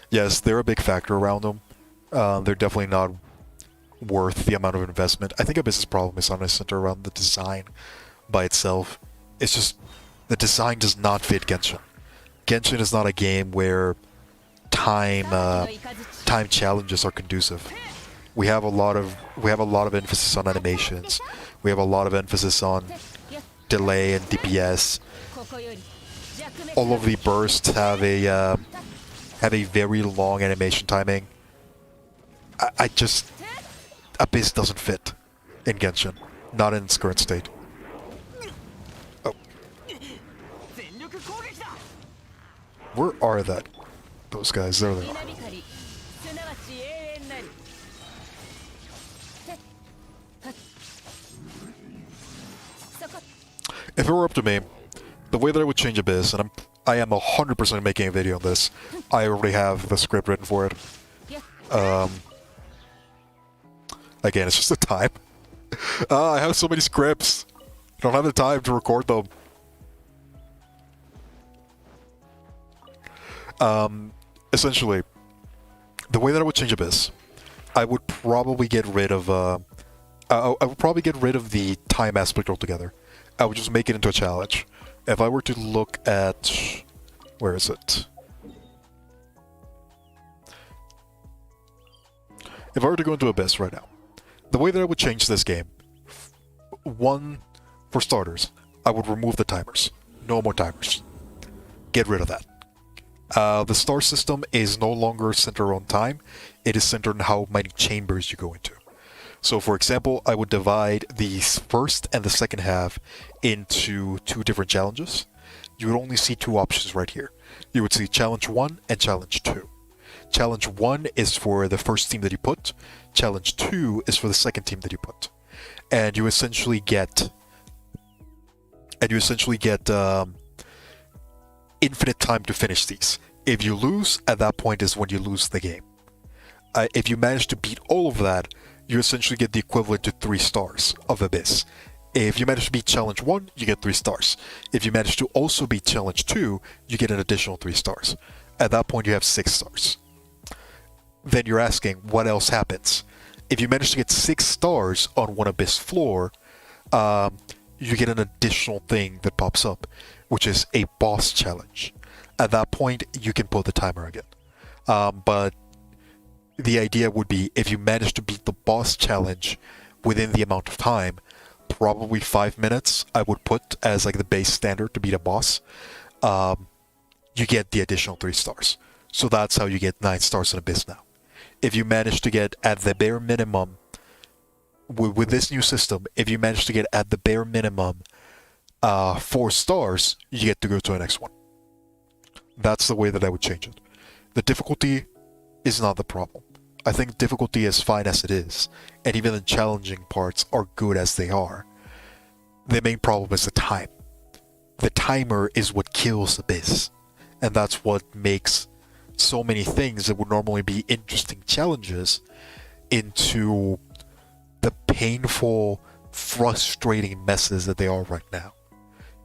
Yes, they're a big factor around them. They're definitely not worth the amount of investment. I think Abyss's problem is honestly centered around the design by itself. It's just the design does not fit Genshin. Genshin is not a game where time challenges are conducive. We have a lot of emphasis on animations. We have a lot of emphasis on delay and DPS. All of the bursts have a very long animation timing. I just Abyss doesn't fit. in Genshin, not in its current state. Oh. Where are those guys? There they are. If it were up to me, the way that I would change Abyss, and I am 100% making a video on this. I already have the script written for it. Again, it's just the time. I have so many scripts. I don't have the time to record them. Essentially, the way that I would change Abyss, I would probably get rid of I would probably get rid of the time aspect altogether. I would just make it into a challenge. If I were to look at... where is it? If I were to go into Abyss right now, the way that I would change this game, one, for starters, I would remove the timers. No more timers. Get rid of that. The star system is no longer centered on time. It is centered on how many chambers you go into. So, for example, I would divide the first and the second half into 2 different challenges. You would only see 2 options right here. You would see Challenge 1 and Challenge 2. Challenge 1 is for the first team that you put. Challenge 2 is for the second team that you put. And you essentially get... infinite time to finish these. If you lose, at that point is when you lose the game. If you manage to beat all of that, you essentially get the equivalent to 3 stars of Abyss. If you manage to beat Challenge 1, you get 3 stars. If you manage to also beat Challenge 2, you get an additional 3 stars. At that point, you have 6 stars. Then you're asking, what else happens? If you manage to get 6 stars on one Abyss floor, you get an additional thing that pops up, which is a boss challenge. At that point, you can put the timer again. But the idea would be, if you manage to beat the boss challenge within the amount of time, probably 5 minutes, I would put as like the base standard to beat a boss, you get the additional 3 stars. So that's how you get 9 stars in Abyss now. If you manage to get at the bare minimum, with this new system, if you manage to get at the bare minimum 4 stars, you get to go to the next one. That's the way that I would change it. The difficulty is not the problem. I think difficulty is fine as it is, and even the challenging parts are good as they are. The main problem is the time. The timer is what kills Abyss, and that's what makes so many things that would normally be interesting challenges into the painful, frustrating messes that they are right now.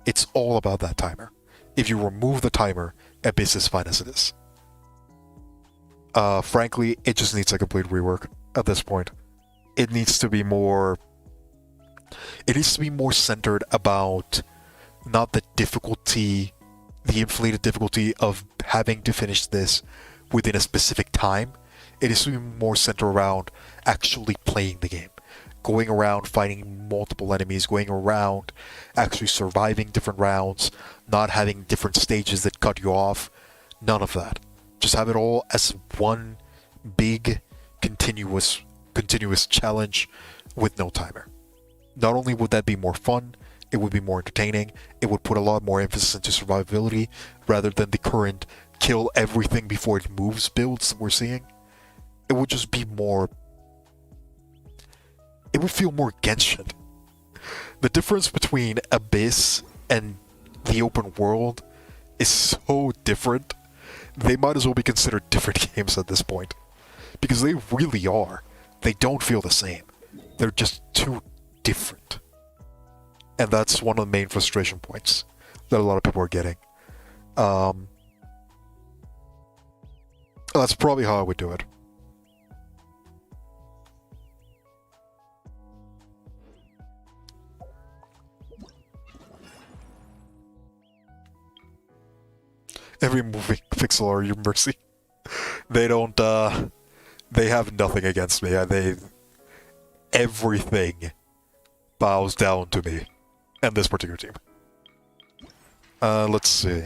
It's all about that timer. If you remove the timer, Abyss is fine as it is. Frankly, it just needs a complete rework at this point. It needs to be more centered about not the difficulty, the inflated difficulty of having to finish this within a specific time. It needs to be more centered around actually playing the game. Going around fighting multiple enemies, going around actually surviving different rounds, not having different stages that cut you off. None of that. Just have it all as one big, continuous challenge with no timer. Not only would that be more fun, it would be more entertaining, it would put a lot more emphasis into survivability rather than the current kill everything before it moves builds that we're seeing. It would just be more... it would feel more Genshin. The difference between Abyss and the open world is so different. They might as well be considered different games at this point. Because they really are. They don't feel the same. They're just too different. And that's one of the main frustration points that a lot of people are getting. That's probably how I would do it. Every movie pixel are your mercy. They don't, they have nothing against me. Everything bows down to me and this particular team. Let's see.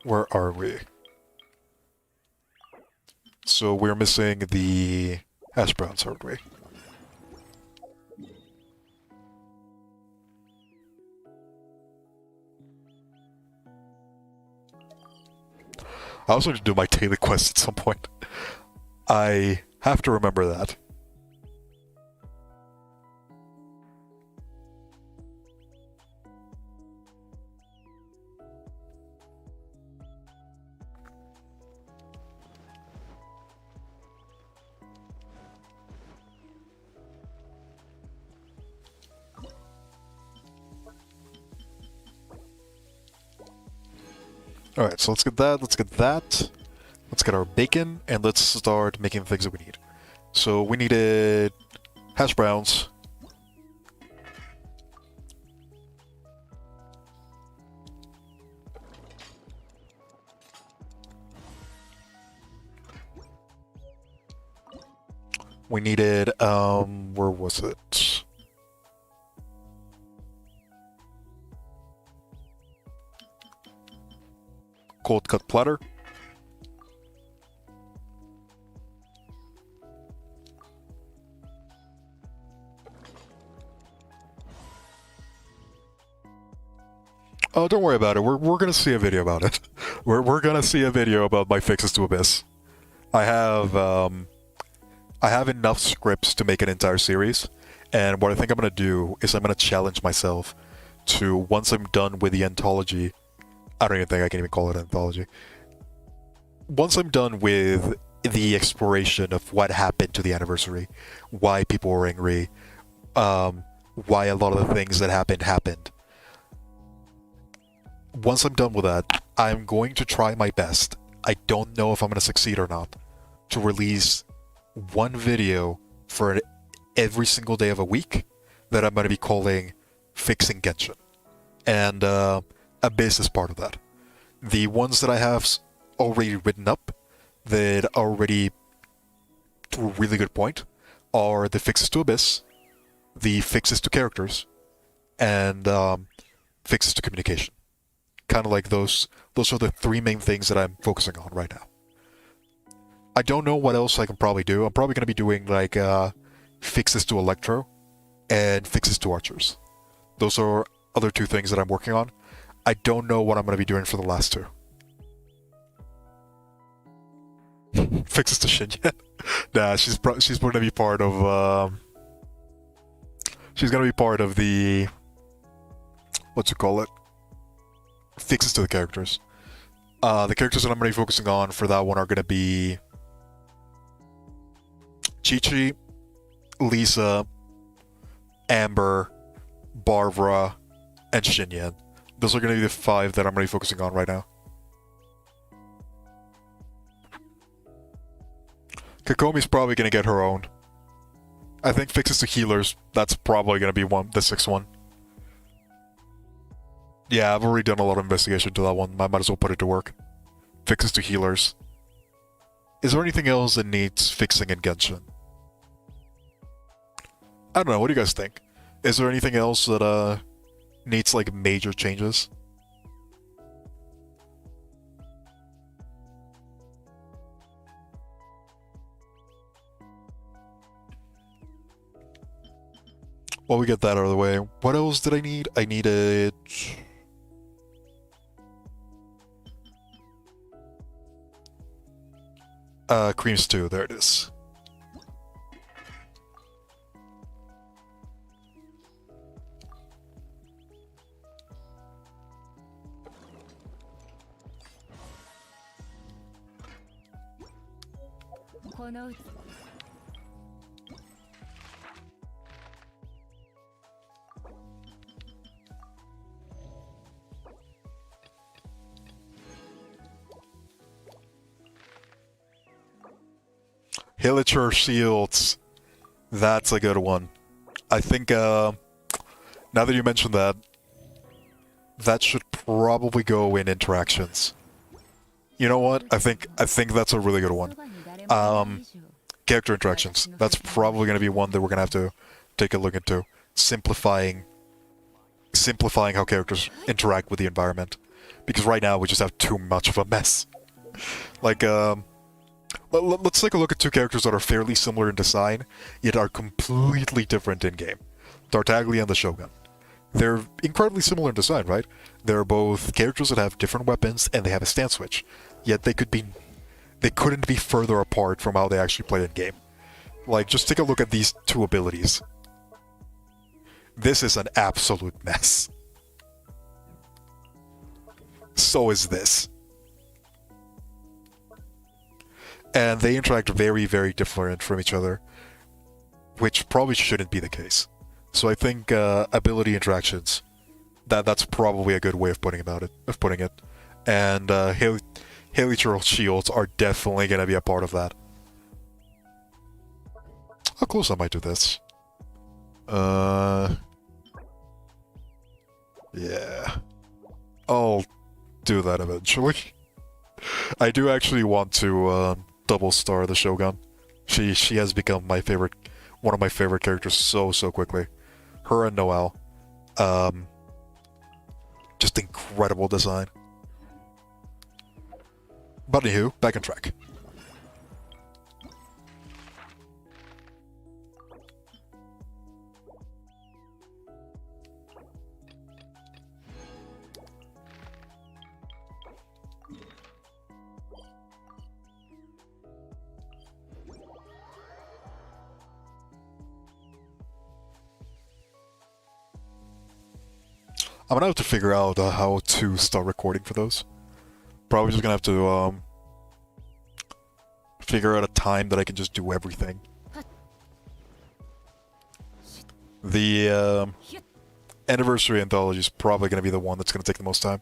Where are we? So we're missing the hash browns, aren't we? I also need to do my daily quest at some point. I have to remember that. Alright, so let's get that, let's get that. Let's get our bacon, and let's start making the things that we need. So we needed hash browns. We needed, where was it? Cold cut platter. Oh, don't worry about it. We're gonna see a video about it. We're gonna see a video about my fixes to Abyss. I have enough scripts to make an entire series, and what I think I'm gonna do is I'm gonna challenge myself to, once I'm done with the anthology, I don't even think I can even call it an anthology. Once I'm done with the exploration of what happened to the anniversary, why people were angry, why a lot of the things that happened. Once I'm done with that, I'm going to try my best. I don't know if I'm going to succeed or not, to release one video for every single day of a week that I'm going to be calling Fixing Genshin. And Abyss is part of that. The ones that I have already written up that are already to a really good point are the fixes to Abyss, the fixes to characters, and fixes to communication. Kind of like those are the three main things that I'm focusing on right now. I don't know what else I can probably do. I'm probably going to be doing like fixes to Electro and fixes to Archers. Those are other two things that I'm working on. I don't know what I'm going to be doing for the last two. Fixes to Shinyan. Nah, she's going to be part of she's going to be part of the, what's it call it? Fixes to the characters. The characters that I'm going to be focusing on for that one are going to be Chi-Chi, Lisa, Amber, Barbara, and Shinyan. Those are going to be the 5 that I'm going to be focusing on right now. Kakomi's probably going to get her own. I think fixes to healers, that's probably going to be the 6th one. Yeah, I've already done a lot of investigation to that one. I might as well put it to work. Fixes to healers. Is there anything else that needs fixing in Genshin? I don't know, what do you guys think? Is there anything else that needs like major changes? Well, we get that out of the way. What else did I need? I needed... cream stew, there it is. Hillicher shields. That's a good one. I think, now that you mentioned that, that should probably go in interactions. You know what? I think that's a really good one. Character interactions. That's probably going to be one that we're going to have to take a look into. Simplifying how characters interact with the environment. Because right now we just have too much of a mess. Like, let's take a look at two characters that are fairly similar in design, yet are completely different in-game. Tartaglia and the Shogun. They're incredibly similar in design, right? They're both characters that have different weapons, and they have a stance switch. yet they couldn't be further apart from how they actually play in game. Like, just take a look at these two abilities. This is an absolute mess. So is this. And they interact very, very different from each other, which probably shouldn't be the case. So I think ability interactions, that's probably a good way of putting it. And Haley shields are definitely going to be a part of that. How close am I to this? Yeah. I'll do that eventually. I do actually want to double star the Shogun. She has become one of my favorite characters so quickly. Her and Noelle. Just incredible design. But anywho, back on track. I'm gonna have to figure out how to start recording for those. Probably just gonna have to figure out a time that I can just do everything. The anniversary anthology is probably gonna be the one that's gonna take the most time.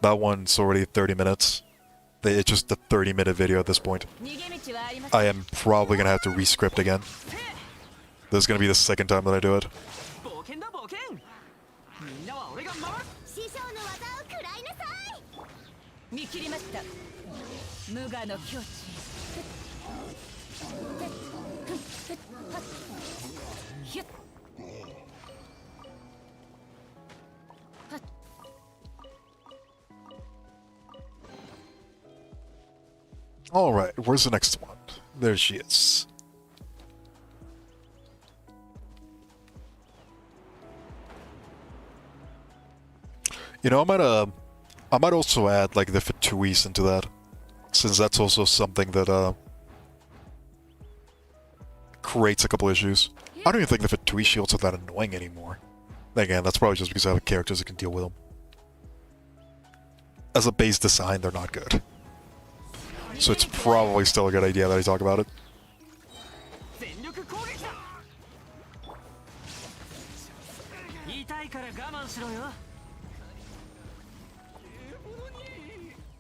That one's already 30 minutes. It's just a 30-minute video at this point. I am probably gonna have to re-script again. This is gonna be the second time that I do it. 師匠の技を食らいなさい。見切りました。無我の境地。ひゅっ。 Alright, where's the next one? There she is. You know, I might also add like the Fatuis into that, since that's also something that creates a couple issues. I don't even think the Fatui shields are that annoying anymore. Again, that's probably just because I have characters that can deal with them. As a base design, they're not good. So it's probably still a good idea that I talk about it.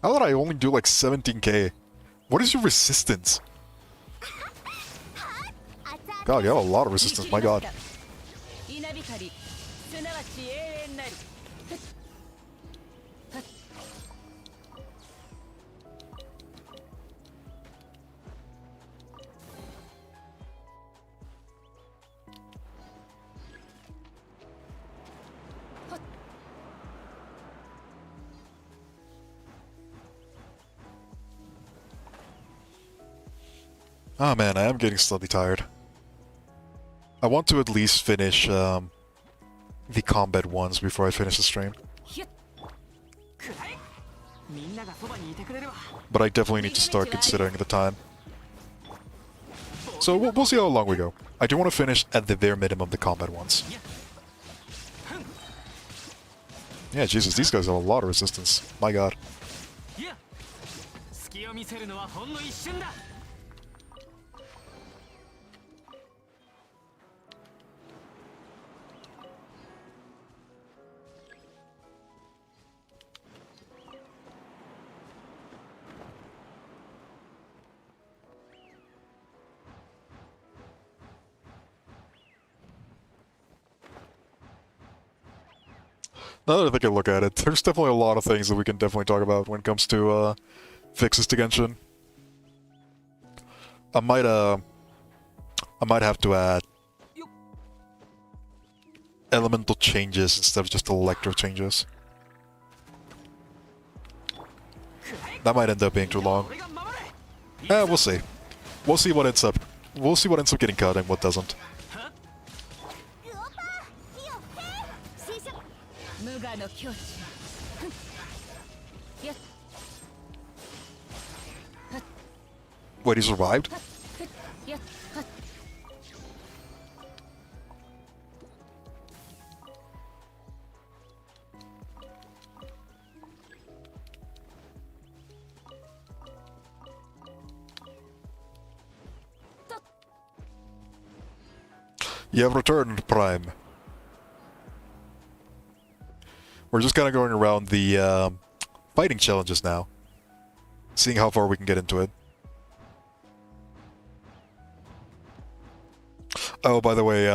How did I only do like 17k? What is your resistance? God, you have a lot of resistance, my god. Oh man, I am getting slightly tired. I want to at least finish the combat ones before I finish the stream. But I definitely need to start considering the time. So we'll see how long we go. I do want to finish at the bare minimum the combat ones. Yeah, Jesus, these guys have a lot of resistance. My god. Now that I think I look at it, there's definitely a lot of things that we can definitely talk about when it comes to fixes to Genshin. I might have to add elemental changes instead of just electro changes. That might end up being too long. We'll see. We'll see what ends up getting cut and what doesn't. Wait, he survived? You have returned, Prime. We're just kind of going around the fighting challenges now. Seeing how far we can get into it. Oh, by the way,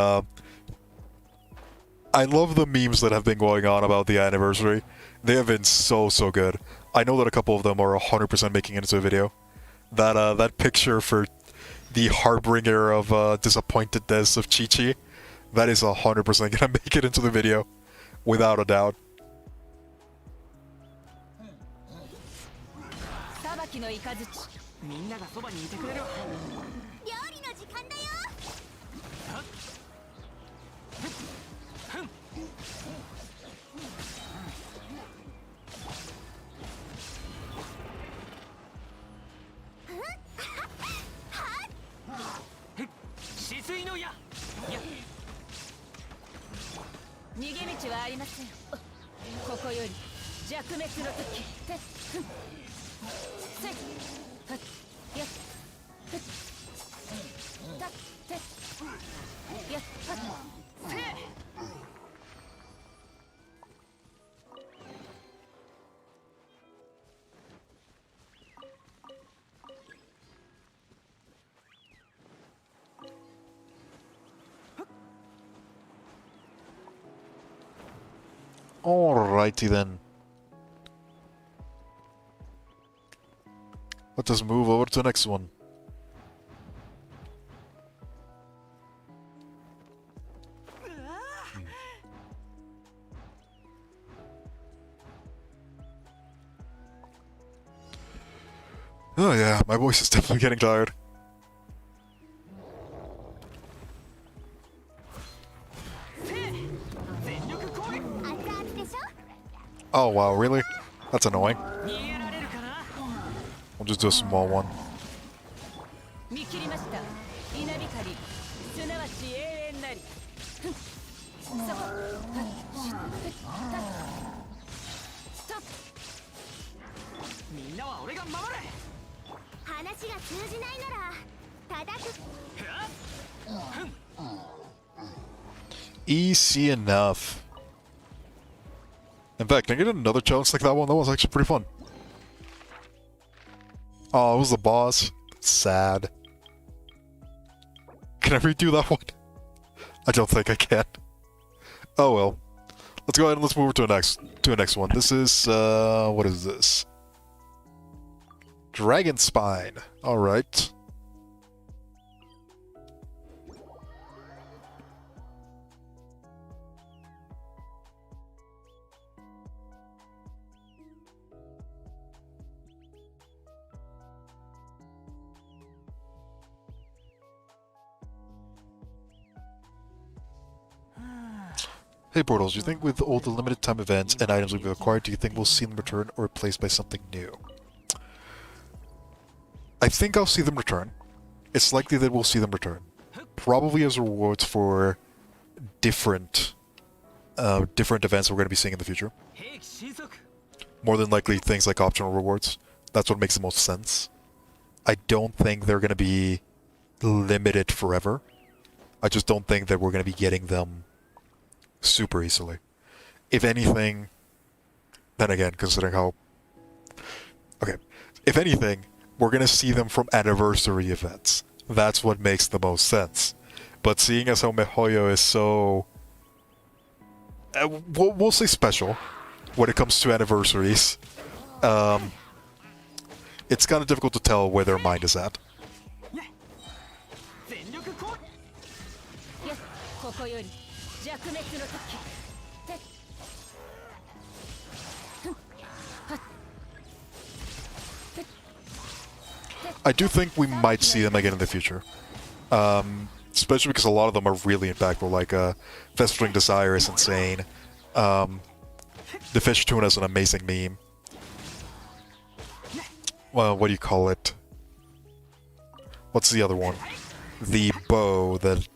I love the memes that have been going on about the anniversary. They have been so good. I know that a couple of them are 100% making it into a video. That picture for the harbinger of disappointedness of Chi-Chi, that is 100% gonna make it into the video. Without a doubt. みんながそばにいてくれる。料理の時間だよ。止水の矢。逃げ道はありません。ここより弱滅の時。Alrighty then. Let us move over to the next one. Oh yeah, my voice is definitely getting tired. Oh wow, really? That's annoying. We'll just do a small one. Easy enough. In fact, can I get another challenge like that one? That was actually pretty fun. Oh, it was the boss. Sad. Can I redo that one? I don't think I can. Oh well. Let's go ahead and let's move to the next one. This is what is this? Dragon Spine. Alright. Hey Portals, do you think with all the limited time events and items we've acquired, do you think we'll see them return or replaced by something new? I think I'll see them return. It's likely that we'll see them return. Probably as rewards for different events we're going to be seeing in the future. More than likely things like optional rewards. That's what makes the most sense. I don't think they're going to be limited forever. I just don't think that we're going to be getting them super easily. If anything, then again, considering how... Okay, if anything, we're going to see them from anniversary events. That's what makes the most sense. But seeing as how Mihoyo is so... we'll say special when it comes to anniversaries, it's kind of difficult to tell where their mind is at. I do think we might see them again in the future. Especially because a lot of them are really impactful, like Festering Desire is insane. The Fish Tuna is an amazing meme. Well, what do you call it? What's the other one? The bow that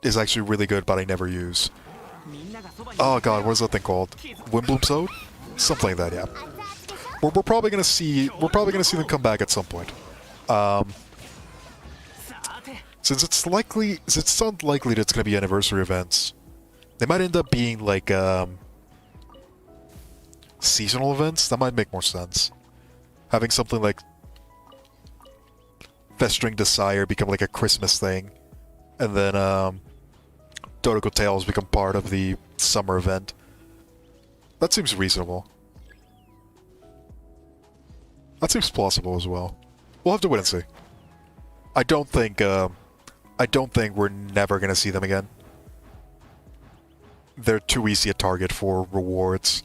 is actually really good, but I never use. Oh god, what is that thing called? Windbloom Sword? Something like that, yeah. We're probably gonna see them come back at some point. Since it's unlikely that it's gonna be anniversary events, they might end up being like seasonal events. That might make more sense. Having something like Festering Desire become like a Christmas thing, and then Dodoko Tales become part of the summer event. That seems reasonable. That seems plausible as well. We'll have to wait and see. I don't think we're never gonna see them again. They're too easy a target for rewards.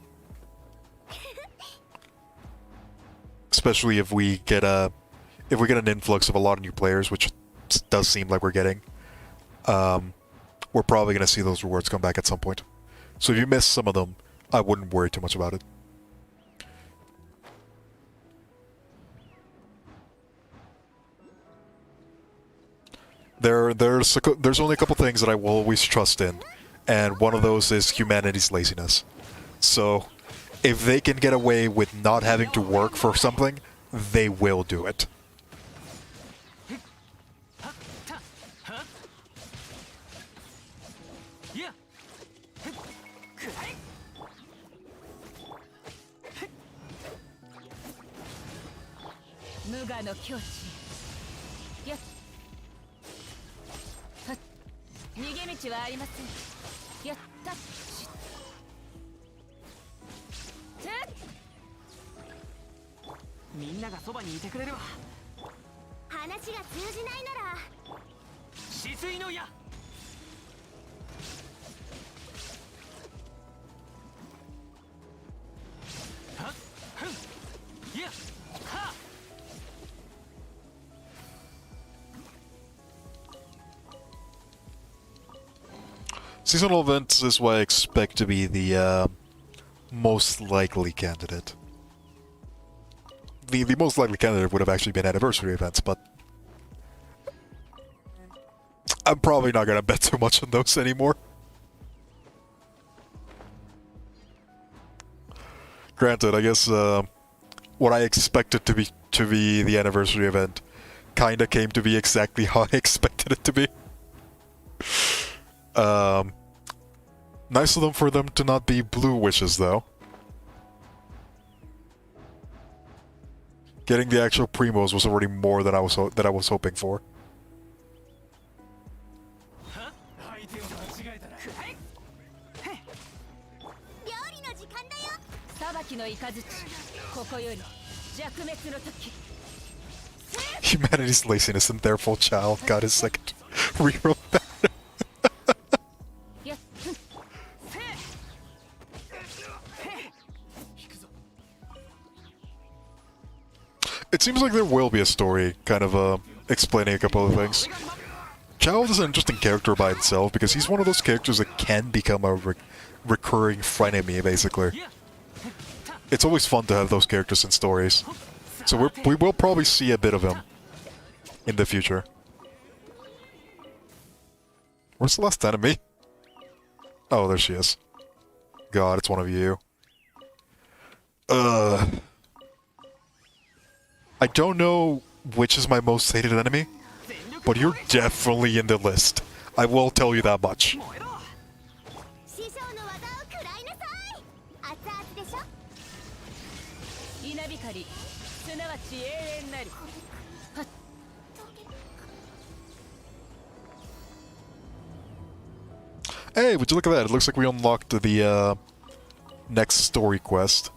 Especially if we get an influx of a lot of new players, which does seem like we're getting. We're probably gonna see those rewards come back at some point. So if you miss some of them, I wouldn't worry too much about it. There's only a couple things that I will always trust in, and one of those is humanity's laziness. So, if they can get away with not having to work for something, they will do it. Seasonal events is what I expect to be the most likely candidate. The most likely candidate would have actually been anniversary events, but I'm probably not gonna bet too much on those anymore. Granted, I guess what I expected to be the anniversary event kinda came to be exactly how I expected it to be. Nice of them for them to not be blue wishes, though. Getting the actual primos was already more than I was hoping for. Humanity's laziness and therefore child got his second reroll back. It seems like there will be a story, kind of explaining a couple of things. Child is an interesting character by itself because he's one of those characters that can become a recurring frenemy, basically. It's always fun to have those characters in stories. So we will probably see a bit of him in the future. Where's the last enemy? Oh, there she is. God, it's one of you. I don't know which is my most hated enemy, but you're definitely in the list. I will tell you that much. Hey, would you look at that? It looks like we unlocked the next story quest.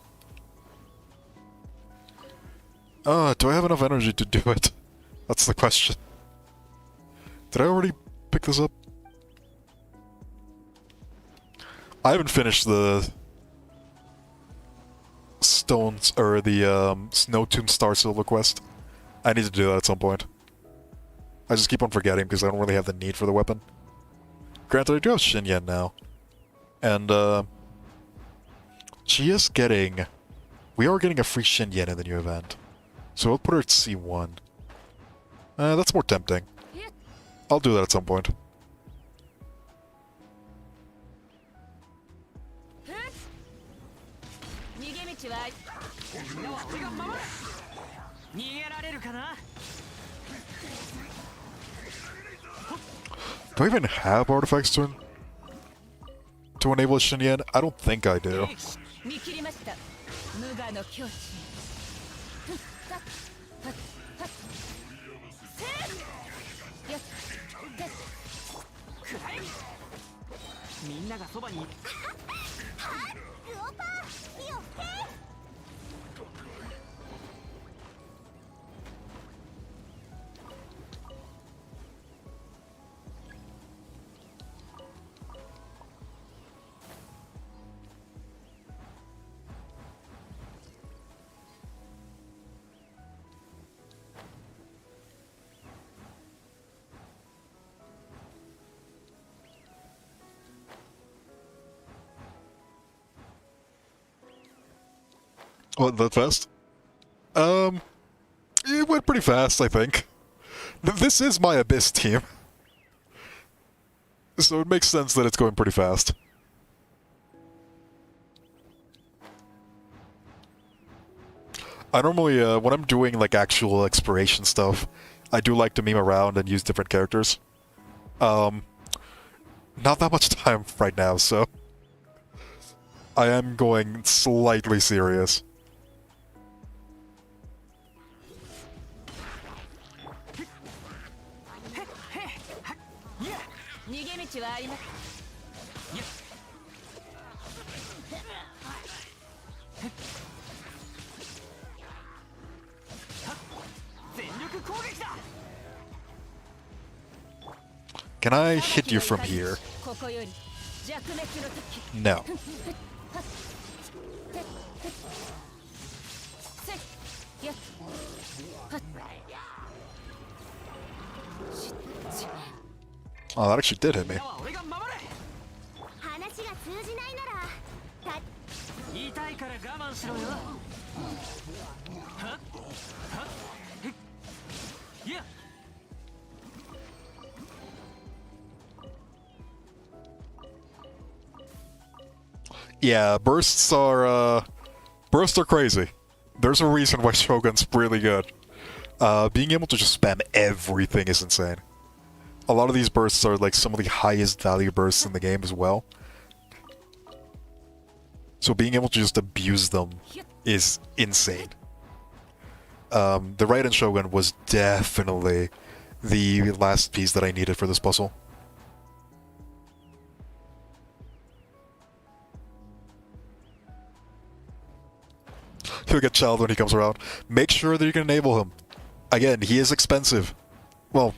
Do I have enough energy to do it? That's the question. Did I already pick this up? I haven't finished the stones or the Snow Tomb Star Silver quest. I need to do that at some point. I just keep on forgetting because I don't really have the need for the weapon. Granted, I do have Xinyan now. And she is getting... We are getting a free Xinyan in the new event. So we'll put her at C1. That's more tempting. I'll do that at some point. 逃げ道はみんなは俺が守る。逃げられるかな。 Do I even have artifacts to enable Shin yet? I don't think I do. 見切りました。無我の境地。みんながそばにいる。What, that fast? It went pretty fast, I think. This is my Abyss team. So it makes sense that it's going pretty fast. I normally, when I'm doing like actual exploration stuff, I do like to meme around and use different characters. Not that much time right now, so I am going slightly serious. Can I hit you from here? No. Oh, that actually did hit me. 話が通じないなら言いたいから我慢しろよ。はっはっいや。 Yeah, bursts are crazy. There's a reason why Shogun's really good. Being able to just spam everything is insane. A lot of these bursts are like some of the highest value bursts in the game as well. So being able to just abuse them is insane. The Raiden Shogun was definitely the last piece that I needed for this puzzle. He'll get child when he comes around. Make sure that you can enable him. Again, he is expensive. Well,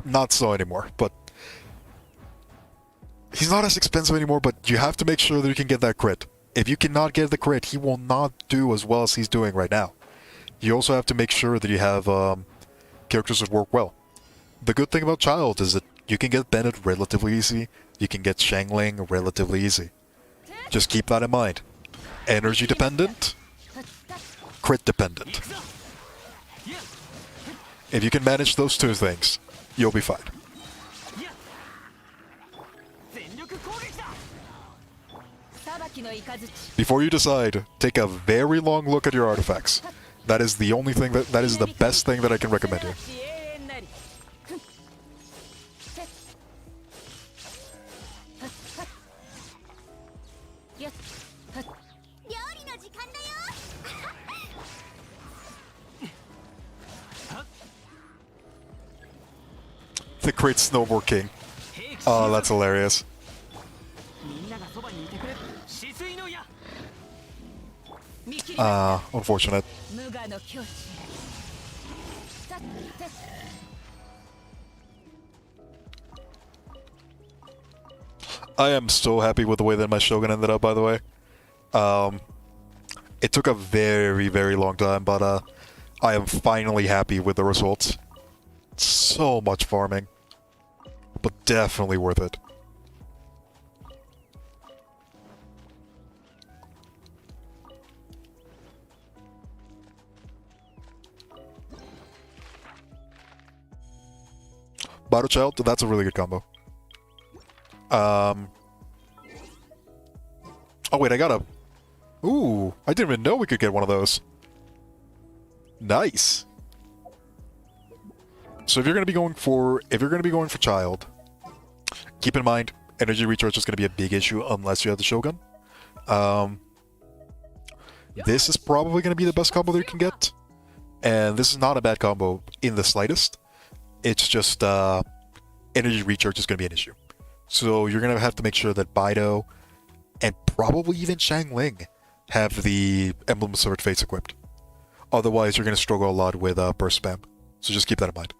not so anymore, but he's not as expensive anymore, but you have to make sure that you can get that crit. If you cannot get the crit, he will not do as well as he's doing right now. You also have to make sure that you have characters that work well. The good thing about Child is that you can get Bennett relatively easy, you can get Shangling relatively easy. Just keep that in mind. Energy dependent, crit dependent. If you can manage those two things, you'll be fine. Before you decide, take a very long look at your artifacts. That is the only thing that is the best thing that I can recommend you. The Great Snowboard King. Oh, that's hilarious. Unfortunate. I am so happy with the way that my Shogun ended up, by the way. It took a very, very long time, but I am finally happy with the results. So much farming, but definitely worth it. Bottle Child, that's a really good combo. Oh wait, I got a... Ooh, I didn't even know we could get one of those. Nice. So if you're gonna be going for Child, keep in mind energy recharge is gonna be a big issue unless you have the Shogun. This is probably gonna be the best combo that you can get, and this is not a bad combo in the slightest. It's just energy recharge is gonna be an issue. So you're gonna have to make sure that Baido and probably even Xiangling have the Emblem of Severed Fates equipped. Otherwise, you're gonna struggle a lot with burst spam. So just keep that in mind.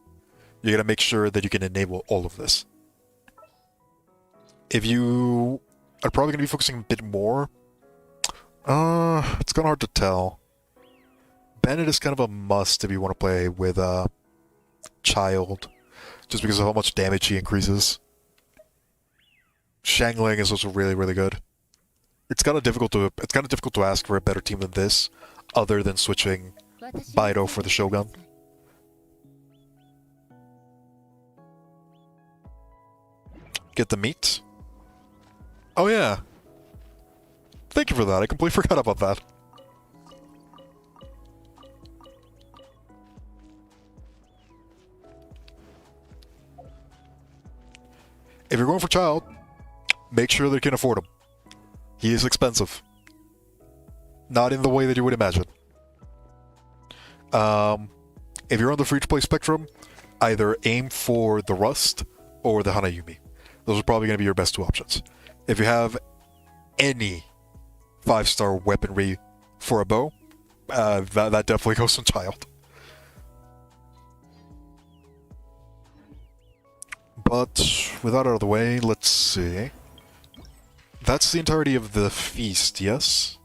You gotta make sure that you can enable all of this. If you are probably gonna be focusing a bit more, it's kind of hard to tell. Bennett is kind of a must if you want to play with Child, just because of how much damage he increases. Xiangling is also really, really good. It's kind of difficult to ask for a better team than this, other than switching Baido for the Shogun. Get the meat. Oh yeah. Thank you for that. I completely forgot about that. If you're going for Child, make sure that you can afford him. He is expensive. Not in the way that you would imagine. If you're on the free-to-play spectrum, either aim for the Rust or the Hanayumi. Those are probably going to be your best two options. If you have any 5-star weaponry for a bow, that definitely goes on Child. But with that out of the way, let's see. That's the entirety of the feast, yes?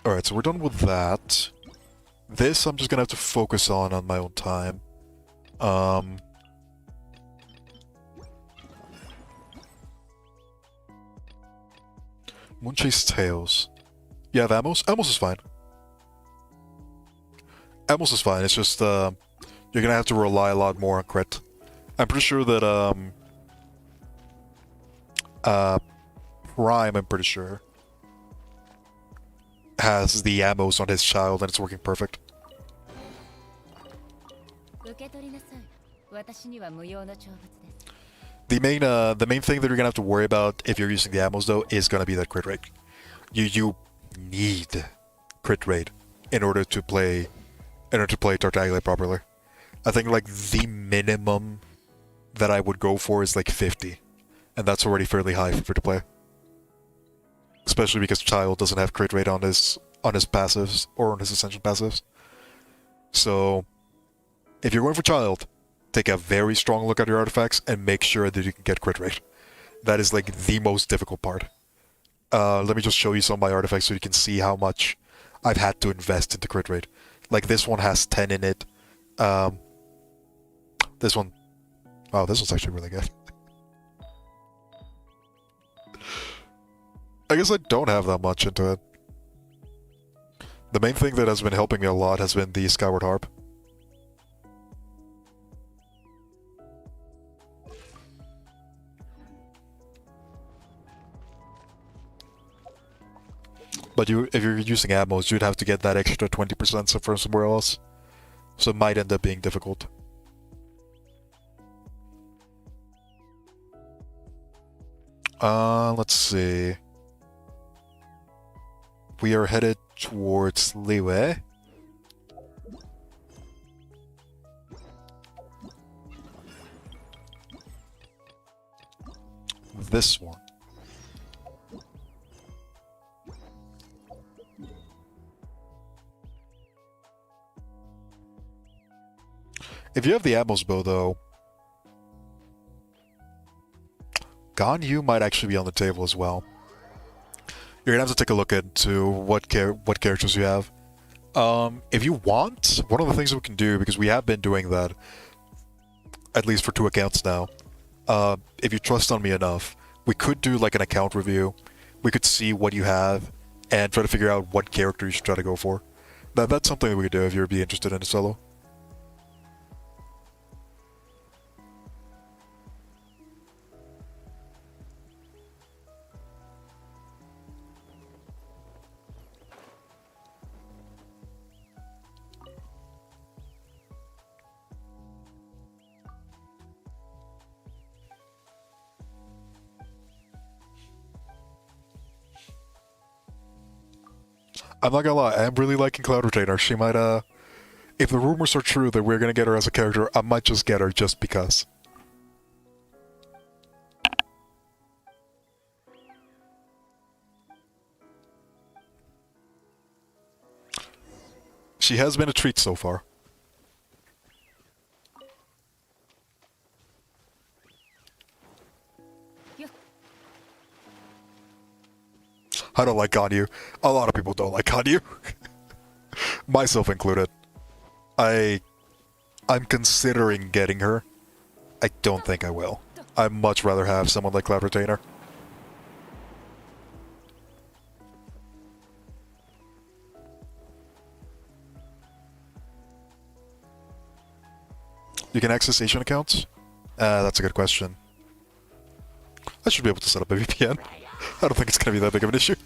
Alright, so we're done with that. This I'm just gonna have to focus on my own time. Moonchase Tails. Yeah, the Amos? Amos is fine. Amos is fine, it's just, you're gonna have to rely a lot more on crit. I'm pretty sure that, Prime, I'm pretty sure, has the Amos on his Child and it's working perfect. The main thing that you're gonna have to worry about if you're using the Amos though is gonna be that crit rate. You need crit rate in order to play Tartaglia properly. I think like the minimum that I would go for is like 50, and that's already fairly high for to play. Especially because Child doesn't have crit rate on his passives or on his essential passives. So if you're going for Child, take a very strong look at your artifacts and make sure that you can get crit rate. That is like the most difficult part. Let me just show you some of my artifacts so you can see how much I've had to invest into crit rate. Like this one has 10 in it. This one... Wow, this one's actually really good. I guess I don't have that much into it. The main thing that has been helping me a lot has been the Skyward Harp. But if you're using ammos, you'd have to get that extra 20% from somewhere else. So it might end up being difficult. Let's see. We are headed towards Liyue. This one. If you have the Ammos bow, though, Ganyu might actually be on the table as well. You're gonna have to take a look into what characters you have. If you want, one of the things we can do, because we have been doing that, at least for 2 accounts now, if you trust on me enough, we could do like an account review. We could see what you have and try to figure out what character you should try to go for. That's something that we could do if you'd be interested in a solo. I'm not gonna lie, I'm really liking Cloud Retainer. She might, if the rumors are true that we're gonna get her as a character, I might just get her just because. She has been a treat so far. I don't like Ganyu. A lot of people don't like Ganyu. Myself included. I'm considering getting her. I don't think I will. I'd much rather have someone like Cloud Retainer. You can access Asian accounts? That's a good question. I should be able to set up a VPN. I don't think it's going to be that big of an issue.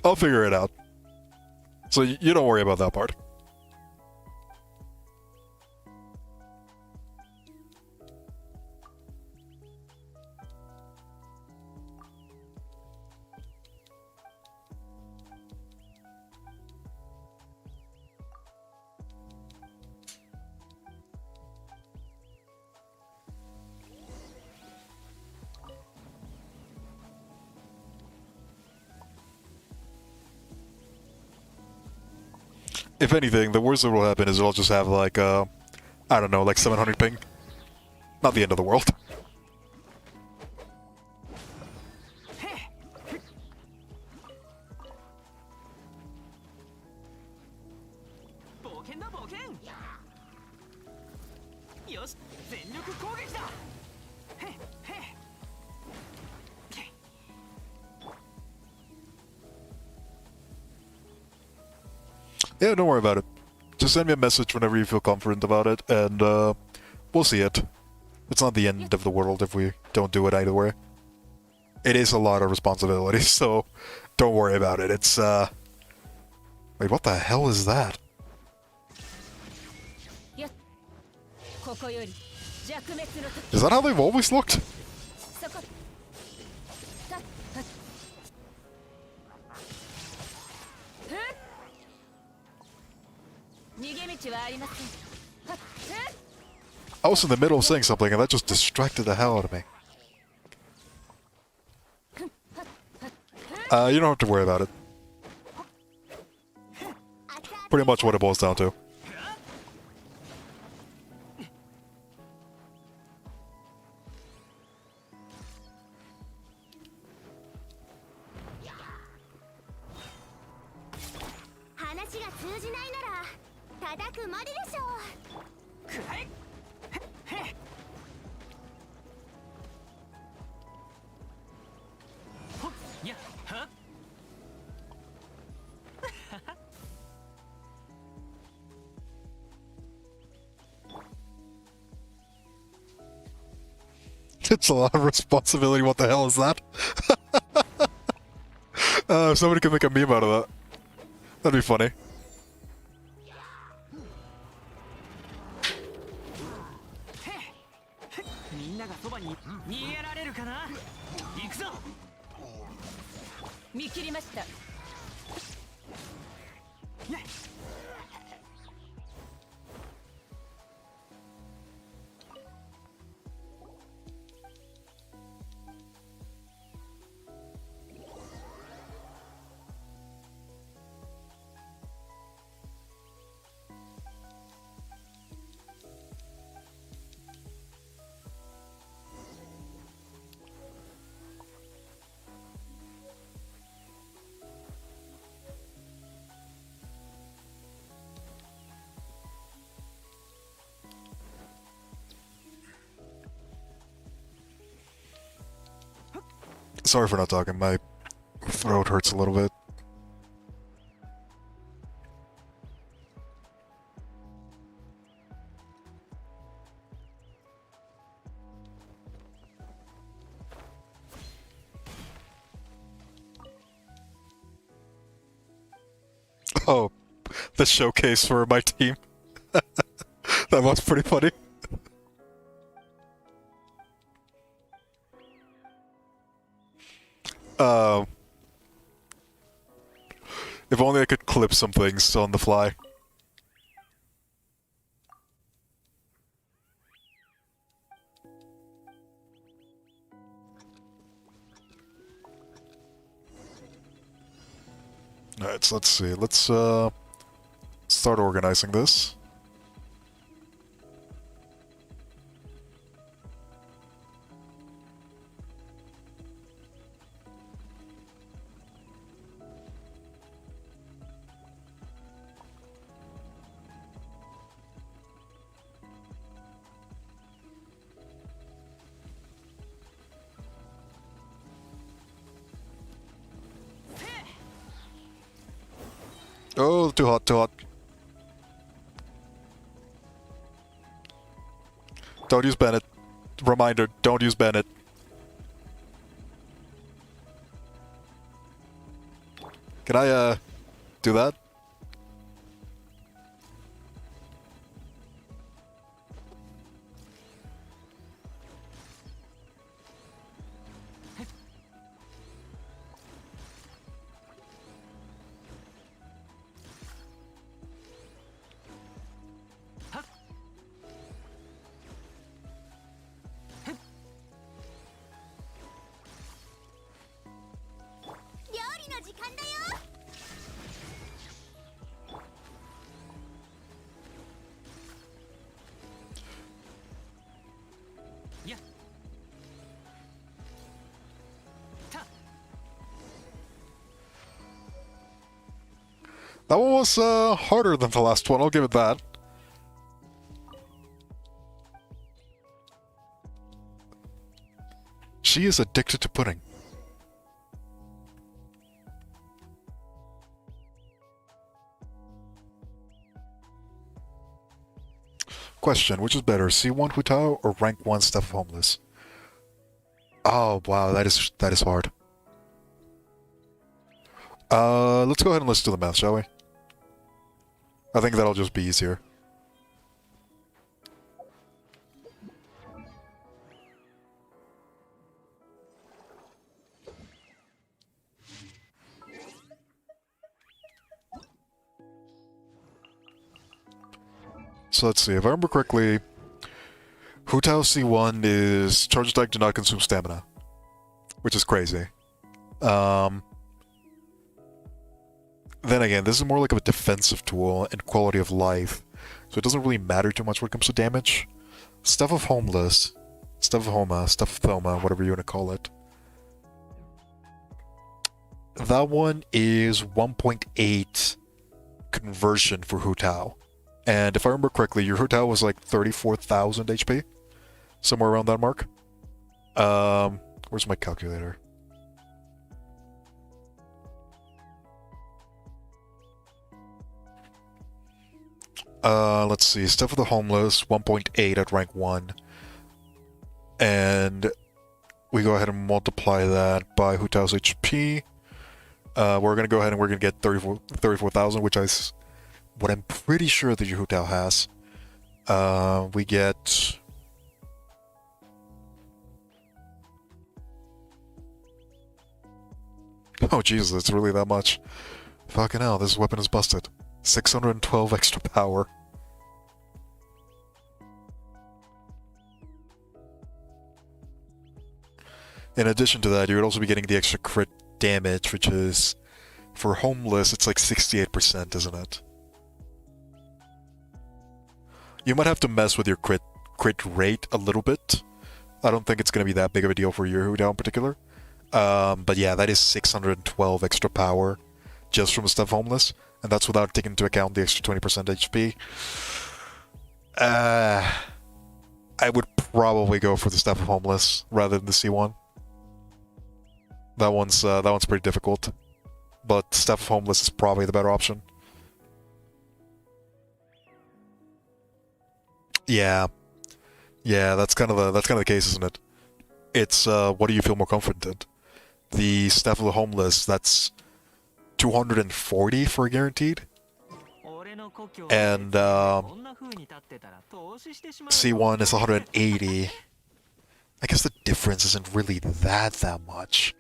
I'll figure it out. So you don't worry about that part. If anything, the worst that will happen is it'll just have like, I don't know, like 700 ping. Not the end of the world. Yeah, don't worry about it. Just send me a message whenever you feel confident about it, and we'll see it. It's not the end of the world if we don't do it either way. It is a lot of responsibility, so don't worry about it. It's, Wait, what the hell is that? Is that how they've always looked? I was in the middle of saying something and that just distracted the hell out of me. You don't have to worry about it. Pretty much what it boils down to. It's a lot of responsibility. What the hell is that? Somebody could make a meme out of that. That'd be funny. Sorry for not talking, my throat hurts a little bit. Oh, the showcase for my team. That was pretty funny. If only I could clip some things on the fly. Alright, so let's see. Let's start organizing this. Oh, too hot, too hot. Don't use Bennett. Reminder, don't use Bennett. Can I, do that? That one was harder than the last one, I'll give it that. She is addicted to pudding. Question, which is better, C1 Hutao or rank 1 Stuff Homeless? Oh wow, that is hard. Let's go ahead and let's do the math, shall we? I think that'll just be easier. So let's see, if I remember correctly, Hutao C1 is charge attack do not consume stamina, which is crazy. Then again, this is more like a defensive tool and quality of life, so it doesn't really matter too much when it comes to damage. Stuff of Homeless, Stuff of Homa, Stuff of Thoma, whatever you want to call it. That one is 1.8 conversion for Hutao. And if I remember correctly, your Hutao was like 34,000 HP? Somewhere around that mark? Where's my calculator? Let's see, Stuff of the Homeless, 1.8 at rank 1. And we go ahead and multiply that by Hutao's HP. We're gonna go ahead and we're gonna get 34,000, which is what I'm pretty sure that your Hutao has. We get... Oh Jesus, it's really that much. Fucking hell, this weapon is busted. 612 extra power. In addition to that, you would also be getting the extra crit damage, which is, for Homeless, it's like 68%, isn't it? You might have to mess with your crit rate a little bit. I don't think it's going to be that big of a deal for your Hutao in particular. But yeah, that is 612 extra power just from Stuff Homeless, and that's without taking into account the extra 20% HP. I would probably go for the Stuff of Homeless rather than the C1. That one's pretty difficult. But Staff of Homeless is probably the better option. Yeah. Yeah, that's kind of the case, isn't it? It's what do you feel more confident in? The Staff of the Homeless, that's 240 for a guaranteed. And C1 is 180. I guess the difference isn't really that much.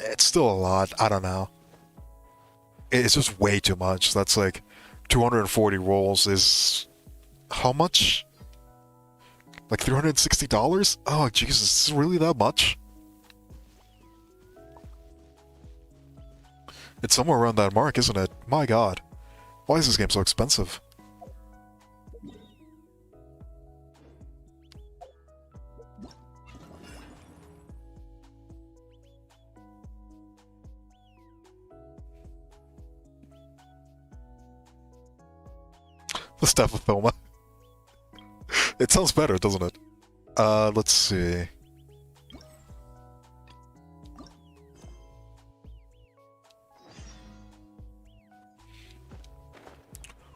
It's still a lot. I don't know. It's just way too much. That's like 240 rolls is how much? Like $360? Oh Jesus, is it really that much? It's somewhere around that mark, isn't it? My god. Why is this game so expensive? The Staff of Thelma. It sounds better, doesn't it? Let's see.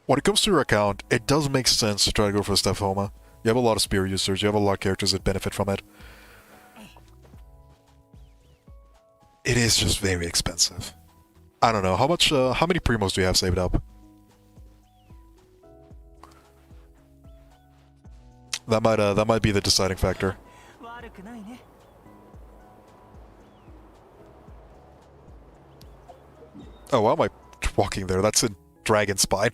When it comes to your account, it does make sense to try to go for the Staff of Homa. You have a lot of spear users, you have a lot of characters that benefit from it. It is just very expensive. I don't know, how many primos do you have saved up? That might be the deciding factor. Oh, why am I walking there? That's a dragon spine.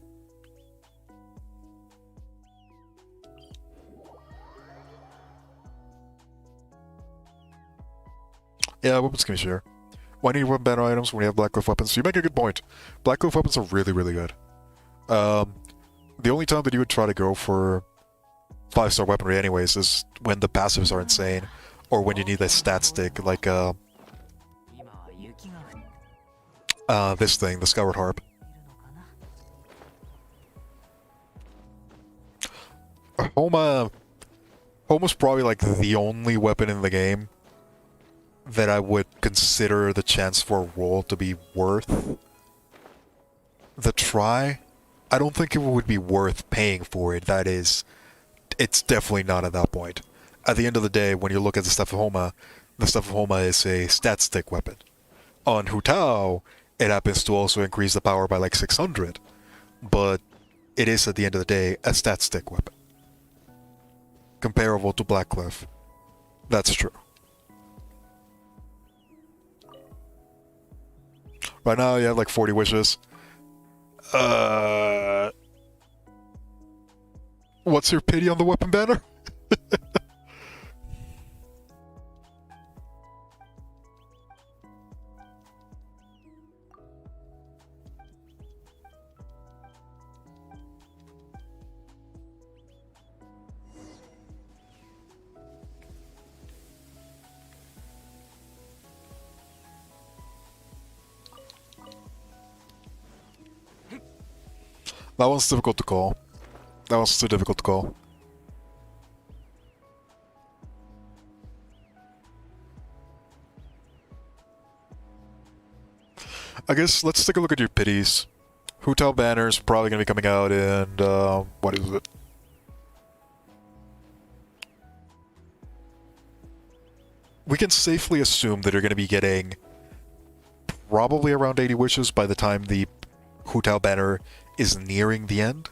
Yeah, weapons can be share. Why need weapon banner items when you have Black Cliff weapons? You make a good point. Black Cliff weapons are really good. The only time that you would try to go for 5-star weaponry anyways is when the passives are insane, or when you need a stat stick like this thing, the Skyward Harp. Homa's probably like the only weapon in the game that I would consider the chance for a roll to be worth the try. I don't think it would be worth paying for it. That is, it's definitely not at that point. At the end of the day, when you look at the Staff of Homa is a stat stick weapon. On Hu Tao, it happens to also increase the power by like 600, but it is at the end of the day a stat stick weapon. Comparable to Black Cliff. That's true. Right now you have like 40 wishes. What's your pity on the weapon banner? That one's difficult to call. That one's too difficult to call. I guess let's take a look at your pities. Hu Tao banner's probably gonna be coming out in what is it? We can safely assume that you're gonna be getting probably around 80 wishes by the time the Hu Tao banner is nearing the end.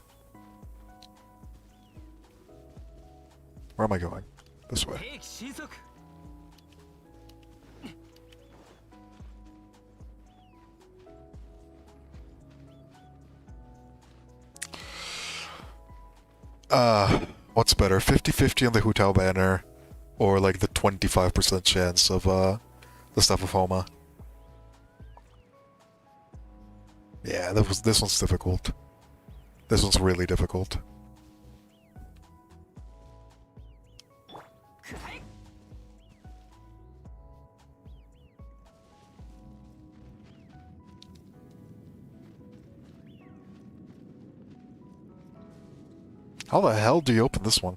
Where am I going? This way. What's better? 50-50 on the Hu Tao banner, or like the 25% chance of the Staff of Homa? Yeah, this one's difficult. This one's really difficult. How the hell do you open this one?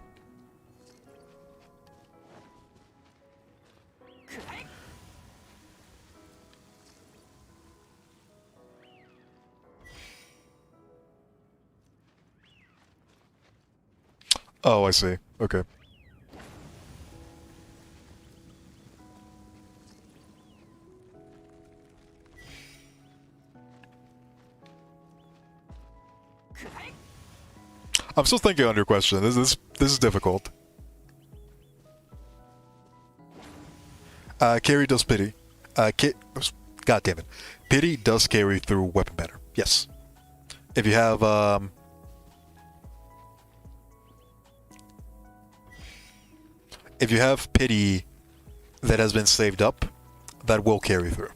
Oh, I see. Okay. I'm still thinking on your question. This is difficult. Carry does pity. God damn it. Pity does carry through weapon banner. Yes. If you have pity that has been saved up, that will carry through.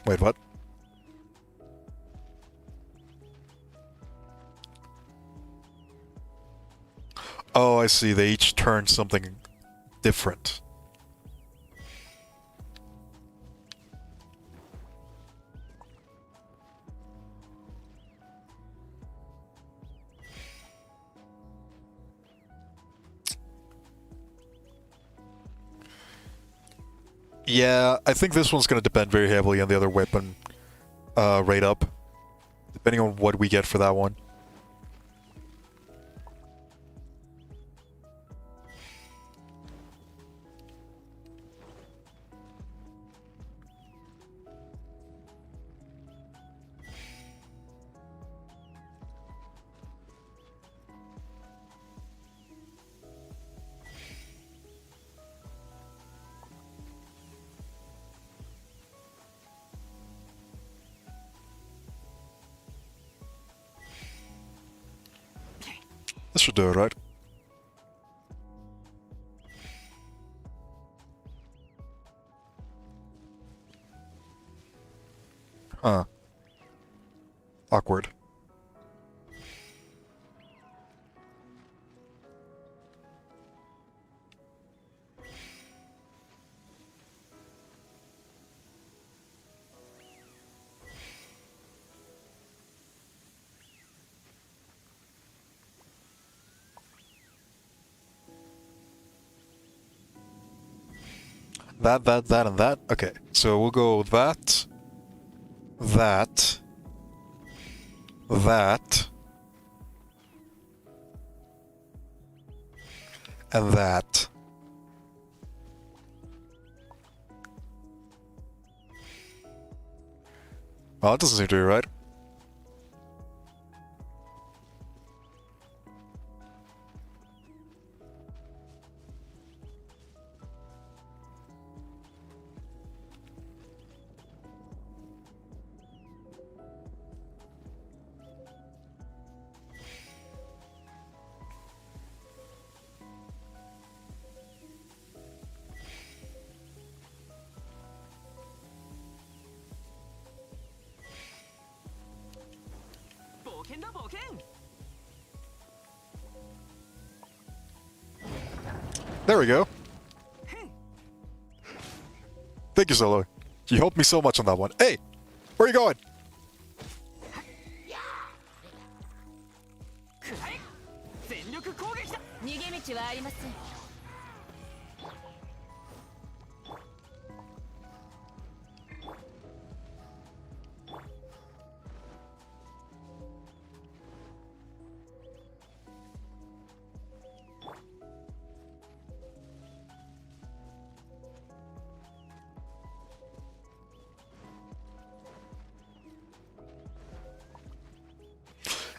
Wait, what? Oh, I see. They each turn something different. Yeah, I think this one's going to depend very heavily on the other weapon rate up, depending on what we get for that one. This should do it, right? Huh. Awkward. That, and that. Okay, so we'll go that, that, that, and that. Well, that doesn't seem to be right. There we go. Thank you, Solo. You helped me so much on that one. Hey! Where are you going?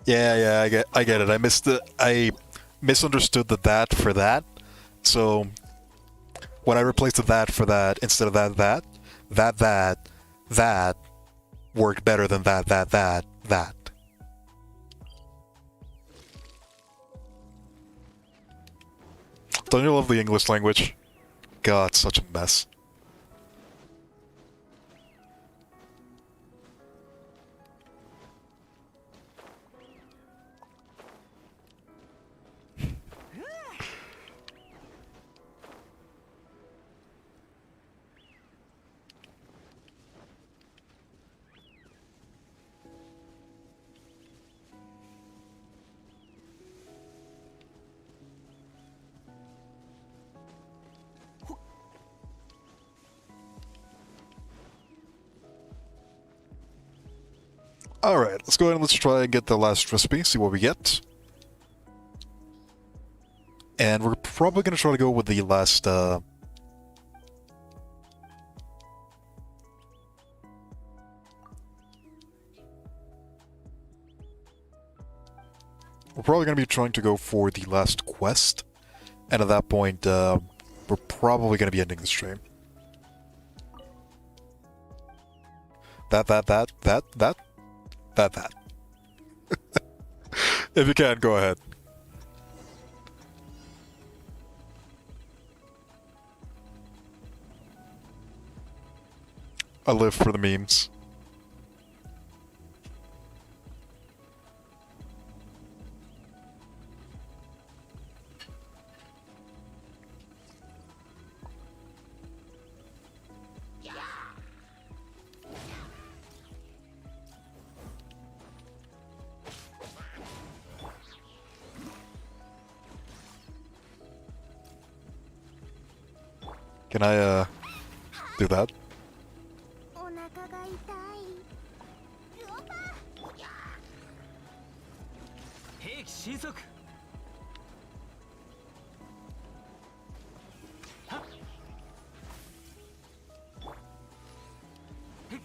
Yeah, I get it. I misunderstood the that for that. So when I replaced the that for that instead of that worked better than that. Don't you love the English language? God, such a mess. Alright, let's go ahead and let's try and get the last recipe, see what we get. And we're probably going to try to go with the last, we're probably going to be trying to go for the last quest. And at that point, we're probably going to be ending the stream. That. If you can, go ahead. I live for the memes. Can I, do that? お腹が痛い。うおば。兵器神速。はっ。へっ。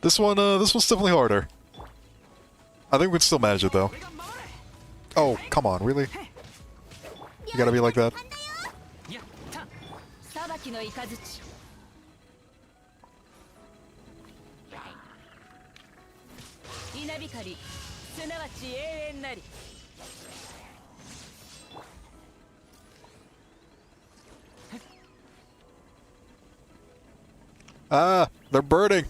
This one's definitely harder. I think we can still manage it though. Oh, come on, really? You gotta be like that? やった裁きの雷稲光すなわち永遠なり Ah, they're burning!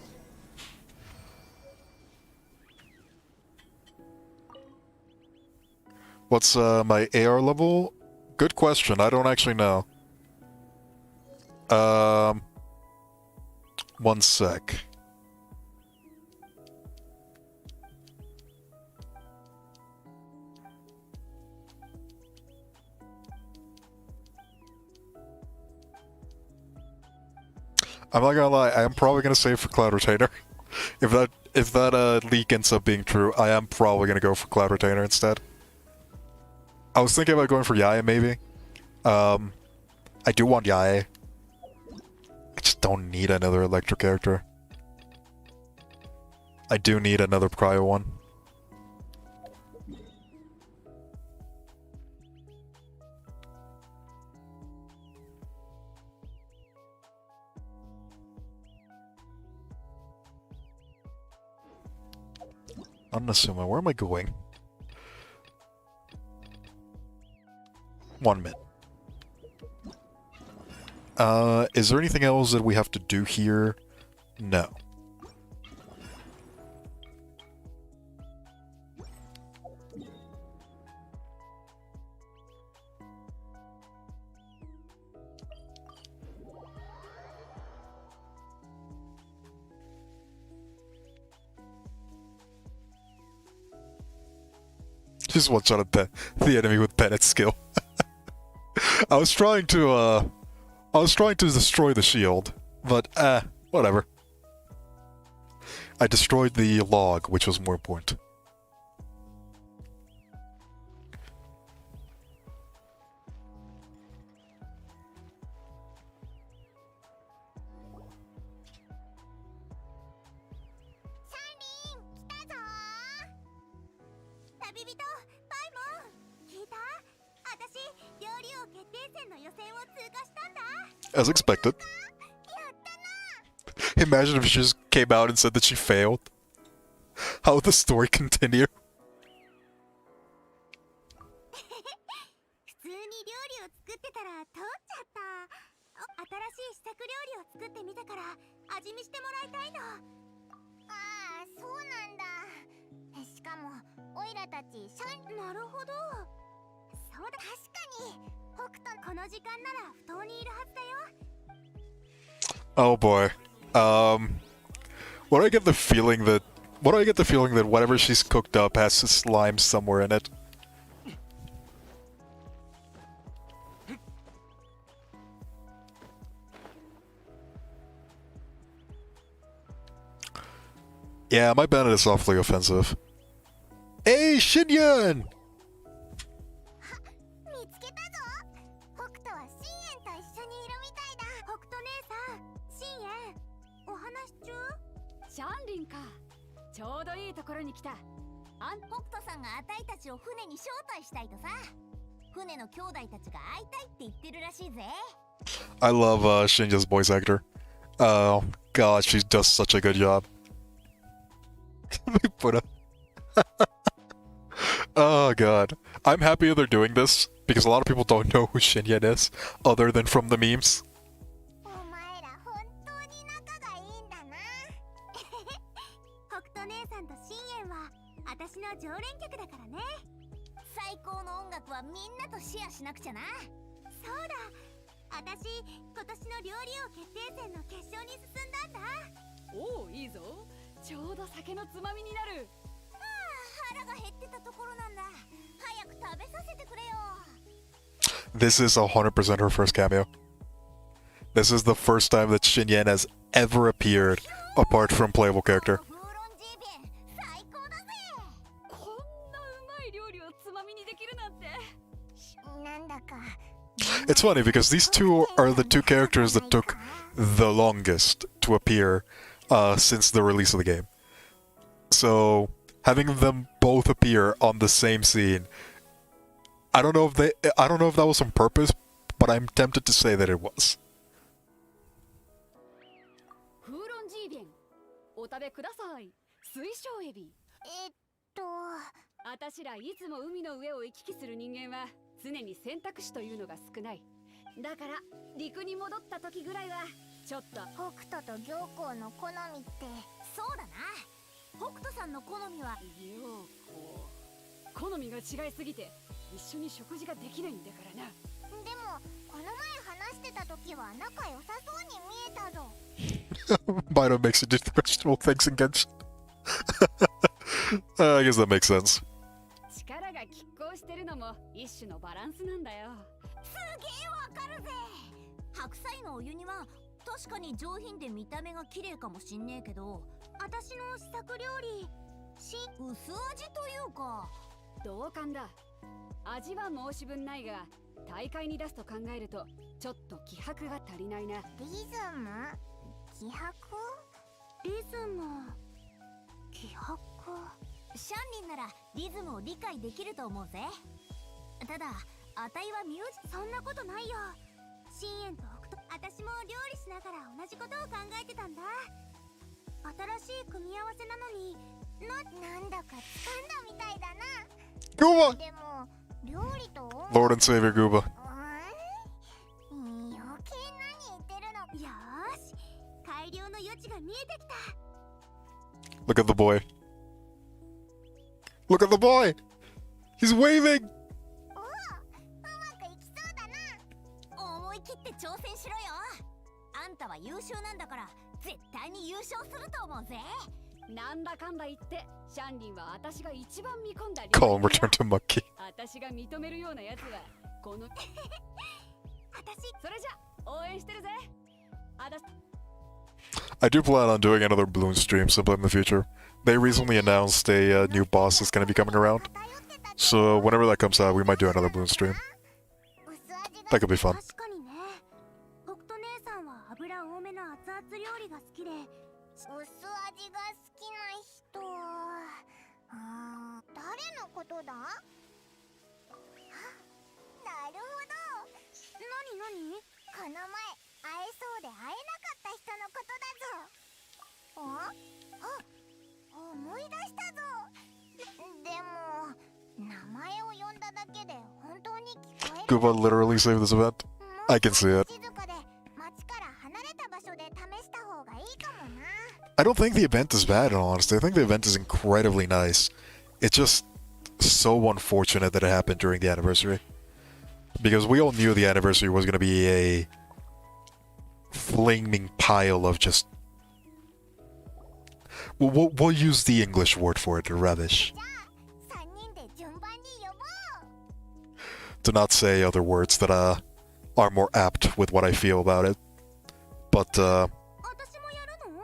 What's my AR level? Good question, I don't actually know. One sec. I'm not gonna lie, I am probably gonna save for Cloud Retainer. If that leak ends up being true, I am probably gonna go for Cloud Retainer instead. I was thinking about going for Yae, maybe. I do want Yae. I just don't need another electric character. I do need another Cryo one. Unassuming. Where am I going? 1 minute. Is there anything else that we have to do here? No. Just one shot at the enemy with Bennett's skill. I was trying to destroy the shield, but whatever. I destroyed the log, which was more important. As expected. Imagine if she just came out and said that she failed. How would the story continue? Oh boy. What do I get the feeling that whatever she's cooked up has slime somewhere in it? Yeah, my bandit is awfully offensive. Hey, Shinyan! 見つけたぞ。北斗は深淵と一緒にいるみたいだ。北斗姉さん、深淵、お話中？シャンリンか。ちょうどいいところに来た。北斗さんがあたいたちを船に招待したいとさ。船の兄弟たちが会いたいって言ってるらしいぜ。I love Shinja's voice actor. Oh, God, she does such a good job. Put Oh, God. I'm happy they're doing this, because a lot of people don't know who Shinyan is, other than from the memes. お前ら本当に仲がいいんだな。北斗姉さんと深淵は私の常連客だからね。最高の音楽はみんなとシェアしなくちゃな。そうだ。私、今年の料理王決定戦の決勝に進んだんだ。おお、いいぞ。ちょうど酒のつまみになる。腹が減ってたところなんだ。早く食べさせてくれよ。This is 100% her first cameo. This is the first time that Shinyan has ever appeared, apart from playable character. フーロンジービン、最高だぜ。こんなうまい料理をつまみにできるなんて。なんだか。It's funny because these two are the two characters that took the longest to appear since the release of the game. So having them both appear on the same scene, I don't know if that was on purpose, but I'm tempted to say that it was. フーロンジービン、お食べください。水晶エビ。あたしらいつも海の上を行き来する人間は常に選択肢というのが少ない。だから陸に戻った時ぐらいはちょっと北斗と行幸の好みって。そうだな。北斗さんの好みはよう好みが違いすぎて一緒に食事ができないんだからな。でもこの前話してた時は仲良さそうに見えたぞ。Bino makes it into vegetable things in Genshin. I guess that makes sense. 力が拮抗してるのも一種のバランスなんだよ。すげえわかるぜ。白菜のお湯煮は確かに上品で見た目が綺麗かもしんねえけど、私の試作料理薄味というか同感だ。味は申し分ないが大会に出すと考えるとちょっと気迫が足りないな。リズム気迫リズム気迫。シャンリンならリズムを理解できると思うぜ。ただあたいはミュージそんなことないよ。深淵と北斗、私も料理しながら同じことを考えてたんだ。新しい組み合わせなのになんだか掴んだみたいだな。Gooba! でも料理と Lord and Savior Gooba. 余計何言ってるの。よーし、改良の余地が見えてきた。 Look at the boy. Look at the boy! He's waving! うまくいきそうだな。思い切って挑戦しろよ。あんたは優秀なんだから絶対に優勝すると思うぜ。なんだかんだ言ってシャンリンは私が一番見込んだ料 Call him 理 return to monkey. 私が認めるようなやつはこの私それじゃ応援してるぜ。I do plan on doing another Bloon stream sometime in the future. They recently announced a new boss that's going to be coming around. So whenever that comes out, we might do another Bloon stream. That could be fun. 確かにね。北斗姉さんは油多めの熱々料理が好きで、薄味が好きな人誰のことだ？なるほど。何？この前会えそうで会えなかった人のことだぞ。思い出したぞ。でも名前を呼んだだけで本当に聞こえる。 Gooba literally saved this event. I can see it. 静かで町から離れた場所で試した方がいいかもな。 I don't think the event is bad, in all honesty. I think the event is incredibly nice. It's just so unfortunate that it happened during the anniversary. Because we all knew the anniversary was going to be a flaming pile of just... We'll use the English word for it, rubbish. じゃあ3人で順番に呼ぼう。 To not say other words that are more apt with what I feel about it. But 私もやるの？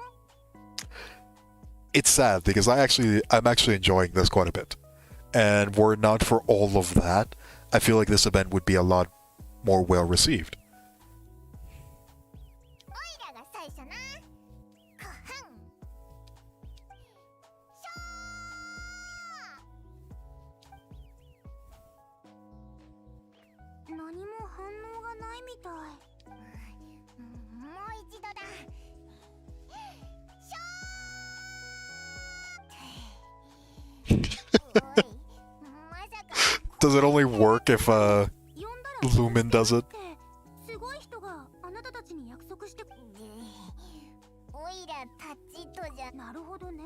it's sad because I'm actually enjoying this quite a bit. And were it not for all of that, I feel like this event would be a lot more well received. オイラが最初な。ははん。しょー。何も反応がないみたい。もう一度だ。しょー。おい、まさか。Does it only work if Lumen does it? すごい人があなたたちに約束して。おいらたちとじゃ。なるほどね。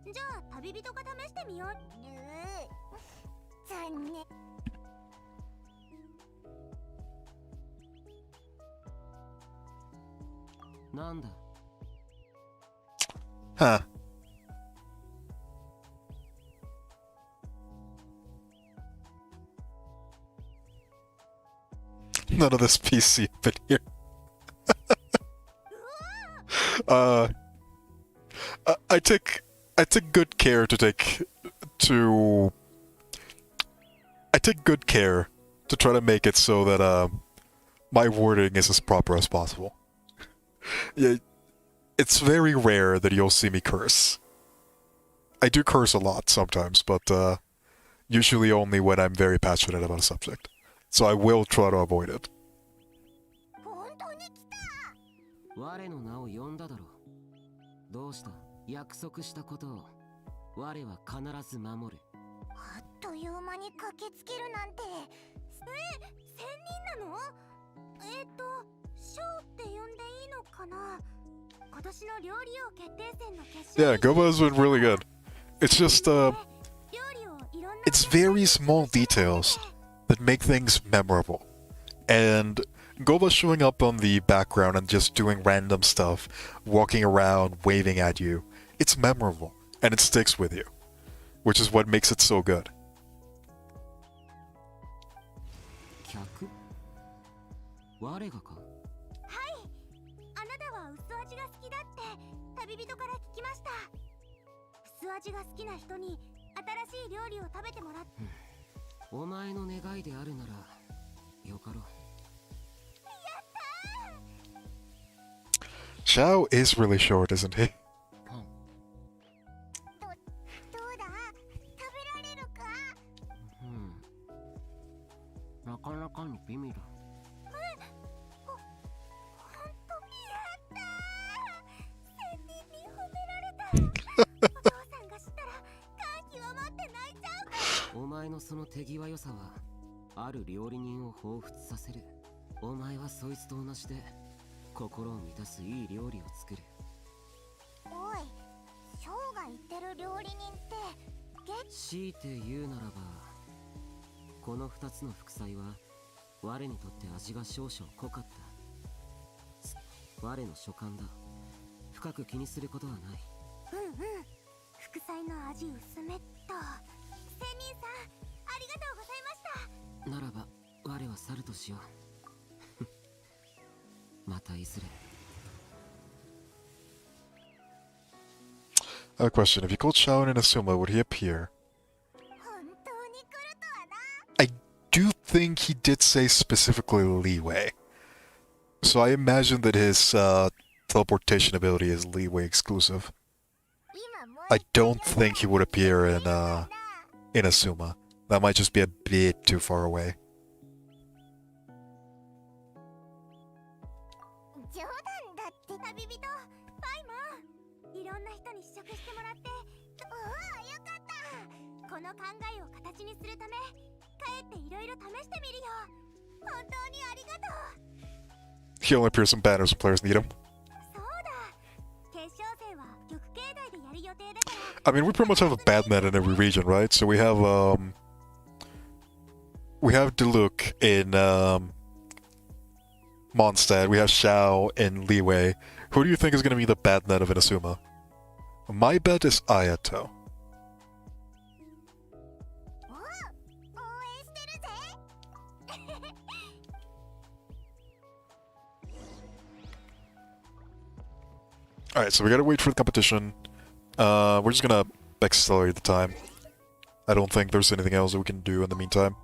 じゃあ旅人が試してみよう。残念。なんだ Huh. None of this PC up in here. I take good care to try to make it so that my wording is as proper as possible. Yeah, it's very rare that you'll see me curse. I do curse a lot sometimes, but usually only when I'm very passionate about a subject. So I will try to avoid it. 本当に来た。我の名を呼んだだろう。どうした？約束したことを我は必ず守る。あっという間に駆けつけるなんて。1000人なの？ショーって呼んでいいのかな？今年の料理王決定戦の決勝。Yeah, Goba has been really good. It's just it's very small details that make things memorable. And Goba showing up on the background and just doing random stuff, walking around, waving at you, it's memorable, and it sticks with you, which is what makes it so good. 客？我がか？はい。あなたは薄味が好きだって旅人から聞きました。薄味が好きな人に新しい料理を食べてもらって。お前の願いであるならよかろう。 Xiao is really short, isn't he? どうだ？食べられるか？なかなかに美味だ。ほんとやったー。1000人に褒められた。お父さんが知ったら感極まって泣いちゃうか。お前のその手際良さはある料理人を彷彿させる。お前はそいつと同じで心を満たすいい料理を作る。おい、ショーが言ってる料理人って強いて言うならば、この2つの副菜は我にとって味が少々濃かった。我の所感だ。深く気にすることはない。副菜の味薄めっと。仙人さん、ありがとうございました。ならば我は去るとしよう。またいずれ。 I have a question. If you called Xiao in Asuma, would he appear? 本当に来るとはな。 I do think he did say specifically leeway. So I imagine that his teleportation ability is leeway exclusive. 今もう I don't think he would appear in Asuma. That might just be a bit too far away. 冗談だって旅人パイモン、いろんな人に試食してもらって。おお、よかった。この考えを形にするため帰っていろいろ試してみるよ。本当にありがとう。 He only appears in banners when players need him. そうだ、決勝戦は玉境内でやる予定だから。 I mean, we pretty much have a bad net in every region, right? So we have Diluc in Mondstadt, we have Xiao in Liyue. Who do you think is going to be the bad net of Inazuma? My bet is Ayato. おお、応援してるぜ。 Alright, so we gotta wait for the competition We're just gonna accelerate the time. I don't think there's anything else that we can do in the meantime.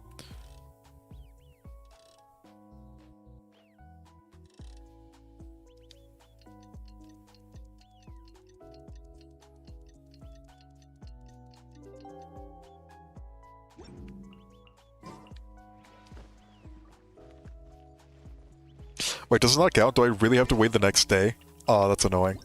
Wait, does it not count? Do I really have to wait the next day? Oh, that's annoying.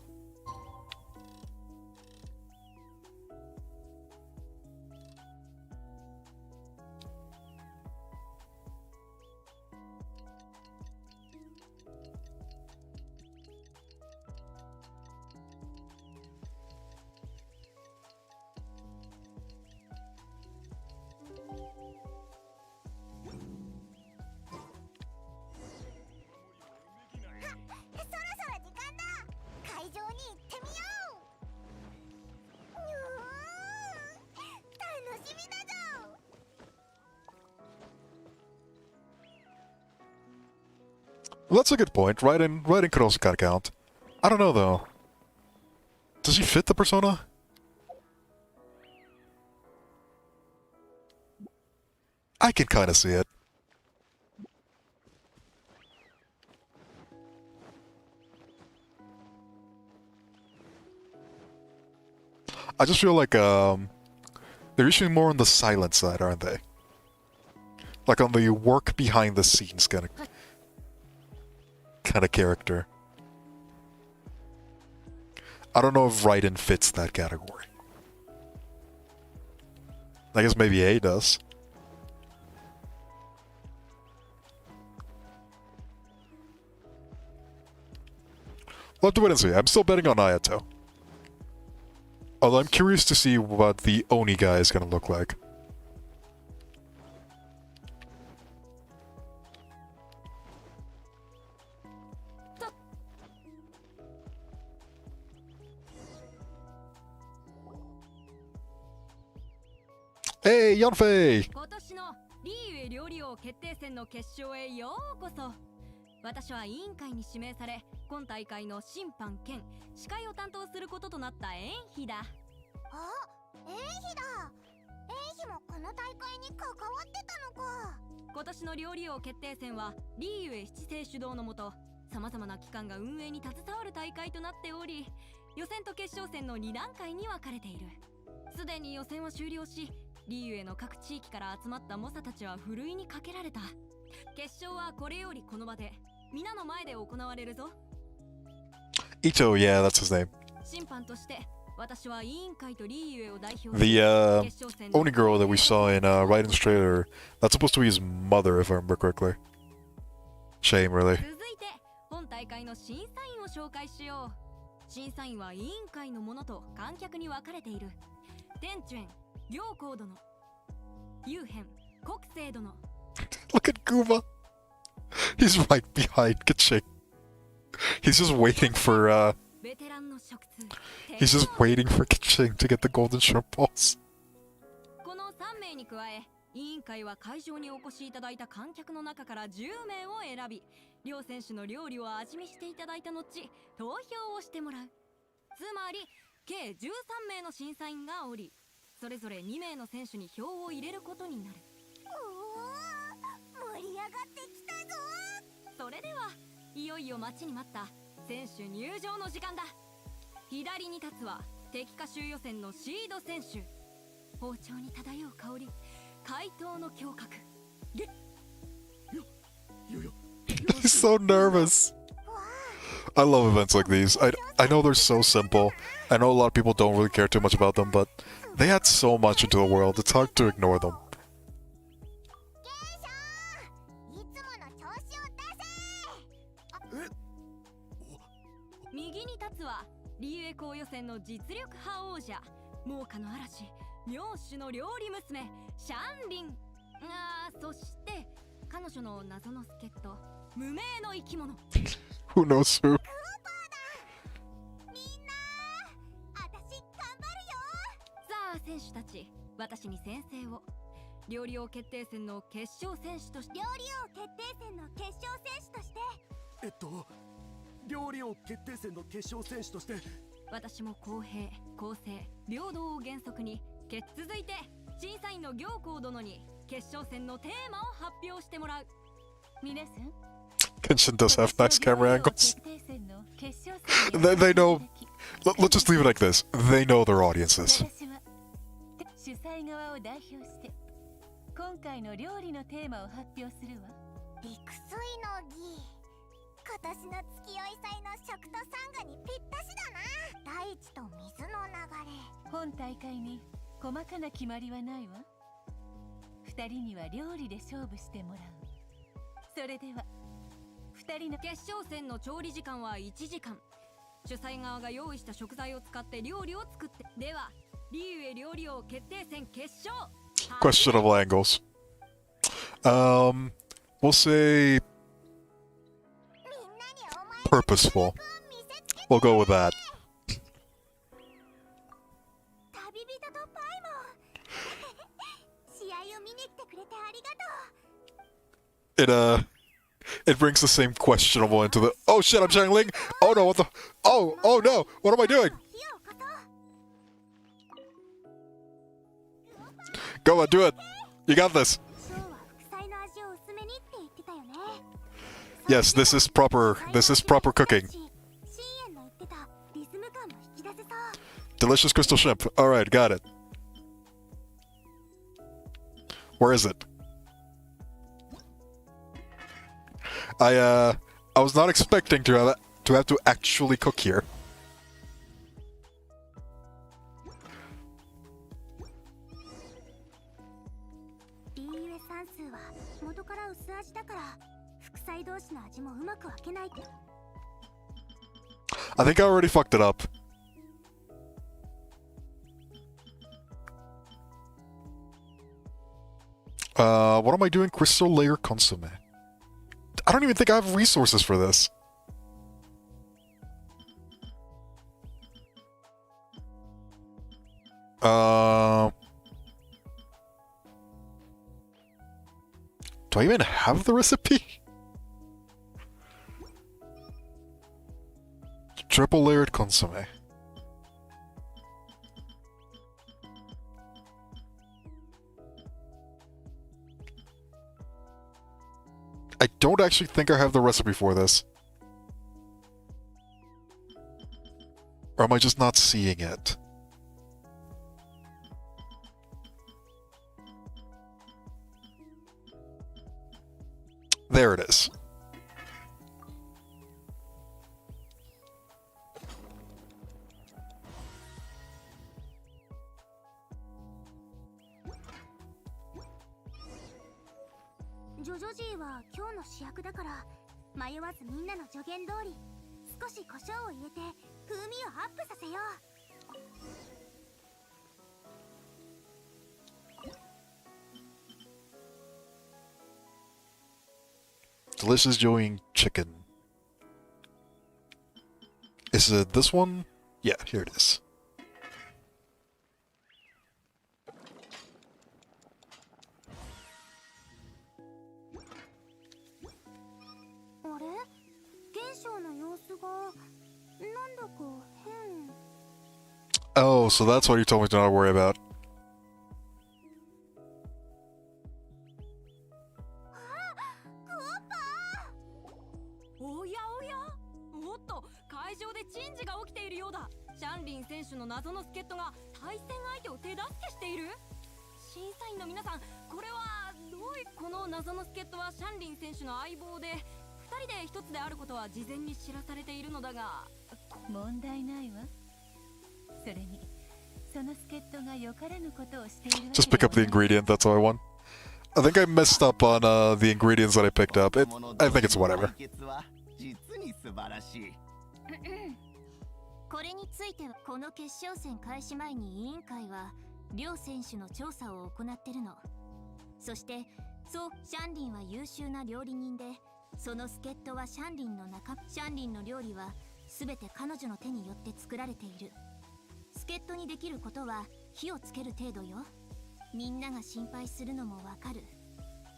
Well, that's a good point. Writing could also kind of count. I don't know though. Does he fit the persona? I can kind of see it. I just feel like they're usually more on the silent side, aren't they? Like on the work behind the scenes kind of character. I don't know if Raiden fits that category. I guess maybe A does. We'll have to wait and see. I'm still betting on Ayato. Although I'm curious to see what the Oni guy is gonna look like. Hey, Yanfei! 今年のリーユエ料理王決定戦の決勝へようこそ。私は委員会に指名され、今大会の審判兼司会を担当することとなったエンヒだ。あ、エンヒだ。エンヒもこの大会に関わってたのか。今年の料理王決定戦はリーユエ七世主導のもと、様々な機関が運営に携わる大会となっており、予選と決勝戦の2段階に分かれている。すでに予選は終了し、リーユエの各地域から集まった猛者たちはふるいにかけられた。決勝はこれよりこの場で皆の前で行われるぞ。 Ito, yeah, that's his name. 審判として私は委員会とリーユエを代表 The Oni girl that we saw in Raiden's trailer, that's supposed to be his mother, if I remember correctly. Shame, really. 続いて本大会の審査員を紹介しよう。審査員は委員会の者と観客に分かれている。天チ行幸殿、幽変、国政殿。 Look at Kuma! He's right behind Kaching. He's just waiting for, ベテランの食通。 he's just waiting for Kaching to get the golden shrimp balls. この3名に加え、委員会は会場にお越しいただいた観客の中から10名を選び、両選手の料理を味見していただいた後、投票をしてもらう。つまり、計13名の審査員がおり、それぞれ2名の選手に票を入れることになる。おお、盛り上がってきたぞ。それでは、いよいよ待ちに待った選手入場の時間だ。左に立つは敵化州予選のシード選手。包丁に漂う香り、怪盗の胸郭。He's so nervous. I love events like these. I know they're so simple. I know a lot of people don't really care too much about them, but they add so much into the world. It's hard to ignore them. いつもの調子を出せ。右に立つはリーユエ校予選の実力派王者、猛火の嵐、妙手の料理娘シャンリン。そして彼女の謎の助っ人、無名の生き物。 Who knows who? みんな、私頑張るよ。さあ選手たち、私に宣誓を。料理王決定戦の決勝選手として。料理王決定戦の決勝選手として。料理王決定戦の決勝選手として私も公平公正平等を原則に続いて審査員の行幸殿に決勝戦のテーマを発表してもらう。皆さん Genshin does have nice camera angles. They know. Let's just leave it like this. They know their audiences. 私は主催側を代表して今回の料理のテーマを発表するわ。陸水の儀、今年の月酔い祭の食とサンガにぴったしだな。大地と水の流れ。本大会に細かな決まりはないわ。二人には料理で勝負してもらう。それでは二人の決勝戦の調理時間は1時間。主催側が用意した食材を使って料理を作って。ではリーウェ料理王決定戦決勝。 Questionable angles. We'll say purposeful. We'll go with that. 旅人とパイも試合を見に来てくれてありがとう。It brings the same questionable into the. Oh shit! I'm channeling. Oh no! What the? Oh no! What am I doing? Go on, do it. You got this. Yes, this is proper. This is proper cooking. Delicious crystal shrimp. All right, got it. Where is it? I was not expecting to have to actually cook here. I think I already fucked it up. What am I doing? Crystal layer consomme. I don't even think I have resources for this. Do I even have the recipe? Triple layered consomme. I don't actually think I have the recipe for this. Or am I just not seeing it? There it is. Delicious joeying chicken. Is it this one? Yeah, here it is. Oh, so that's what you told me to not worry about. おやおや、おっと会場で珍事が起きているようだ。シャンリン選手の謎の助っ人が対戦相手を手助けしている。審査員の皆さん、これはどういう。この謎の助っ人はシャンリン選手の相棒で、二人で一つであることは事前に知らされているのだが。問題ないわ。それにその助っ人がよからぬことをしているわけ。 Just pick up the ingredient, that's all I want. I think I messed up on the ingredients that I picked up. I think it's whatever. これについてはこの決勝戦開始前に委員会は両選手の調査を行ってるの。そしてそう、シャンリンは優秀な料理人で、その助っ人はシャンリンのシャンリンの料理は全て彼女の手によって作られている。助っ人にできることは火をつける程度よ。みんなが心配するのもわかる。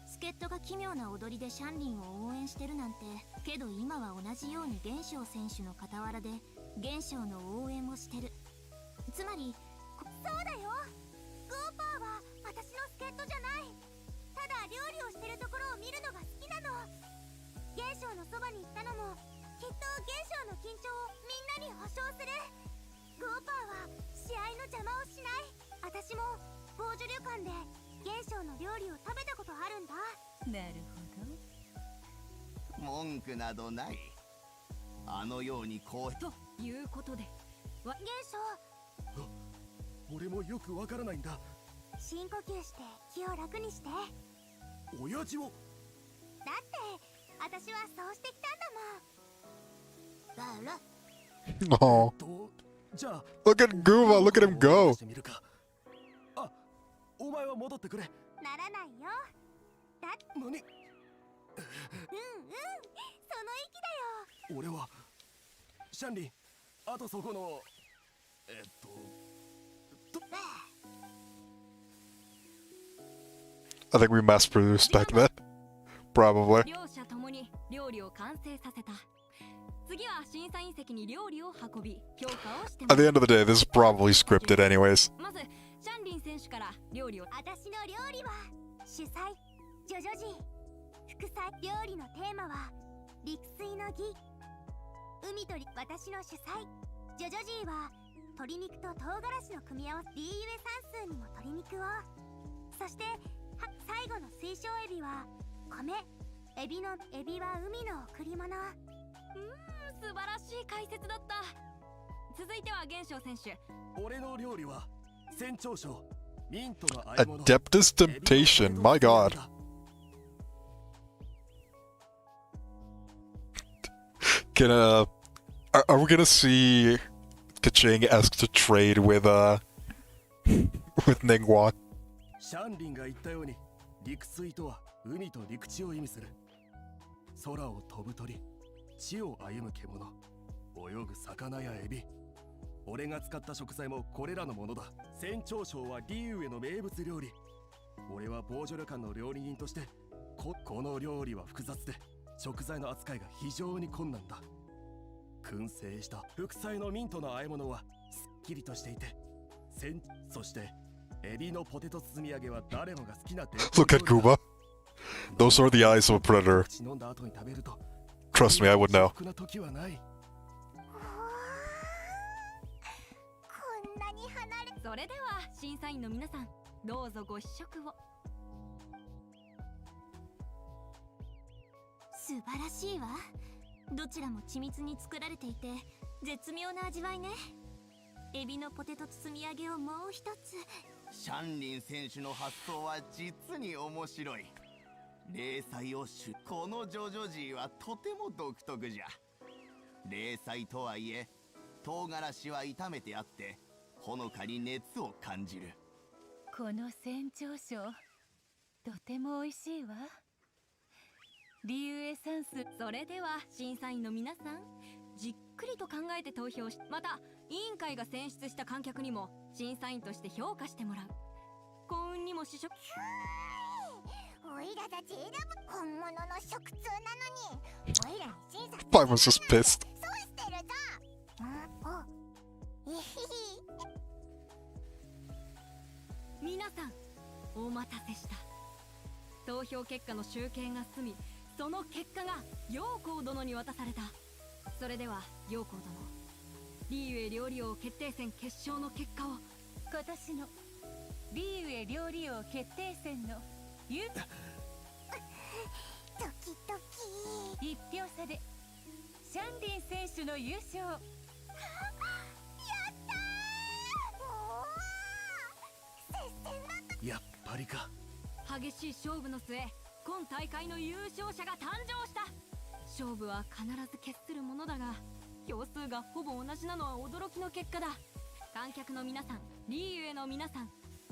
助っ人が奇妙な踊りでシャンリンを応援してるなんて。けど今は同じように元翔選手の傍らで元将の応援をしてる。つまりそうだよ。ゴーパーは私の助っ人じゃない。ただ料理をしてるところを見るのが好きなの。元将のそばに行ったのもきっと元将の緊張をみんなに保証する。ゴーパーは試合の邪魔をしない。私も宝珠旅館で元将の料理を食べたことあるんだ。なるほど。文句などない。あのようにこうということで元将、俺もよくわからないんだ。深呼吸して気を楽にして。親父を。だって私はそうしてきたんだもん。だら Oh, じゃあ look at Goomba, look at him go. してみるか。あ、お前は戻ってくれ。ならないよ。だって何？うんうん、その息だよ。俺はシャンリン、あとそこのI think we mass produced back then. Probably. 両者ともに料理を完成させた。次は審査員席に料理を運び評価をしても At ら the う。 end of the day, this is probably scripted anyways. まずシャンリン選手から料理を。私の料理は主菜、ジョジョジー。副菜、料理のテーマは陸水の儀。海と私の主菜、ジョジョジーは鶏肉と唐辛子の組み合わせ。リーユエ算数にも鶏肉を。そして最後の水晶エビは米。エビは海の贈り物。素晴らしい解説だった。続いては元将選手。俺の料理は船長賞、ミントの和え物。 Adeptus Temptation, my god. Are we gonna see Kaching ask to trade with Ningguang? シャンリンが言ったように、陸水とは海と陸地を意味する。空を飛ぶ鳥、地を歩む獣、泳ぐ魚やエビ。俺が使った食材もこれらのものだ。船長賞はリーウェの名物料理。俺はボージョ旅館の料理人として、この料理は複雑で食材の扱いが非常に困難だ。燻製した副菜のミントの和え物はすっきりとしていて、そしてエビのポテト包み揚げは誰もが好きな。 Look at Goomba. Those are the eyes of a predator. 口飲んだ後に食べると Trust me, I would know. こんな時はない。こんなに離れ。それでは審査員の皆さん、どうぞご試食を。素晴らしいわ。どちらも緻密に作られていて絶妙な味わいね。エビのポテト包み揚げをもう一つ。シャンリン選手の発想は実に面白い。零細をこのジョジョジーはとても独特じゃ。零細とはいえ唐辛子は炒めてあってほのかに熱を感じる。この船長賞、とても美味しいわ。リユエサンス。それでは審査員の皆さん、じっくりと考えて投票し、また委員会が選出した観客にも審査員として評価してもらう。幸運にも試食。おいらたち本物の食通なのにおいらに審査 I was just pissed. そうしてるぞ。おいひひ。皆さん、お待たせした。投票結果の集計が済み、その結果が陽光殿に渡された。それでは陽光殿、リーウェ料理王決定戦決勝の結果を。今年のリーウェ料理王決定戦のドキドキ。1票差でシャンリン選手の優勝。やったー。接戦だった。やっぱりか。激しい勝負の末、今大会の優勝者が誕生した。勝負は必ず決するものだが、票数がほぼ同じなのは驚きの結果だ。観客の皆さん、リーウェの皆さん、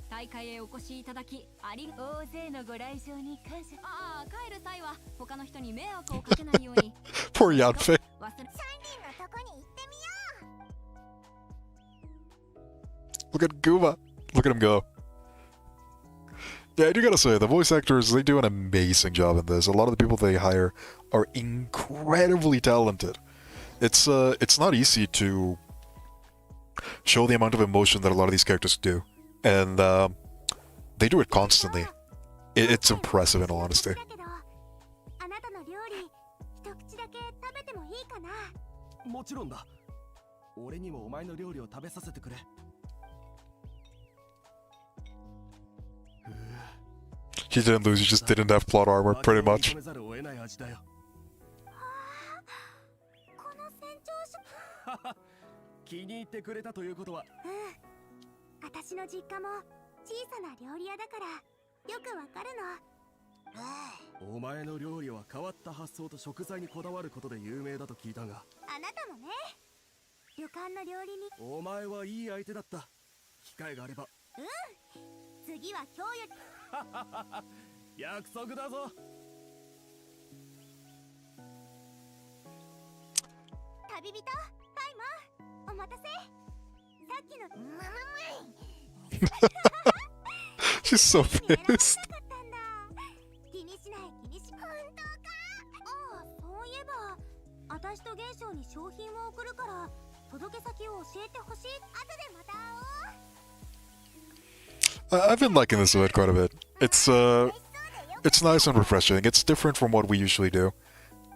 大会へお越しいただき大勢のご来場に感謝。帰る際は他の人に迷惑をかけないように。 Poor Yanfei. シャンリンのとこに行ってみよう。 Look at Goomba. Look at him go. Yeah, I do gotta say, the voice actors, they do an amazing job in this. A lot of the people they hire are incredibly talented. it's not easy to show the amount of emotion that a lot of these characters do, and they do it constantly. It's impressive in all honesty. あなたの料理一口だけ食べてもいいかな。もちろんだ。俺にもお前の料理を食べさせてくれ。He didn't lose, he just didn't have plot armor, pretty much. 認めざるを得ない味だよ。この船長食。気に入ってくれたということは。私の実家も小さな料理屋だからよくわかるの。お前の料理は変わった発想と食材にこだわることで有名だと聞いたが。あなたもね。旅館の料理に。お前はいい相手だった。機会があれば。次は今日より。約束だぞ。旅人、ハイマー、お待たせ。さっきの。She's so pissed. 気にしない、気にし。本当か。ああ、そういえば、私と現象に商品を送るから届け先を教えてほしい。後でまた会おう。I've been liking this event quite a bit. It's nice and refreshing. It's different from what we usually do.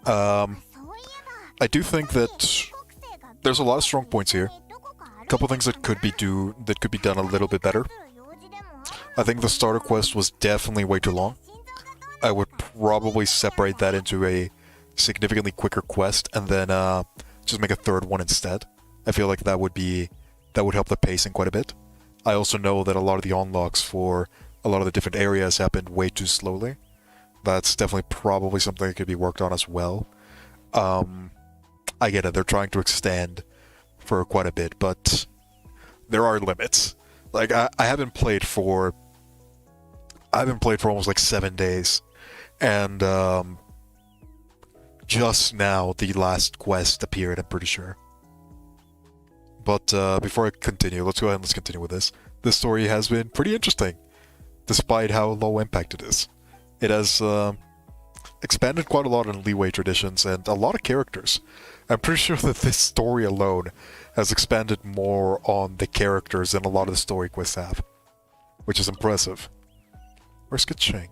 I do think that there's a lot of strong points here. A couple things that could be done a little bit better. I think the starter quest was definitely way too long. I would probably separate that into a significantly quicker quest and then just make a third one instead. I feel like that would help the pacing quite a bit. I also know that a lot of the unlocks for a lot of the different areas happened way too slowly. That's definitely probably something that could be worked on as well. I get it, they're trying to extend for quite a bit, but there are limits. Like, I haven't played for almost like 7 days, and just now the last quest appeared, I'm pretty sure. But before I continue, let's go ahead and let's continue with this. This story has been pretty interesting, despite how low impact it is. It has expanded quite a lot on leeway traditions and a lot of characters. I'm pretty sure that this story alone has expanded more on the characters than a lot of the story quests have, which is impressive. Where's Genshin?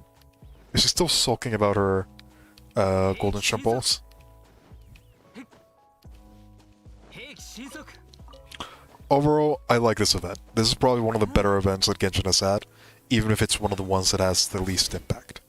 Is she still sulking about her golden shrimp balls? Overall, I like this event. This is probably one of the better events that Genshin has had, even if it's one of the ones that has the least impact.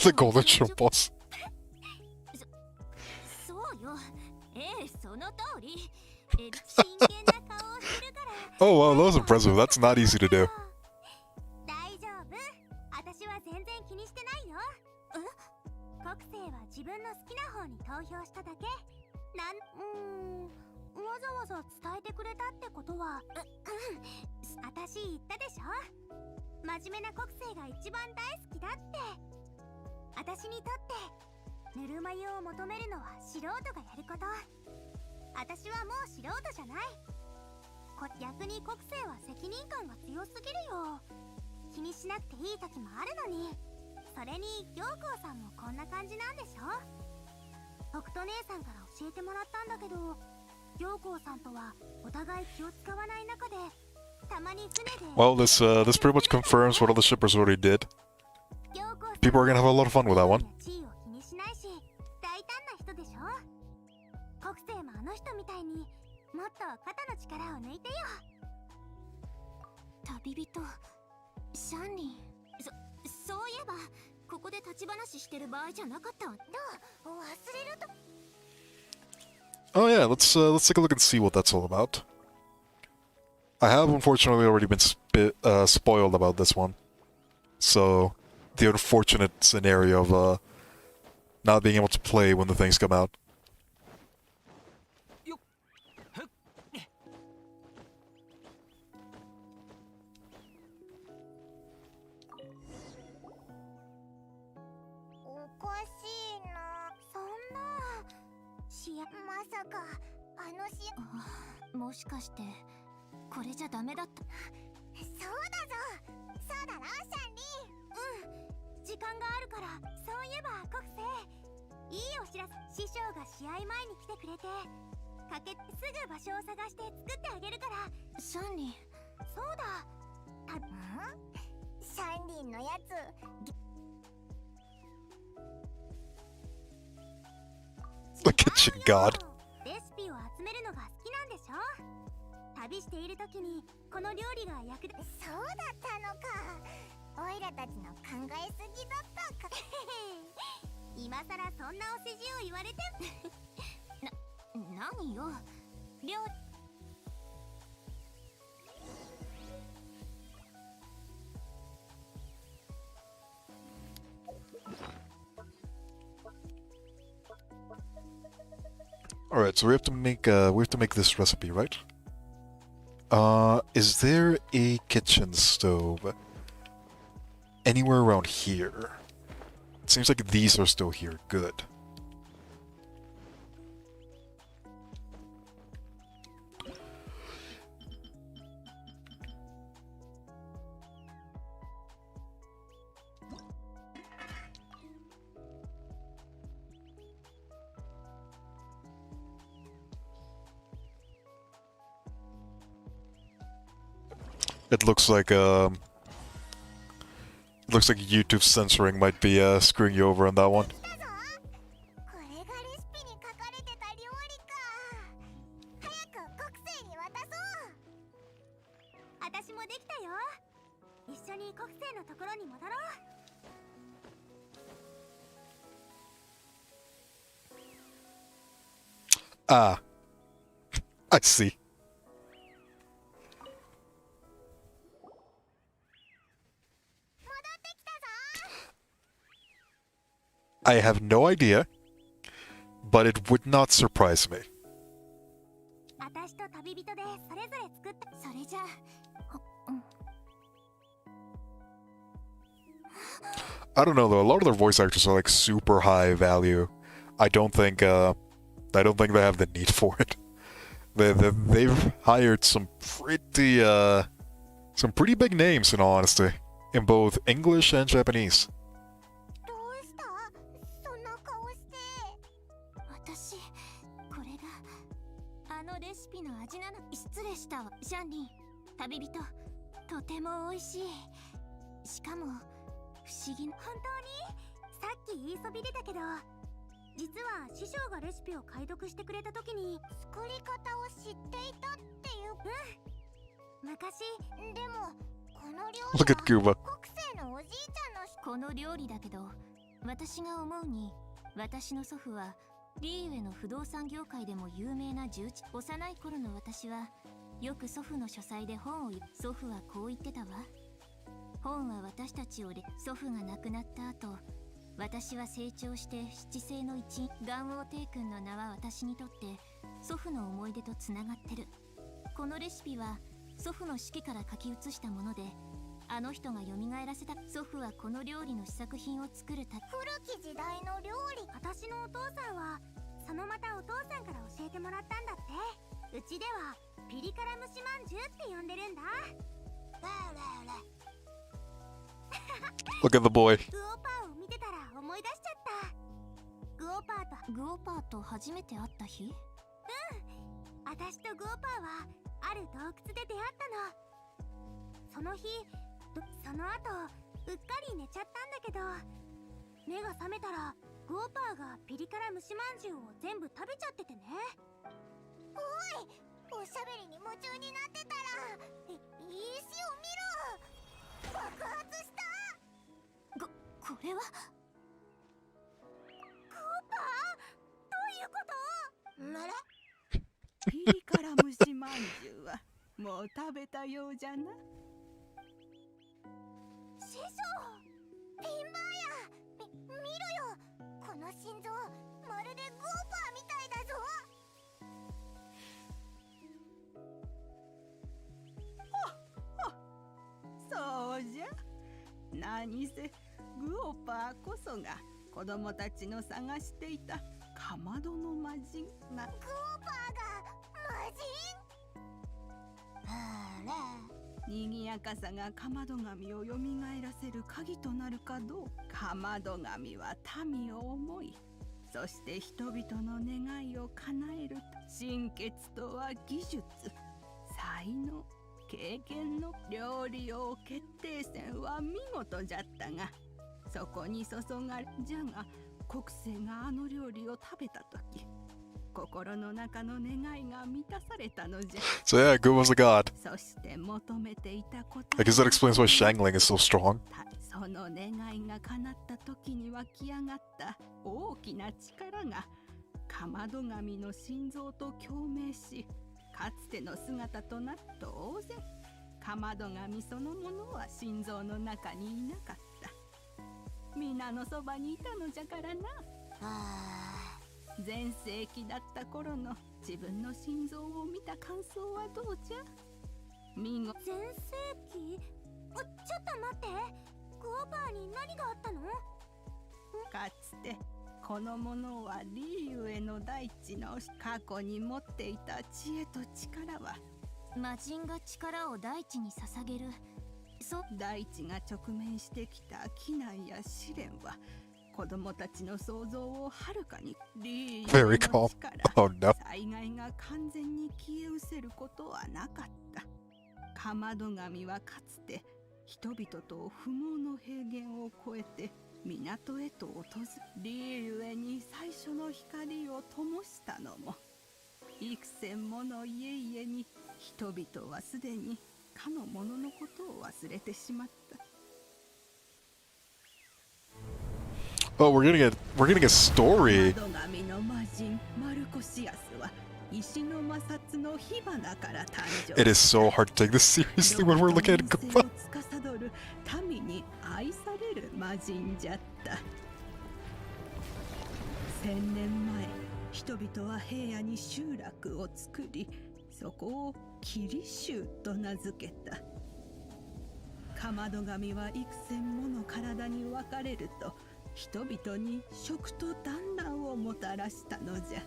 The golden shrimp balls. Oh wow, that was impressive. That's not easy to do. Well, this pretty much confirms what all the shippers already did. people are gonna have a lot of fun with that one. 地位を気にしないし大胆な人でしょ。国政もあの人みたいにもっと肩の力を抜いてよ。旅人シャンリン、そういえばここで立ち話してる場合じゃなかったわ。どう忘れると。 Oh yeah, let's take a look and see what that's all about. I have unfortunately already been spoiled about this one, so the unfortunate scenario of not being able to play when the things come out.まさかあのしもしかしてこれじゃダメだった。そうだぞ。そうだろシャンリン。時間があるから。そういえば国政いいお知らせ。師匠が試合前に来てくれてすぐ場所を探して作ってあげるから。シャンリン。そうだ。シャンリンのやつThe kitchen god. レシピを集めるのが好きなんでしょ。旅している時にこの料理が役立つ。そうだったのか。オイラたちの考えすぎだったか。今さらそんなお世辞を言われて何よ。料理Alright, so we have to make this recipe, right? Is there a kitchen stove anywhere around here? It seems like these are still here. Good. It looks like YouTube censoring might be screwing you over on that one. これがレシピに書かれてた料理か。早く国政に渡そう。私もできたよ。一緒に国政のところに戻ろう。Ah, I see. I have no idea, but it would not surprise me. 私と旅人でそれぞれ作った。それじゃI don't know though. A lot of their voice actors are like super high value. I don't think they have the need for it. They've hired some pretty big names in all honesty, in both English and Japanese. どうした？そんな顔して。私これがあのレシピの味なの。失礼したわ。シャンリン、旅人、とても美味しい。しかも不思議な。本当に？さっき言いそびれたけど、実は師匠がレシピを解読してくれた時に作り方を知っていたっていう。昔。でもこの料理 Look at Cuba. 国政のおじいちゃんの。この料理だけど、私が思うに私の祖父はリーウェの不動産業界でも有名な重鎮。幼い頃の私はよく祖父の書斎で本を祖父はこう言ってたわ。本は私たちを祖父が亡くなった後、私は成長して七星の一員元王帝君の名は私にとって祖父の思い出とつながってる。このレシピは祖父の式から書き写したもので、あの人が蘇らせた。祖父はこの料理の試作品を作る古き時代の料理。私のお父さんはそのまたお父さんから教えてもらったんだって。うちではピリ辛蒸しまんじゅうって呼んでるんだ。Look at the boy. グオパーを見てたら思い出しちゃった。グオパーと初めて会った日？私とグオパーはある洞窟で出会ったの。その日、その後うっかり寝ちゃったんだけど、目が覚めたらゴーパーがピリ辛蒸しまんじゅうを全部食べちゃっててね。おい、おしゃべりに夢中になってたら石を見ろ。爆発した。これはゴーパー、どういうこと？あら？ピリ辛蒸しまんじゅうはもう食べたようじゃな。師匠、ピンマーヤ、見ろよ。この心臓、まるでゴーパーみたいだぞ。そうじゃ。何せグオパーこそが子供たちの探していたかまどの魔人な。ゴーパーが魔人？あら。にぎやかさがかまど神をよみがえらせる鍵となるかどうか。かまど神は民を思い、そして人々の願いを叶える。心血とは技術、才能、経験の料理王決定戦は見事じゃったが、そこに注がれじゃが、国政があの料理を食べたとき、心の中の願いが満たされたのじゃ。 So yeah, Gu was a god. そして求めていた答 I guess that explains why Shangling is so strong. その願いが叶った時に湧き上がった大きな力がかまど神の心臓と共鳴し、かつての姿となった当然かまど神そのものは心臓の中にいなかった。皆のそばにいたのじゃからな。全盛期だった頃の自分の心臓を見た感想はどうじゃ。見事。全盛期？ちょっと待って、ゴーパーに何があったの？かつてこの者はリーユへの大地の過去に持っていた知恵と力は、魔人が力を大地に捧げる。大地が直面してきた危難や試練は子供たちの想像をはるかに。リーユへの Very 力 calm. Oh no. 災害が完全に消え失せることはなかった。かまど神はかつて人々と不毛の平原を越えて港へと訪れ、リーユへに最初の光を灯したのも、幾千もの家々に人々はすでにかの者のことを忘れてしまった。 Oh, we're getting a story. かまど神の魔人マルコシアスは石の摩擦の火花から誕生。 It is so hard to take this seriously when we're looking at 人 Gu. 生を司る民に愛される魔人じゃった。1000年前、人々は平野に集落を作り、そこをキリ州と名付けた。かまど神は幾千もの体に分かれると、人々に食と団らんをもたらしたのじゃ。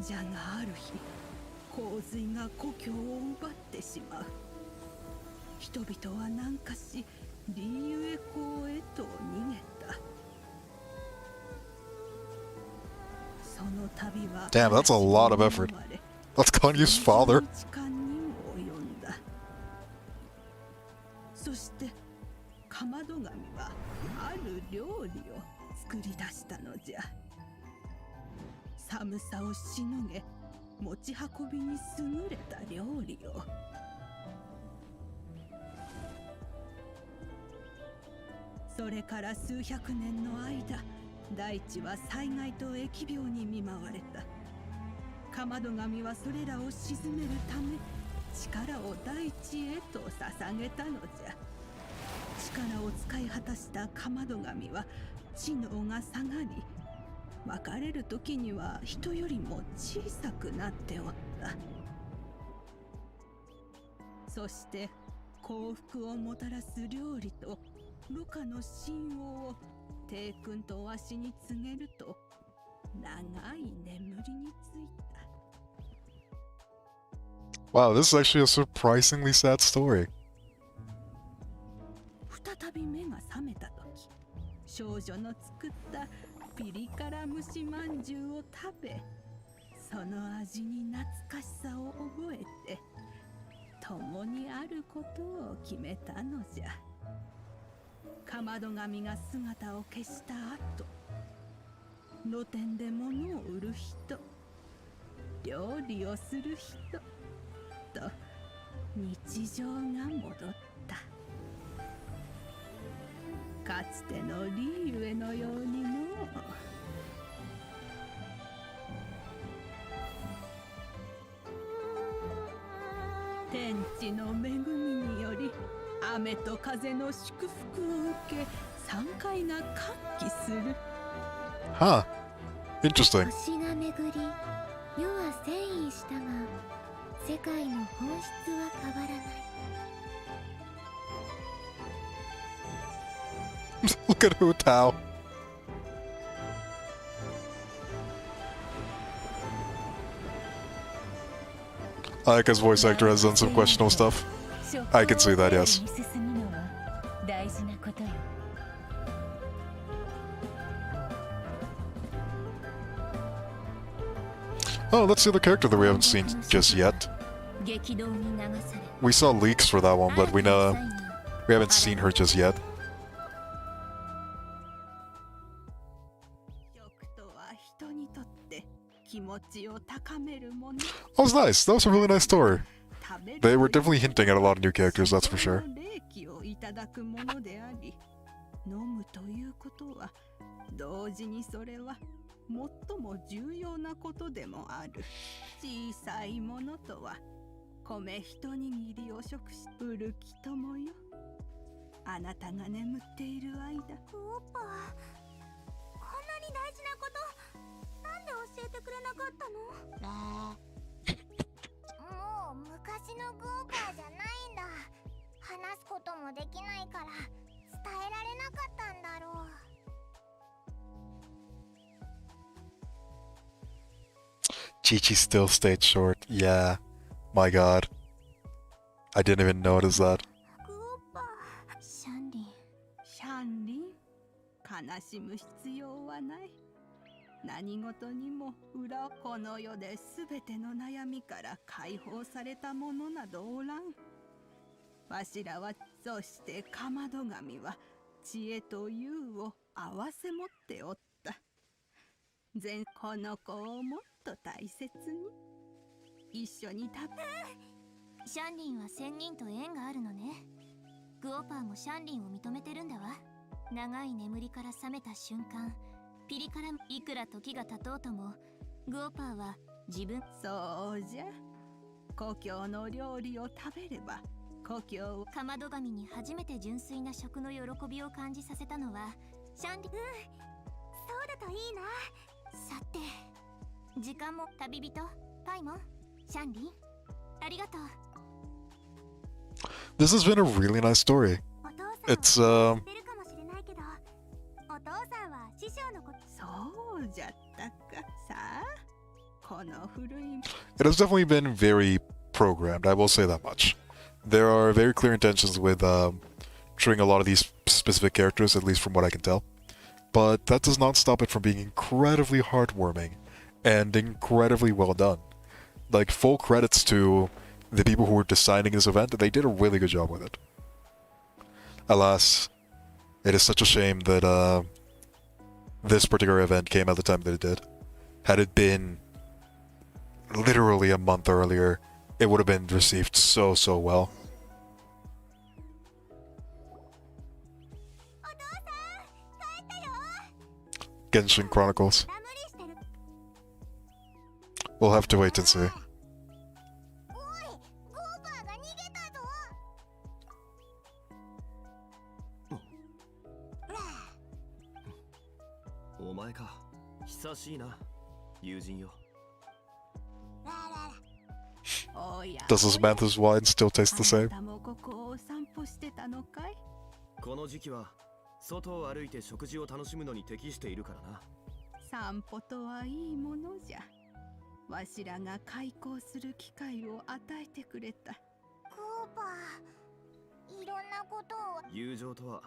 じゃがある日、洪水が故郷を奪ってしまう。人々は南下し、リーユエ港へと逃げた。その旅は Damn, that's a lot of effort. That's Kanye's father. 時間にも及んだ。そしてかまど神はある料理を作り出したのじゃ。寒さをしのげ、持ち運びに優れた料理を。それから数百年の間、大地は災害と疫病に見舞われた。かまど神はそれらを鎮めるため、力を大地へと捧げたのじゃ。力を使い果たしたかまど神は知能が下がり、別れる時には人よりも小さくなっておった。そして幸福をもたらす料理と盧家の神王を帝君とわしに告げると、長い眠りについた。 Wow, this is actually a surprisingly sad story. 再び目が覚めた時、少女の作ったピリ辛蒸しまんじゅうを食べ、その味に懐かしさを覚えて、共にあることを決めたのじゃ。かまど神が姿を消した後、露店で物を売る人、料理をする人と日常が戻った。かつてのリーウェのようにの。天地の恵みにより雨と風の祝福を受け、爽快が歓喜する。Huh. Interesting. 星が巡り、世は遷移したが、世界の本質は変わらない。Look at Hu Tao. I like his voice actor has done some questionable stuff. I can see that, yes. Oh, that's the other character that we haven't seen just yet. We saw leaks for that one, but we haven't seen her just yet. That was nice. That was a really nice story. They were definitely hinting at a lot of new characters, that's for sure. 飲むということは同時にそれは最も重要なことでもある。小さいものとは米一握りを食し売る気ともよ。あなたが眠っている間、オーパー、こんなに大事なことなんで教えてくれなかったの？もう昔のグーパーじゃないんだ。話すこともできないから伝えられなかったんだろう。Chi-Chi still stayed short. Yeah. My god. I didn't even notice that. グーパー、シャンリン。シャンリン、悲しむ必要はない。何事にも裏をこの世で全ての悩みから解放されたものなどおらん。わしらは、そしてかまど神は知恵と勇を合わせ持っておった。この子をもっと大切に一緒にシャンリンは仙人と縁があるのね。グオパーもシャンリンを認めてるんだわ。長い眠りから覚めた瞬間、ピリ辛いくら時が経とうとも、グオパーは自分。そうじゃ。故郷の料理を食べれば故郷を。かまど神に初めて純粋な食の喜びを感じさせたのはシャンリン。そうだといいな。さて、時間も旅人パイモン、シャンリン、ありがとう。This has been a really nice story. It's そうじゃったか。さあ、この古い。It has definitely been very programmed, I will say that much. There are very clear intentions with treating a lot of these specific characters, at least from what I can tell. But that does not stop it from being incredibly heartwarming and incredibly well done. Like, full credits to the people who were designing this event. They did a really good job with it. Alas, it is such a shame that this particular event came at the time that it did. Had it been literally a month earlier, it would have been received so well. Genshin Chronicles. We'll have to wait and see. お前か。久しいな、友人よ。Does this Manthus wine still taste the same? この時期は外を歩いて食事を楽しむのに適しているからな。散歩とはいいものじゃ。わしらが開口する機会を与えてくれた。グーパー、いろんなことを。友情とは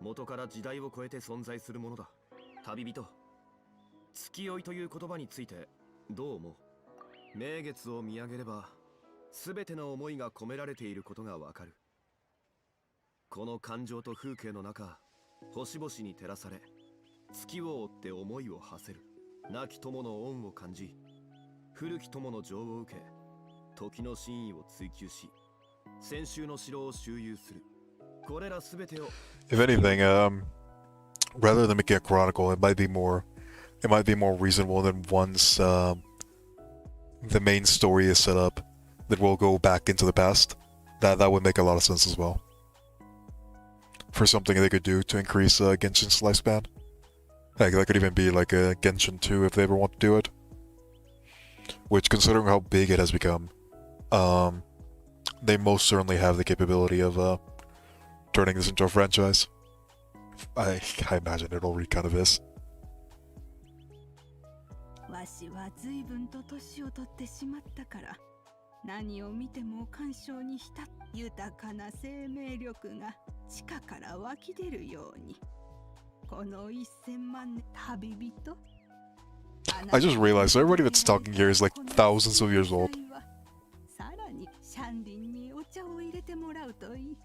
元から時代を超えて存在するものだ。旅人、月酔いという言葉についてどう思う？名月を見上げれば全ての思いが込められていることがわかる。この感情と風景の中、星々に照らされ、月を追って思いを馳せる。亡き友の恩を感じ、古き友の情を受け、時の真意を追求し、先週の城を周遊する。これらすべてを。If anything, rather than making a chronicle, it might be more reasonable than once the main story is set up, that we'll go back into the past. That would make a lot of sense as well. For something they could do to increase Genshin's lifespan. Heck, that could even be like a Genshin 2 if they ever want to do it. Which, considering how big it has become, they most certainly have the capability of turning this into a franchise. I imagine it already kind of is. わしは随分と年を取ってしまったから、何を見ても感傷に浸っ豊かな生命力が地下から湧き出るように。この1000万年旅人。I just realized everybody that's talking here is like thousands of years old. さらにシャンディンにお茶を入れてもらうといい。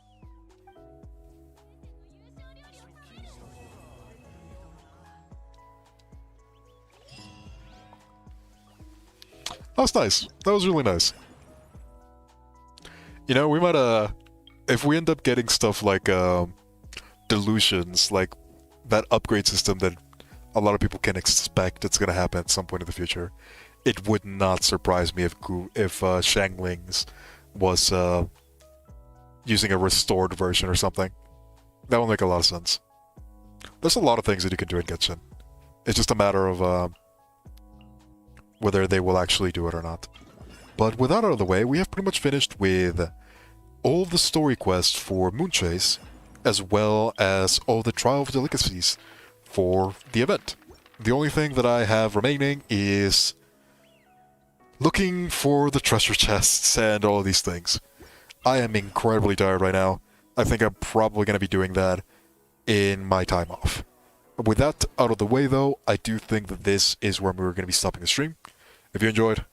That was nice. That was really nice. You know, we might if we end up getting stuff like delusions, like that upgrade system that a lot of people can expect it's gonna happen at some point in the future, it would not surprise me if Shanglings was using a restored version or something. That would make a lot of sense. There's a lot of things that you can do in Genshin. It's just a matter of whether they will actually do it or not. But with that out of the way, we have pretty much finished with all of the story quests for Moonchase, as well as all the Trial of Delicacies for the event. The only thing that I have remaining is looking for the treasure chests and all of these things. I am incredibly tired right now. I think I'm probably going to be doing that in my time off. With that out of the way though, I do think that this is where we're going to be stopping the stream. If you enjoyed,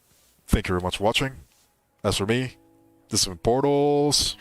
thank you very much for watching. As for me, this has been Portals.